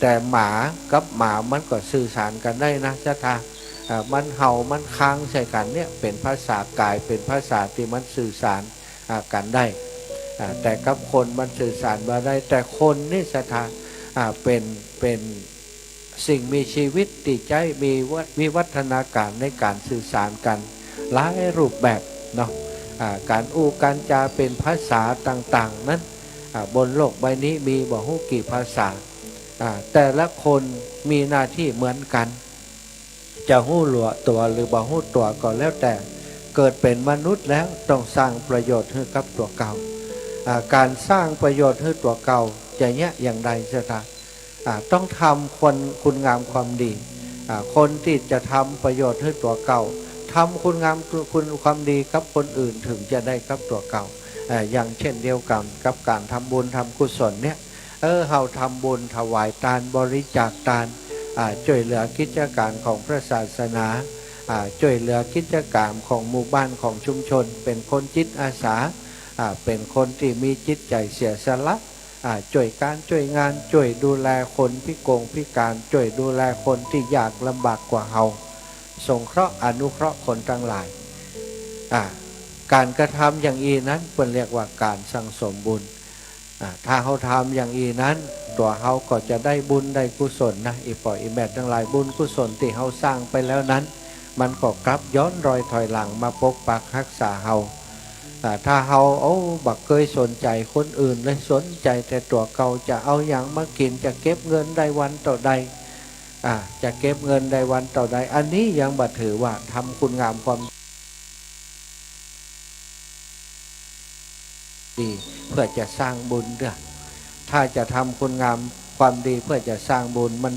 แต่หมากับหมามันก็สื่อสารกันได้นะศรัทธามันเห่ามันค้างใส่กันเนี่ยเป็นภาษากายเป็นภาษาที่มันสื่อสารกันได้แต่กับคนมันสื่อสารบ่ได้แต่คนนี่ศรัทธาเป็นสิ่งมีชีวิตติใจมีวิวัฒนาการในการสื่อสารกันหลายรูปแบบเนาะการการจาเป็นภาษาต่างๆนั้นบนโลกใบนี้มีบ่ฮู้กี่ภาษาแต่ละคนมีหน้าที่เหมือนกันจะฮู้หลัวตัวหรือบ่ฮู้ตัวก็แล้วแต่เกิดเป็นมนุษย์แล้วต้องสร้างประโยชน์ให้กับตัวเก่าการสร้างประโยชน์ให้ตัวเก่าจะเนี้ยอย่างไรศรัทธาต้องทำคุณงามความดีคนที่จะทำประโยชน์ให้ตัวเก่าทำคุณงามคุณความดีกับคนอื่นถึงจะได้กับตัวเก่าอย่างเช่นเดียวกันกับการทำบุญทำกุศลเนี่ยเฮาทำบุญถวายทานบริจาคทานช่วยเหลือกิจการของพระศาสนาช่วยเหลือกิจการของหมู่บ้านของชุมชนเป็นคนจิตอาสาเป็นคนที่มีจิตใจเสียสละช่วยการช่วยงานช่วยดูแลคนพิการช่วยดูแลคนที่ยากลำบากกว่าเฮาสงเคราะห์อนุเคราะห์คนทั้งหลายการกระทำอย่างนี้นั้นเป็นเรียกว่าการสั่งสมบุญ ถ้าเขาทำอย่างอีนั้นตัวเขาก็จะได้บุญได้กุศลนะอีปออีแม่ทั้งหลายบุญกุศลที่เขาสร้างไปแล้วนั้นมันก็กลับย้อนรอยถอยหลังมาปกปักรักษาเขาถ้าเขาบักเคยสนใจคนอื่นเลยสนใจแต่ตัวเก่าจะเอาอย่างมากินจะเก็บเงินได้วันต่อใดจะเก็บเงินได้วันต่อใดอันนี้ยังบัดถือว่าทำคุณงามความดีเพื่อจะสร้างบุญเด้อถ้าจะทำคุณงามความดีเพื่อจะสร้างบุญมัน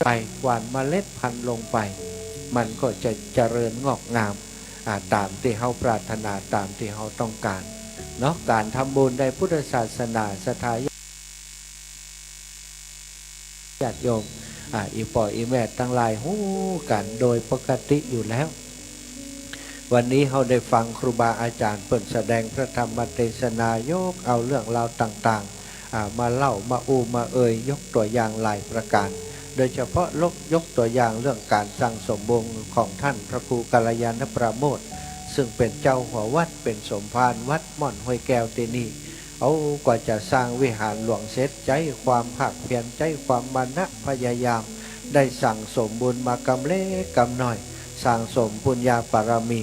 ไปหว่านเมล็ดพันธุ์ลงไปมันก็จะเจริญงอกงามตามที่เขาปรารถนาตามที่เขาต้องการเนาะการทำบุญในพุทธศาสนาศรัทธาญาติโยมอีปออีแม่ทั้งหลายหูกันโดยปกติอยู่แล้ววันนี้เขาได้ฟังครูบาอาจารย์เปิดแสดงพระธรรมเทศนายกเอาเรื่องราวต่างๆมาเล่ามามายกตัวอย่างหลายประการโดยเฉพาะยกตัวอย่างเรื่องการสร้างสมบูรณ์ของท่านพระครูกัลยาณปราโมทย์ซึ่งเป็นเจ้าหัววัดเป็นสมภารวัดม่อนห้วยแก้วที่นี่กว่าจะสร้างวิหารหลวงเสร็จใจความภาคเพียรใจความมานะพยายามได้สั่งสมบุญมากำเล็กกำน้อยสั่งสมปุญญาบารมี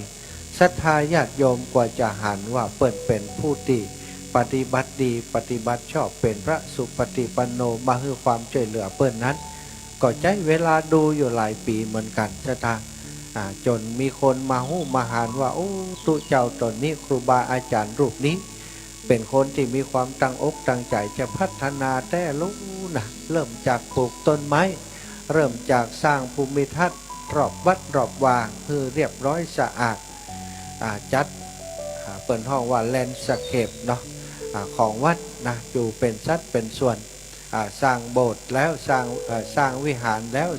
ศรัทธาญาติโยมกว่าจะหันว่าเปิ่นเป็นผู้ที่ปฏิบัติดีปฏิบัติชอบเป็นพระสุปฏิปันโนมาให้ความช่วยเหลือเปิ่นนั้นก็ใช้เวลาดูอยู่หลายปีเหมือนกันศรัทธาจนมีคนมาหู้มาหานว่าตุเจ้าตนนี้ครูบาอาจารย์รูปนี้เป็นคนที่มีความตั้งอกตั้งใจจะพัฒนาแต่รู้นะเริ่มจากปลูกต้นไม้เริ่มจากสร้างภูมิทัศน์รอบวัดรอบวาคือเรียบร้อยสะอาดจัดเปิดห้องว่าแลนด์สเคปเนาะของวัดนะอยู่เป็นสัดเป็นส่วนสร้างโบสถ์แล้วสร้างวิหารแล้ว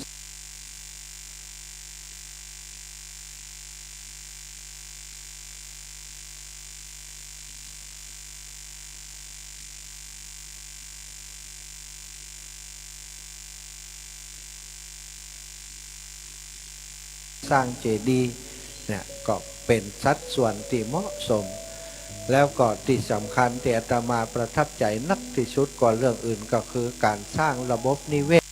สร้างเจดีย์เนี่ยก็เป็นสัดส่วนที่เหมาะสมแล้วก็ที่สำคัญที่อาตมาประทับใจนักที่สุดกว่าเรื่องอื่นก็คือการสร้างระบบนิเวศ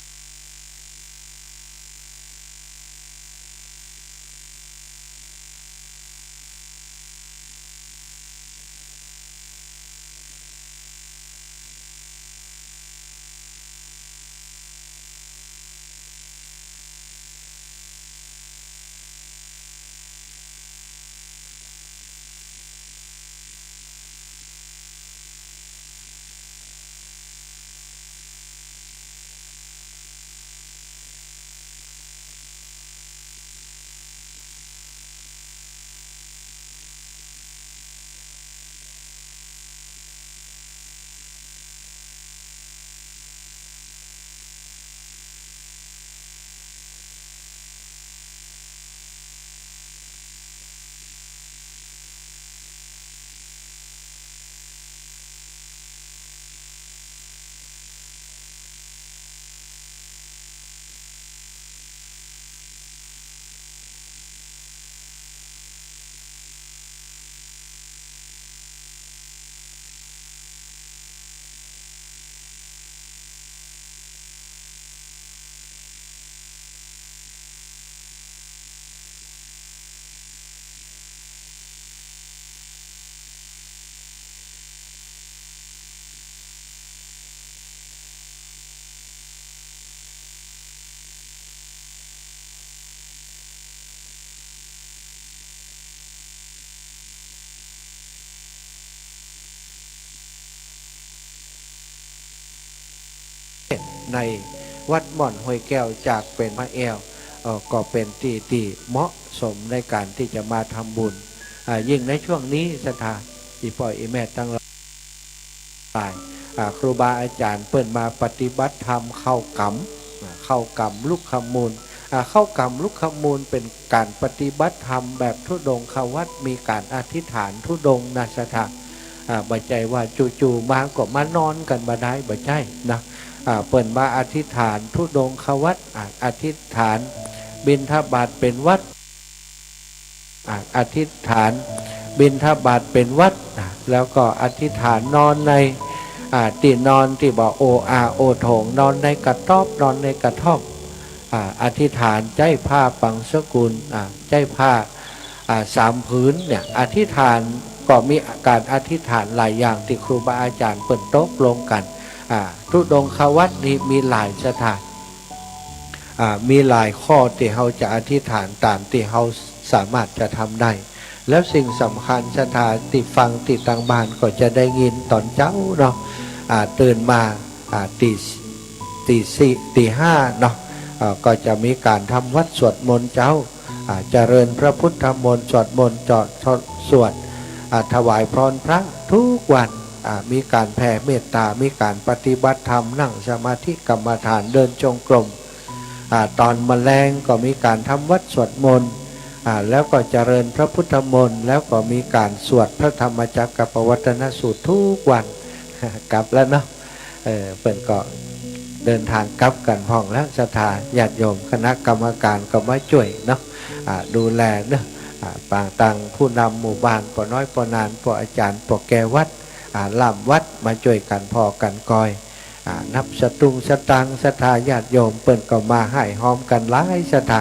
ในวัดม่อนห้วยแก้วจากเป็นมะแอวก็เป็นที่เหมาะสมในการที่จะมาทำบุญยิ่งในช่วงนี้ศรัทธาอีปอยอีแม่ตั้งหลายครูบาอาจารย์เปิดมาปฏิบัติธรรมเข้ากรรมลุกขมูลเข้ากรรมลุกขมูลเป็นการปฏิบัติธรรมแบบทุดงควัตมีการอธิษฐานทุดงนะศรัทธาบ่ใจว่าจู่ๆมาก็มานอนกันบ่ได้บ่ใจนะเปิดมาอธิษฐานทุดงควัตอธิษฐานบิณฑบาตเป็นวัดอธิษฐานบิณฑบาตเป็นวัดแล้วก็อธิษฐานนอนในตีนอนที่บอกโอโถงนอนในกระต๊อบนอนในกระท่อมอธิษฐานใจผ้าปังสกุลใจผ้า3 ผืนเนี่ยอธิษฐานก็มีการอธิษฐานหลายอย่างที่ครูบาอาจารย์เปิดโต๊ะลงกันทุดงควัตนี้มีหลายสถานมีหลายข้อที่เราจะอธิษฐานตามที่เราสามารถจะทำได้แล้วสิ่งสำคัญสถานที่ฟังติดต่างบ้านก็จะได้ยินตอนเช้าเนาะตื่นมาตี 5เนาะก็จะมีการทำวัดสวดมนต์เจ้าเจริญพระพุทธมนต์สวดมนต์สวดถวายพรพระทุกวันมีการแผ่เมตตามีการปฏิบัติธรรมนั่งสมาธิกรรมฐานเดินจงกรมตอนมะแรงก็มีการทำวัดสวดมนต์แล้วก็เจริญพระพุทธมนต์แล้วก็มีการสวดพระธรรมจักรปวัตนสูตรทุกวันกลับแล้วเนาะเปิ่นก็เดินทางกลับกันห้องแล้วศรัทธาญาติโยมคณะกรรมการก็มาช่วยเนาะดูแลเนาะปางตังผู้นำหมู่บ้านปอน้อยปอนานปออาจารย์ปอแกวัดล่ำวัดมาช่วยกันพอกันกอยนับสตุงสตังศรัทธาญาติโยมเปิ่นก็มาให้หอมกันหลายศรัทธา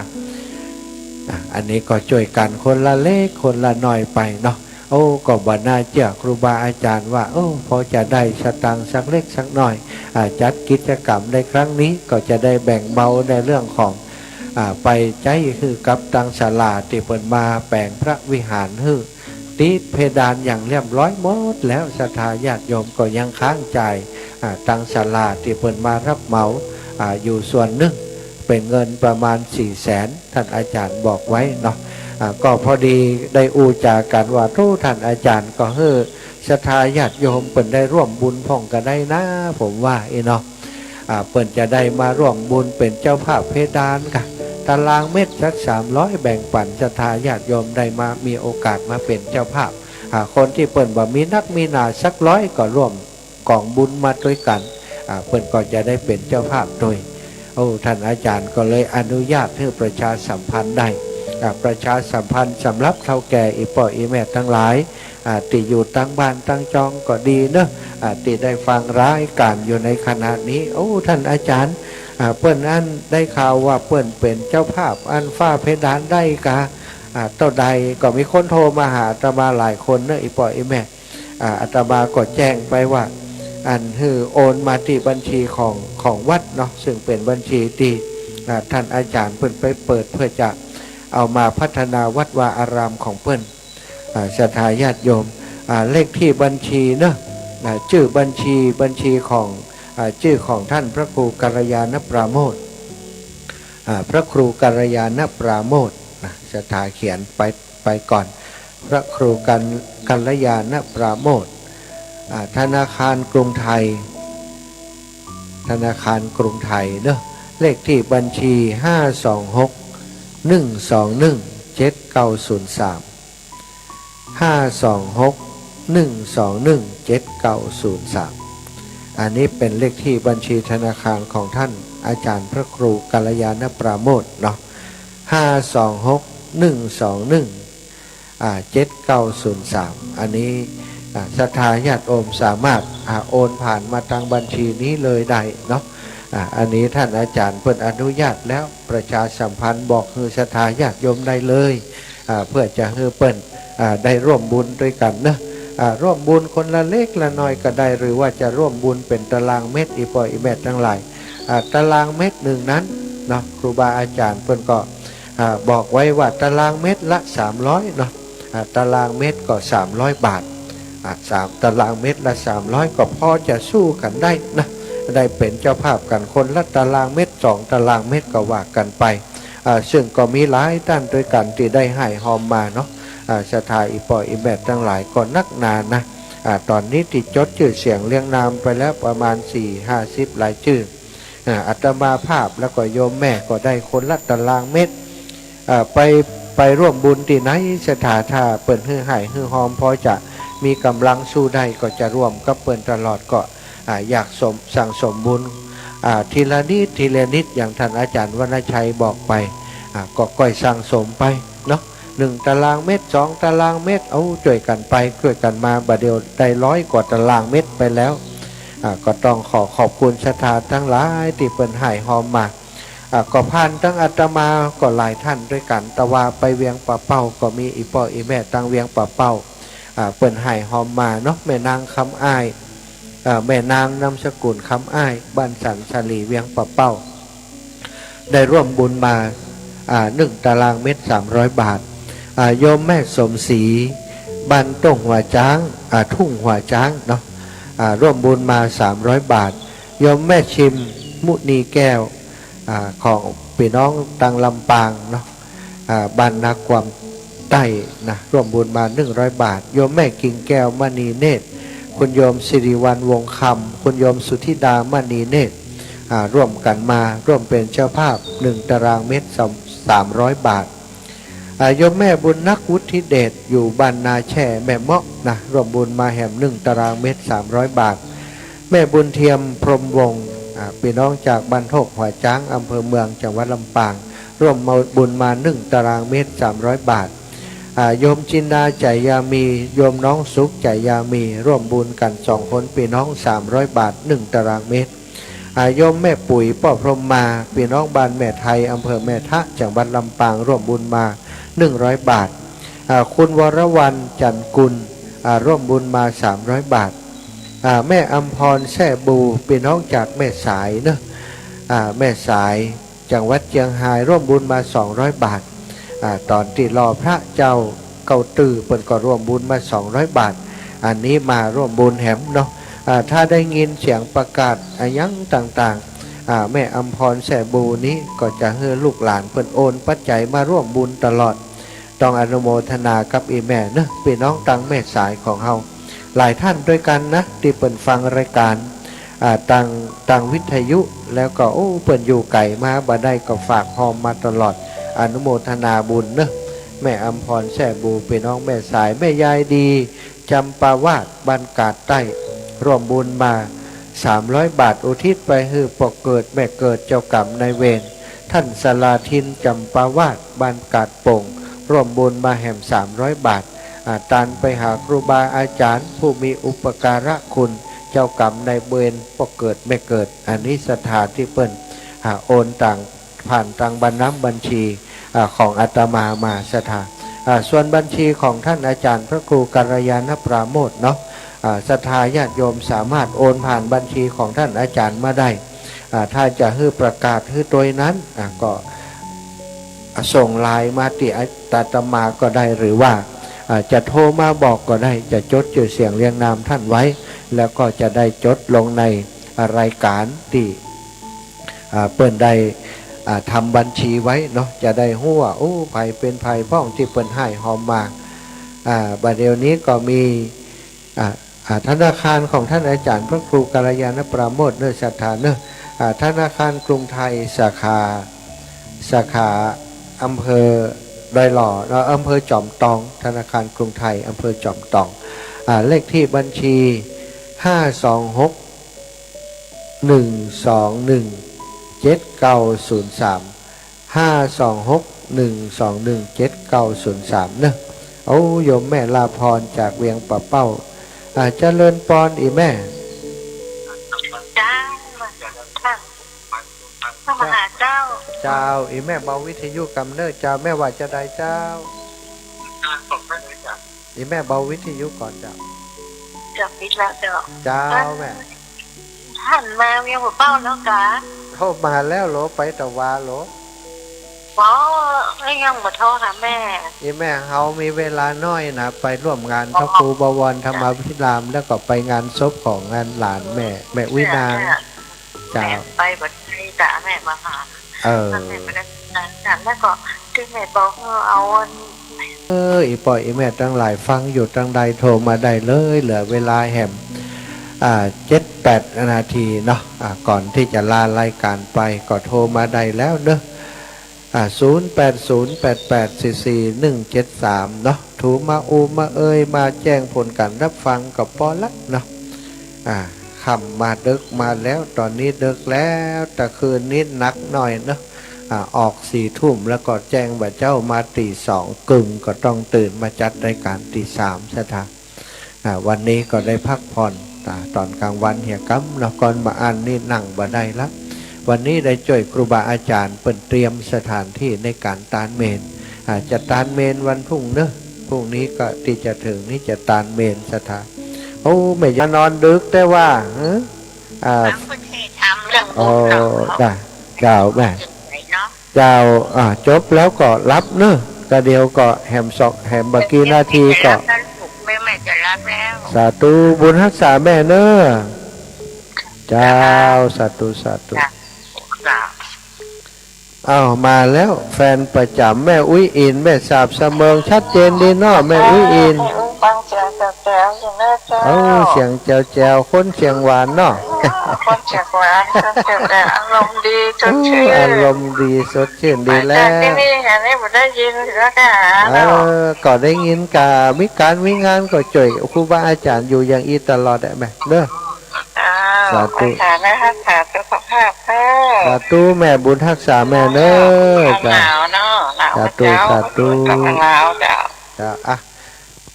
อันนี้ก็ช่วยกันคนละเล็กคนละหน่อยไปเนาะก็บ่น่าเชื่อครูบาอาจารย์ว่าพอจะได้สตังสักเล็กสักหน่อยจัดกิจกรรมในครั้งนี้ก็จะได้แบ่งเบาในเรื่องของไปใจคือกับตังศาลาที่เปิดมาแปลงพระวิหารฮือติดเพดานอย่างเรียบร้อยหมดแล้วศรัทธาญาติโยมก็ยังค้างใจตังศาลาที่เปิดมารับเหมาอยู่ส่วนหนึ่งเป็นเงินประมาณ400,000ท่านอาจารย์บอกไว้เนาะก็พอดีได้อูจากันว่าทุกท่านอาจารย์ก็ศรัทธาญาติโยมเปิ่นได้ร่วมบุญพ่องกันได้นะผมว่าเนาะเปิ่นจะได้มาร่วมบุญเป็นเจ้าภาพเพดานกันตารางเมตรสัก300แบ่งปันศรัทธาญาติโยมได้มามีโอกาสมาเป็นเจ้าภาพคนที่เปิ่นว่ามีนักมีหนาสัก100ก็ร่วมกองบุญมาด้วยกันเปิ่นก็จะได้เป็นเจ้าภาพโดยท่านอาจารย์ก็เลยอนุญาตให้ประชาสัมพันธ์ได้ประชาสัมพันธ์สำหรับเฒ่าแก่อีป่ออีแม่ทั้งหลายที่อยู่ตั้งบ้านตั้งจองก็ดีเนอะที่ได้ฟังรายการอยู่ในขณะนี้ท่านอาจารย์เปิ้นอันได้ข่าวว่าเปิ้นเป็นเจ้าภาพอันฝ้าเพดานได้กะต่อใดก็มีคนโทรมาหาอาตมาหลายคนเนอะอีป่ออีแม่อาตมาก็แจ้งไปว่าอันคือโอนมาที่บัญชีของวัดเนาะซึ่งเป็นบัญชีที่ท่านอาจารย์เปิ้นไปเปิดเพื่อจะเอามาพัฒนาวัดวาอารามของเปิ้นศรัทธาญาติโยมเลขที่บัญชีเนอะชื่อบัญชีของชื่อของท่านพระครูกัลยาณปราโมทย์พระครูกัลยาณปราโมทย์ศรัทธาเขียนไปก่อนพระครูกัลยาณปราโมทย์ธนาคารกรุงไทยเนอะเลขที่บัญชี526 121 7903 526 121 7903อันนี้เป็นเลขที่บัญชีธนาคารของท่านอาจารย์พระครูกัลยาณปราโมทย์เนาะ526 121 7903อันนี้ศรัทธาญาติโยมสามารถโอนผ่านมาทางบัญชีนี้เลยได้เนาะอันนี้ท่านอาจารย์เพิ่นอนุญาตแล้วประชาสัมพันธ์บอกคือศรัทธาญาติโยมได้เลยเพื่อจะให้เพิ่นได้ร่วมบุญด้วยกันนะร่วมบุญคนละเล็กละน้อยก็ได้หรือว่าจะร่วมบุญเป็นตารางเมตรอีปอยอีแมททั้งหลายตารางเมตรหนึ่งนั้นเนาะครูบาอาจารย์เพิ่นก็บอกไว้ว่าตารางเมตรละ300เนาะตารางเมตรก็300 บาท3ตารางเมตรละ300ก็พอจะสู้กันได้นะ ได้เป็นเจ้าภาพกันคนละตารางเมตร2 ตารางเมตรก็ว่ากันไปซึ่งก็มีหลายท่านด้วยกันที่ได้ให้หอมมาเนาะสถาอีปออีแมททั้งหลายก็นักหนานะตอนนี้ที่จดชื่อเสียงเรียงนามไปแล้วประมาณ4-50หลายชื่ออาตมาภาพแล้วก็โยมแม่ก็ได้คนละตารางเมตรไปร่วมบุญที่ไหนสถาถ้าเปิ่นฮือหายฮือหอมพอจะมีกำลังสู้ได้ก็จะร่วมกับเปิ่นตลอดก็อยากสั่งสมบุญทีละนิดทีละนิดอย่างท่านอาจารย์วรรณชัยบอกไปก็ก่อยสั่งสมไปเนาะ1 ตารางเมตร2 ตารางเมตรเอาช่วยกันไปช่วยกันมาบัดเดียวได้100 กว่าตารางเมตรไปแล้วก็ต้องขอบคุณสถานทั้งหลายที่เปิ่นให้หอมมาก็ผ่านทั้งอาตมาก็หลายท่านด้วยกันแต่ว่าไปเวียงป่าเป้าก็มีอีพ่ออีแม่ตั้งเวียงป่าเป้าเปิ่นให้หอมมาเนาะแม่นางคำอ้ายแม่นางนามสกุลคำอ้ายบ้านสันชลีเวียงป่าเป้าได้ร่วมบุญมา1 ตารางเมตร300 บาทโยมแม่สมศรีบ้านต้งหัวจ้างทุ่งหัวจ้างเนาะร่วมบุญมา300 บาทโยมแม่ชิมมุนีแก้วของพี่น้องตังลำปางเนาะบ้านนาความใต้นะร่วมบุญมา100 บาทโยมแม่กิ่งแก้วมณีเนตรคุณโยมสิริวัลวงคำคุณโยมสุธิดามณีเนตรร่วมกันมาร่วมเป็นเจ้าภาพ1 ตารางเมตร300 บาทโยมแม่บุญนักวุฒิเดชอยู่บ้านนาแช่แม่เมาะนะร่วมบุญมาแหม1 ตารางเมตร300 บาทแม่บุญเทียมพรหมวงศ์พี่น้องจากบ้านโทกหัวจ้างอำเภอเมืองจังหวัดลำปางร่วมบุญมา1 ตารางเมตร300 บาทโยมจินดาใจยามีโยมน้องสุขใจยามีร่วมบุญกัน2 คนพี่น้อง300 บาท1 ตารางเมตรโยมแม่ปุ๋ยป้อพรหมมาพี่น้องบ้านแม่ไทยอำเภอแม่ทะจังหวัดลำปางร่วมบุญมา100 บาทคุณวรวรรณจันกุลร่วมบุญมา300 บาทแม่อำพรแซ่บูพี่น้องจากแม่สายเนอะแม่สายจังหวัดเชียงรายร่วมบุญมา200 บาทตอนที่รอพระเจ้าเก่าตือเปิ่นก็ร่วมบุญมา200 บาทอันนี้มาร่วมบุญแหมเนาะถ้าได้ยินเสียงประกาศยังต่างๆแม่อำพรแซ่บูนี้ก็จะให้ลูกหลานเปิ่นโอนปัจจัยมาร่วมบุญตลอดต้องอนุโมทนากับอีแม่เนอะพี่น้องตังแม่สายของเฮาหลายท่านด้วยกันนะที่เปิ่นฟังรายการตังวิทยุแล้วก็เปิ่นอยู่ไก่มาบ่ได้ก็ฝากหอมมาตลอดอนุโมทนาบุญเนอะแม่อำพรแซ่บูพี่น้องแม่สายแม่ยายดีจำปาวาดบ้านกาดใต้ร่วมบุญมา300 บาทอุทิศไปให้ปกเกิดแม่เกิดเจ้ากรรมนายเวรท่านสลาทินจำปาวาดบ้านกาดโป่งร่วมบุญมาแห่ม300 บาทตานไปหาครูบาอาจารย์ผู้มีอุปการะคุณเจ้ากรรมนายเวรปกเกิดไม่เกิดอันนี้สถานที่เปิ้นโอนต่างผ่านทางบัญชีของอาตมาสถานส่วนบัญชีของท่านอาจารย์พระครูกัลยาณปราโมทย์เนาะศรัทธาญาติโยมสามารถโอนผ่านบัญชีของท่านอาจารย์มาได้ถ้าจะให้ประกาศให้โดยนั้นก็ส่งไลน์มาติอาตมาก็ได้หรือว่าจะโทรมาบอกก็ได้จะจดชื่อเสียงเรียงนามท่านไว้แล้วก็จะได้จดลงในรายการที่เปิ้นได้ทำบัญชีไว้เนาะจะได้หัวไผเป็นไผพ้องที่เปิ้นให้หอมมาบัดเดี๋ยวนี้ก็มีธนาคารของท่านอาจารย์พระครูกัลยาณปราโมทย์เนื้อสถานเนื้อธนาคารกรุงไทยสาขาอำเภอดอยหล่ออำเภอจอมตองธนาคารกรุงไทยอำเภอจอมตองเลขที่บัญชี526-1903 526-121-7903เนอะโยมแม่ลาพรจากเวียงป่าเป้าเจริญปอนอีแม่จ้าพระมหาเจ้าอีแม่เบาวิทยุกำเนิดเจ้าแม่ว่าจะได้เจ้าอีแม่เบาวิทยุก่อนเจ้าปิดแล้วเจ้าแม่ท่านมาเวียงป่าเป้าแล้วกะโทรมาแล้วโหลไปตะวาโหลยังมาโทรหาแม่อีแม่เขามีเวลาน้อยนะไปร่วมงานพระครูบวรธรรมวิรามแล้วก็ไปงานศพของงานหลานแม่วินาง เจ้า แม่ไปบัดนี้แต่แม่มาหา เออ แม่มาได้นั้นแล้วก็ที่แม่บอกเอาอัน อีปล่อยอีแม่ตั้งหลายฟังอยู่ตั้งใดโทรมาได้เลยเหลือเวลาแหม7-8 นาทีเนาะก่อนที่จะลารายการไปก็โทรมาได้แล้วเนอะ0808844173เนาะถูมามามาแจ้งผลการรับฟังกับปอละเนาะค่ำมาดึกมาแล้วตอนนี้ดึกแล้วแต่คืนนี้หนักหน่อยเนาะออก4 ทุ่มแล้วก็แจ้งว่าเจ้ามาตี 2 กึ่งก็ต้องตื่นมาจัดรายการตี 3ซะท่าวันนี้ก็ได้พักผ่อนตอนกลางวันเหี่ยกัมเนาะก่อนมาอ่านนี่นั่งบ่ได้ละวันนี้ได้ช่วยครูบาอาจารย์เปิดเตรียมสถานที่ในการตานเมนจะตานเมนวันพรุ่งเนอะพรุ่งนี้ก็ที่จะถึงนี่จะตานเมนสถานโอ้ไม่อยากนอนดึกแต่ว่าบางคนให้ทำเรื่อง โอ้ บุญ ได้เจ้าแม่ เนาะ เจ้าจบแล้วก็รับเนอะก็เดียวก็แหมบากี่นาทีก็ แม่จะรับแล้ว สาธุบุญรักษาแม่เนอะเจ้าสาธุสาธุมาแล้วแฟนประจำแม่อุ้ยอินแม่สาบเสมองชัดเจนดีเนาะแม่อุ้ยอิน บางเสียงแจ๋วๆอย่างนั้นเจ้า เสียงแจวคนเสียงหวานเนาะ คนเสียงหวานคนเสียงอารมณ์ดีสดชื่น อารมณ์ดีสดชื่นดีแล้ว แต่ที่นี่อันนี้ผมได้ยินแล้วก็ก็ได้ยินกามิการวิงานก็จ่วยครูบาอาจารย์อยู่อย่างอีตลอดได้ไหมเด้อสาธุ สานะคะสาธุสุขภาพค่ะ สาธุแม่บุญรักษาแม่เนอะ หนาวเนาะหนาว สาธุสาธุ หนาวเจ้า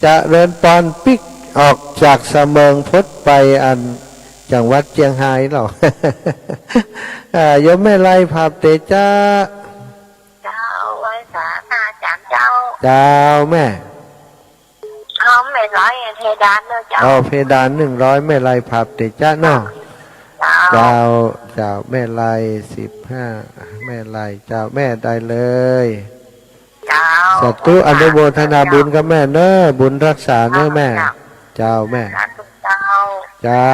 จะเริญปอนปิกออกจากเสมิงพดไปอันจังหวัดเชียงไฮ้หรอ ยมไม่ไล่ภาพเตจ้า เจ้าไว้สาอาจารย์เจ้า เจ้าแม่ เขาไม่ร้อยเทดานเนอะเจ้า เพดาน100แม่ไล่ภาพเตจ้าเนาะเจ้าแม่ไล่15แม่ไล่เจ้าแม่ได้เลยสาธุอนุโมทนาบุญกับแม่เนอะบุญรักษาเนอะแม่เจ้าแม่เจ้า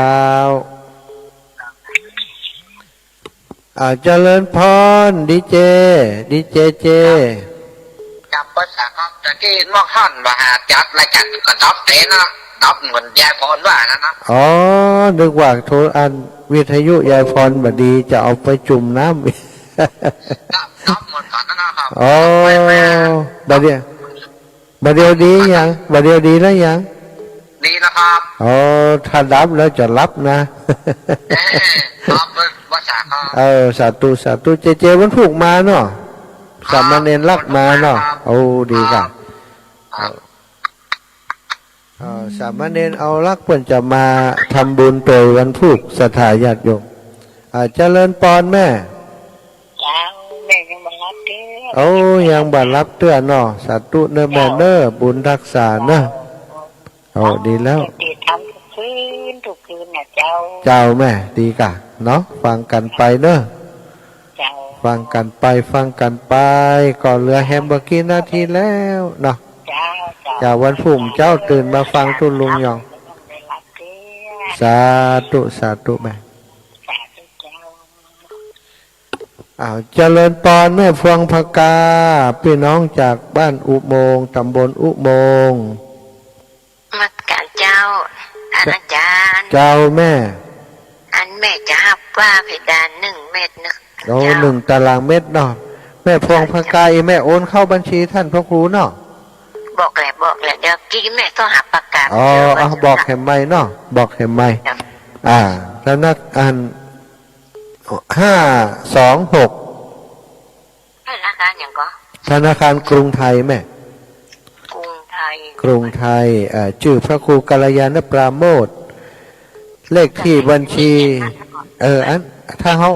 เจริญพรดีเจเจจำภาษาครับตะกี้นอกท่อนว่าจัดรายการกระต๊อบเตนะต๊อบเหมือนยายพรว่านะนึกว่าโทรอันวิทยุยายพรบดีจะเอาไปจุ่มน้ำต๊อบเหมือนกันนะครับบัดเดียวดียังบัดเดียวดีแล้วยังดีนะครับถ้ารับแล้วจะรับนะต๊อบภาษาครับสาธุเจวันผูกมาเนาะสามเณรรักมาเนาะดีกันสามเณรเอารักเพื่อนจะมาทำบุญโดยวันพุธสถาญาติโยมเจริญปอนแม่แม่ยังบังรับเด้ยังบังรับเตื้อเนาะสาธุเนอแม่เนอบุญรักษาเนอะดีแล้วทำทุกคืนนะเจ้าแม่ดีกะเนาะฟังกันไปเนอะฟังกันไปก่อนเรือแฮมเบอร์กี้นาทีแล้วเนาะวันพุ่มเจ้าตื่นมาฟังทุนลุงยองสาธุแม่เจริญปอนแม่พวงพกาพี่น้องจากบ้านอุโมงค์ตำบลอุโมงค์มักกะเจ้าอาจารย์เจ้าแม่อันแม่จะหับว่าเพดาน1 เมตรนะ1 ตารางเมตรเนาะแม่พวงพกาแม่โอนเข้าบัญชีท่านพระครูเนาะบอกแล้วเดี๋ยวกี้แม่ต้องหาประกาศบอกเห็นไหมเนาะบอกเห็นไหมแล้วนักอัน526ธนาคารอย่างก็ธนาคารกรุงไทยแม่กรุงไทยชื่อพระครูกัลยาณปราโมทย์เลขที่บัญชีอันถ้าเขา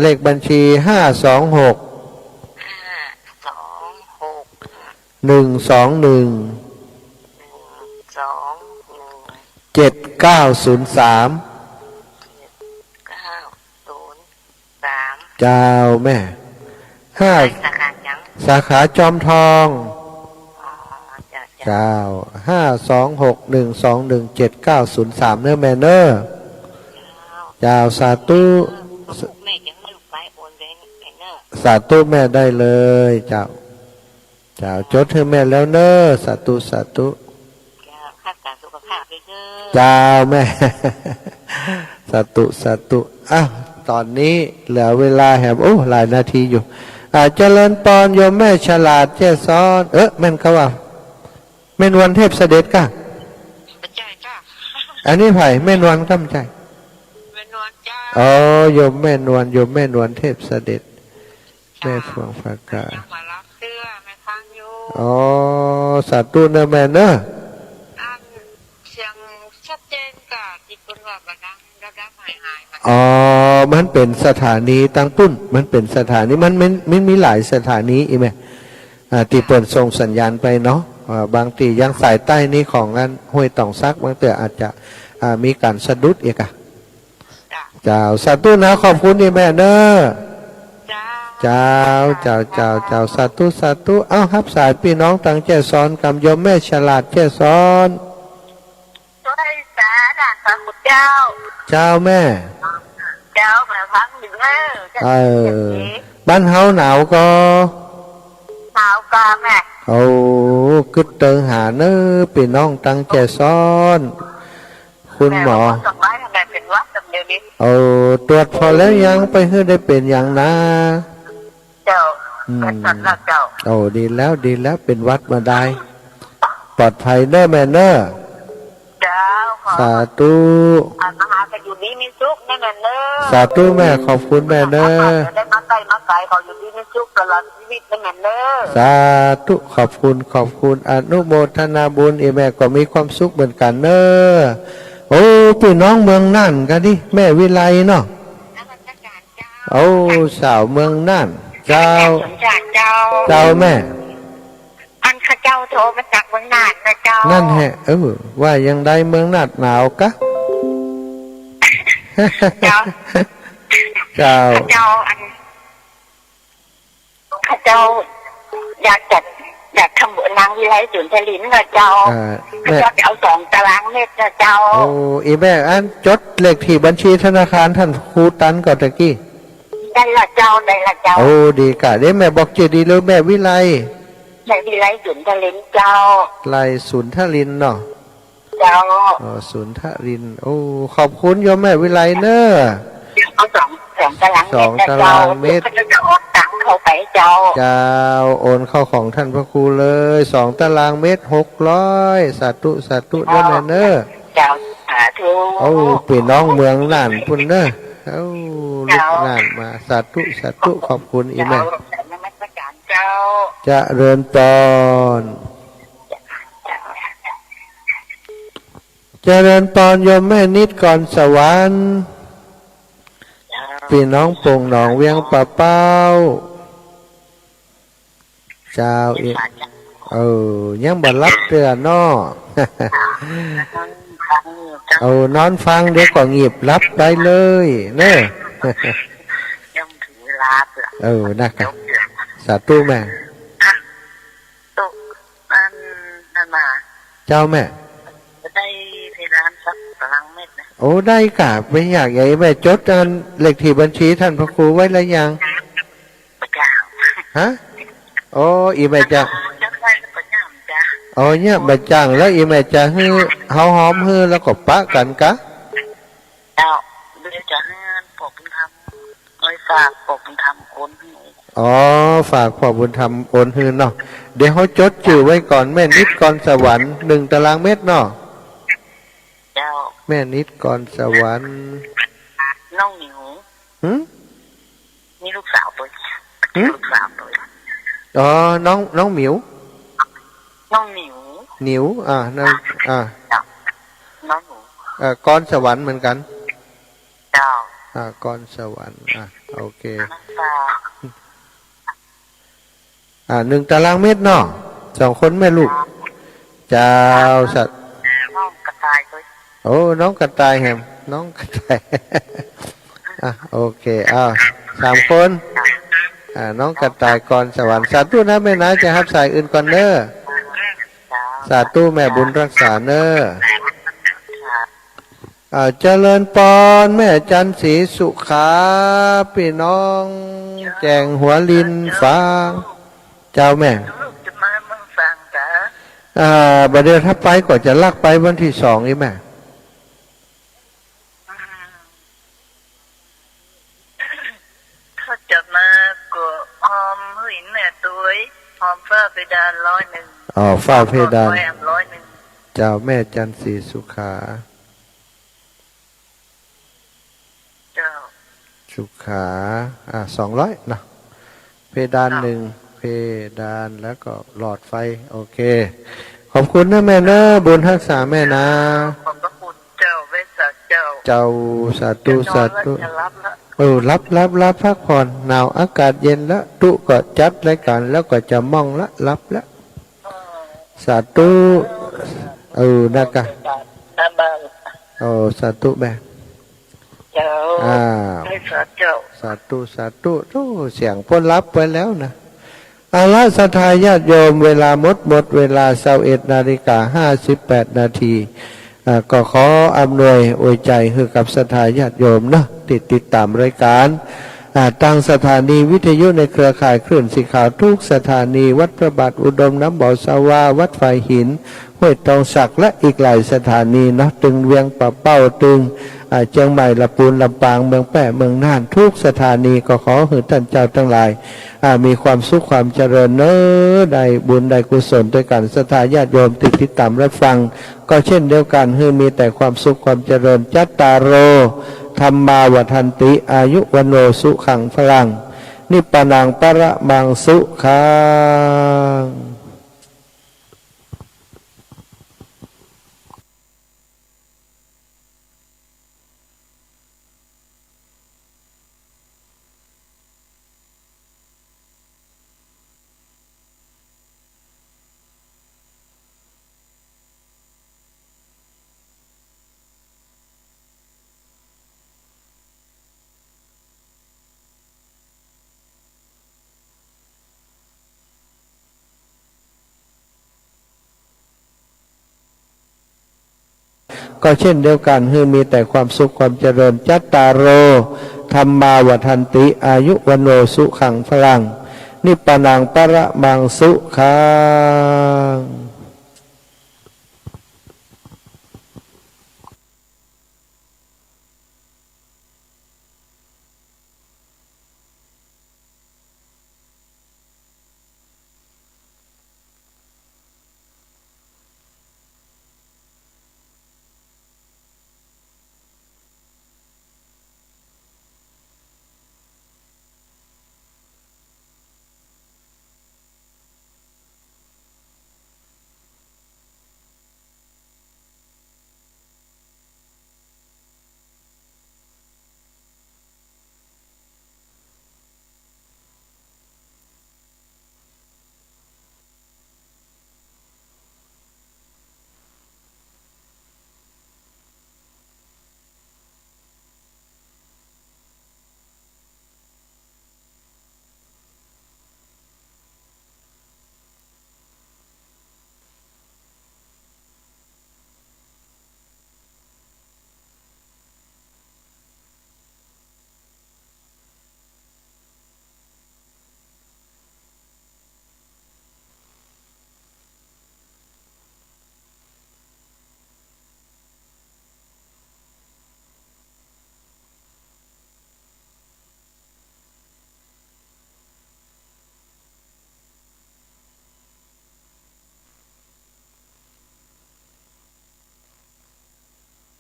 เลขบัญชี526 121 7903เจ้าแม่สาขาจอมทองเจ้า526121793เนื้อแม่เนอเจ้าสาธุ สาธุแม่ได้เลยเจ้าเจ้าจดให้แม่แล้วเนอะสาธุสาธุ ข้าการสุขภาพด้วยเด้อ เจ้าแม่ สาธุสาธุอ้าวตอนนี้เหลือเวลาแหบโอ้หลายนาทีอยู่เจริญปอนโยมแม่ฉลาดเจ้ซ้อนแม่นเขาว่าแม่นวันเทพเสด็จกะ ปัจจัยจ้า อันนี้ไผ่แม่นวันกำใจ เป็นนวลจ้า อ๋อโยมแม่นวลโยมแม่นวลเทพเสด็จแม่ฟวงฝากา ยังมารับเสื้อแม่ค้างอยู่ อ๋อสาธุเนอะแม่เนอะ อันเสียงชัดเจนกับที่คุณว่าบัดังรับหายมา อ๋อมันเป็นสถานีตั้งปุ้นมันเป็นสถานีมันมีหลายสถานีอีกไหมที่เปิดส่งสัญญาณไปเนาะบางทียังสายใต้นี้ของอันห้วยต่องซักบางเตืออาจจะมีการสะดุดอีกอะ จ้า เจ้าสาธุนะขอบคุณอีแม่เนอะ จ้า เจ้าสาธุสาธุเอ้าครับสายพี่น้องต่างแจ้สอนกำยมแม่ฉลาดแจ้สอน ด้วยสาด่านพระคุณเจ้า เจ้าแม่ เจ้าแม่พังหนึ่งเด้อ เออบ้านเฮาหนาวก็ สาวกาแม่ เอากึดเติงหาเนอพี่น้องตั้งแจ้สอน คุณหมอ สบายทำไมเป็นวัดเดี๋ยวนี้ เอาตรวจพอแล้วยังไปให้ได้เป็นอย่างนะ เจ้าเป็นสัตว์ละเจ้า โอ้ดีแล้วเป็นวัดมาได้ ปลอดภัยเนอะแม่เนอะ เจ้าขอ สาธุ มหาไปอยู่นี้มีสุขแน่นอนเนอะ สาธุแม่ขอบคุณแม่เนอะ ได้มาไกลขออยู่นี้มีสุขตลอดชีวิตแน่นอนเนอะ สาธุขอบคุณอนุโมทนาบุญอีแม่ก็มีความสุขเหมือนกันเนอะโอ้พี่น้องเมืองน่านกันดิแม่วิไลเนาะ นักราชการเจ้า โอ้สาวเมืองน่านเจ้า สมจักเจ้า เจ้าแม่ อันข้าเจ้าโทรมาจากเมืองน่านนะเจ้า นั่นแหะว่ายังได้เมืองน่านหนาวกะ เจ้า เจ้า ข้าเจ้าอันข้าเจ้าอยากทำบุญนางวิไลสุนทรินนะเจ้า แม่ ข้าเจ้าจะเอา2 ตารางเมตรนะเจ้า โอ้อีแม่อันจดเลขที่บัญชีธนาคารท่านครูตันก่อนตะกี้ ได้ละเจ้าได้ละเจ้า โอ้ดีกะเดี๋ยวแม่บอกเจดีเลยแม่วิไล ในวิไลสุนทรินเจ้า ไลสุนทรินเนาะ เจ้า อ๋อสุนทรินโอ้ขอบคุณโยมแม่วิไลเนอะ เอา2 ตารางเมตรนะ 2 ตารางเมตร เขาจะโอนตังค์เข้าไปเจ้า เจ้าโอนเข้าของท่านพระครูเลย2 ตารางเมตร600สาธุเด้อแม่เนอะ เจ้าสาธุ โอ้พี่น้องเมืองน่านพุ่นเนอะเอ้าลูกน่านมาสาธุขอบคุณอีแม่ เจ้านมัสการเจ้า จะเริญปอน เจ้า เจริญปอนโยมแม่นิดก่อนสวรรค์พี่น้องปงหนองเวียงป่าเป้าเจ้าอียังบัรับเตือนนอ นอนฟังเดี๋ยวก็งีบรับได้เลยเนอะ ยังถึงเวลาเปล่า นะครับสาธุแม่ ตุอันนั่นมา เจ้าแม่ จะได้เพดานสักตารางเมตรนะ โอ้ได้กะไม่อยากใหญ่แม่จดอันเลขที่บัญชีท่านพระครูไว้แล้วยัง พระเจ้า ฮะโอ้อีแม่จะ จะได้พระเจ้าจ้า โอ้เนี่ยบัจจังแล้วอีแม่จะฮื้อเฮาหอมฮื้อแล้วก็ปะกันกะ เจ้าเดี๋ยวจะให้ปกเป็นคำฝากปกเป็นคำคนให้ อ๋อฝากพ่อบุญธรรมโอนฮื้อเนาะเดี๋ยวเขาจดชื่อไว้ก่อนแม่นิดก่อนสวรรค์1 ตารางเมตรเนาะ เจ้า แม่นิดก่อนสวรรค์ น้องหนิว หึ นี่ลูกสาวตัวลูกสาวตัว อ๋อน้องหมิว น้องหนิว หนิวนั่นน้องหนู ก่อนสวรรค์เหมือนกัน เจ้า ก่อนสวรรค์โอเค น้ำตา 1 ตารางเมตรเนาะ2 คนแม่ลูกเจ้าสัตว์ น้องกระต่ายตัว โอ้น้องกระต่ายแฮมน้องกระต่าย โอเค3 คนน้องกระต่ายก่อนสวรรค์สาธุนะแม่นะจะรับสายอื่นก่อนเนอะสาธุแม่บุญรักษาเนอะ เจริญปนแม่จันศรีสุขาพี่น้องแจงหัวลินฟ้าเจ้าแม่ ลูกจะมาเมืองฟังกะ บัดเดี๋ยวถ้าไปก็จะลักไปวันที่2นี่แม่ ถ้าจะมาก็หอมหืนแม่ตัวหอมฟ้าเพดาน100อ๋อฝ้าเพดาน หอมแอม100เจ้าแม่จันศรีสุขา เจ้า สุขา200นะเพดาน1เพดานแล้วก็หลอดไฟโอเคขอบคุณนะแม่นะบุญรักษาแม่นะ ขอบพระคุณเจ้าเวสสักเจ้า เจ้าสาธุสาธุ จะรับละ รับพักผ่อนหนาวอากาศเย็นแล้วตุก็จัดรายการแล้วก็จะมองละรับละสาธุนะกะ ตาบางสาธุแม่ เจ้าเวสสักเจ้า สาธุเสียงพ้นรับไว้แล้วนะอาลาสทาญาติโยมเวลาหมดเวลา21:58 นาทีก็ขออำนวยอวยใจให้กับสทาญาติโยมนะติดตามรายการตั้งสถานีวิทยุในเครือข่ายคลื่นสีขาวทุกสถานีวัดพระบาทอุดมน้ำบ่อสาวาวัดไฟหินห้วยตองสักและอีกหลายสถานีเนาะตึงเวียงป่าเป้าตึงเชียงใหม่ลำพูนลำปางเมืองแปะเมืองน่านทุกสถานีก็ขอให้ท่านเจ้าทั้งหลายมีความสุขความเจริญเน้อได้บุญได้กุศลด้วยกันสถาญาติโยมติดตามรับฟังก็เช่นเดียวกันให้มีแต่ความสุขความเจริญจัตตารโรธรรมาวทันติอายุวันโนสุขังพลังนิพพานังปรมังสุขังก็เช่นเดียวกันให้มีแต่ความสุขความเจริญจัตตารโรธรรมาวทันติอายุวันโนสุขังพลังนิพพานังปรมังสุขัง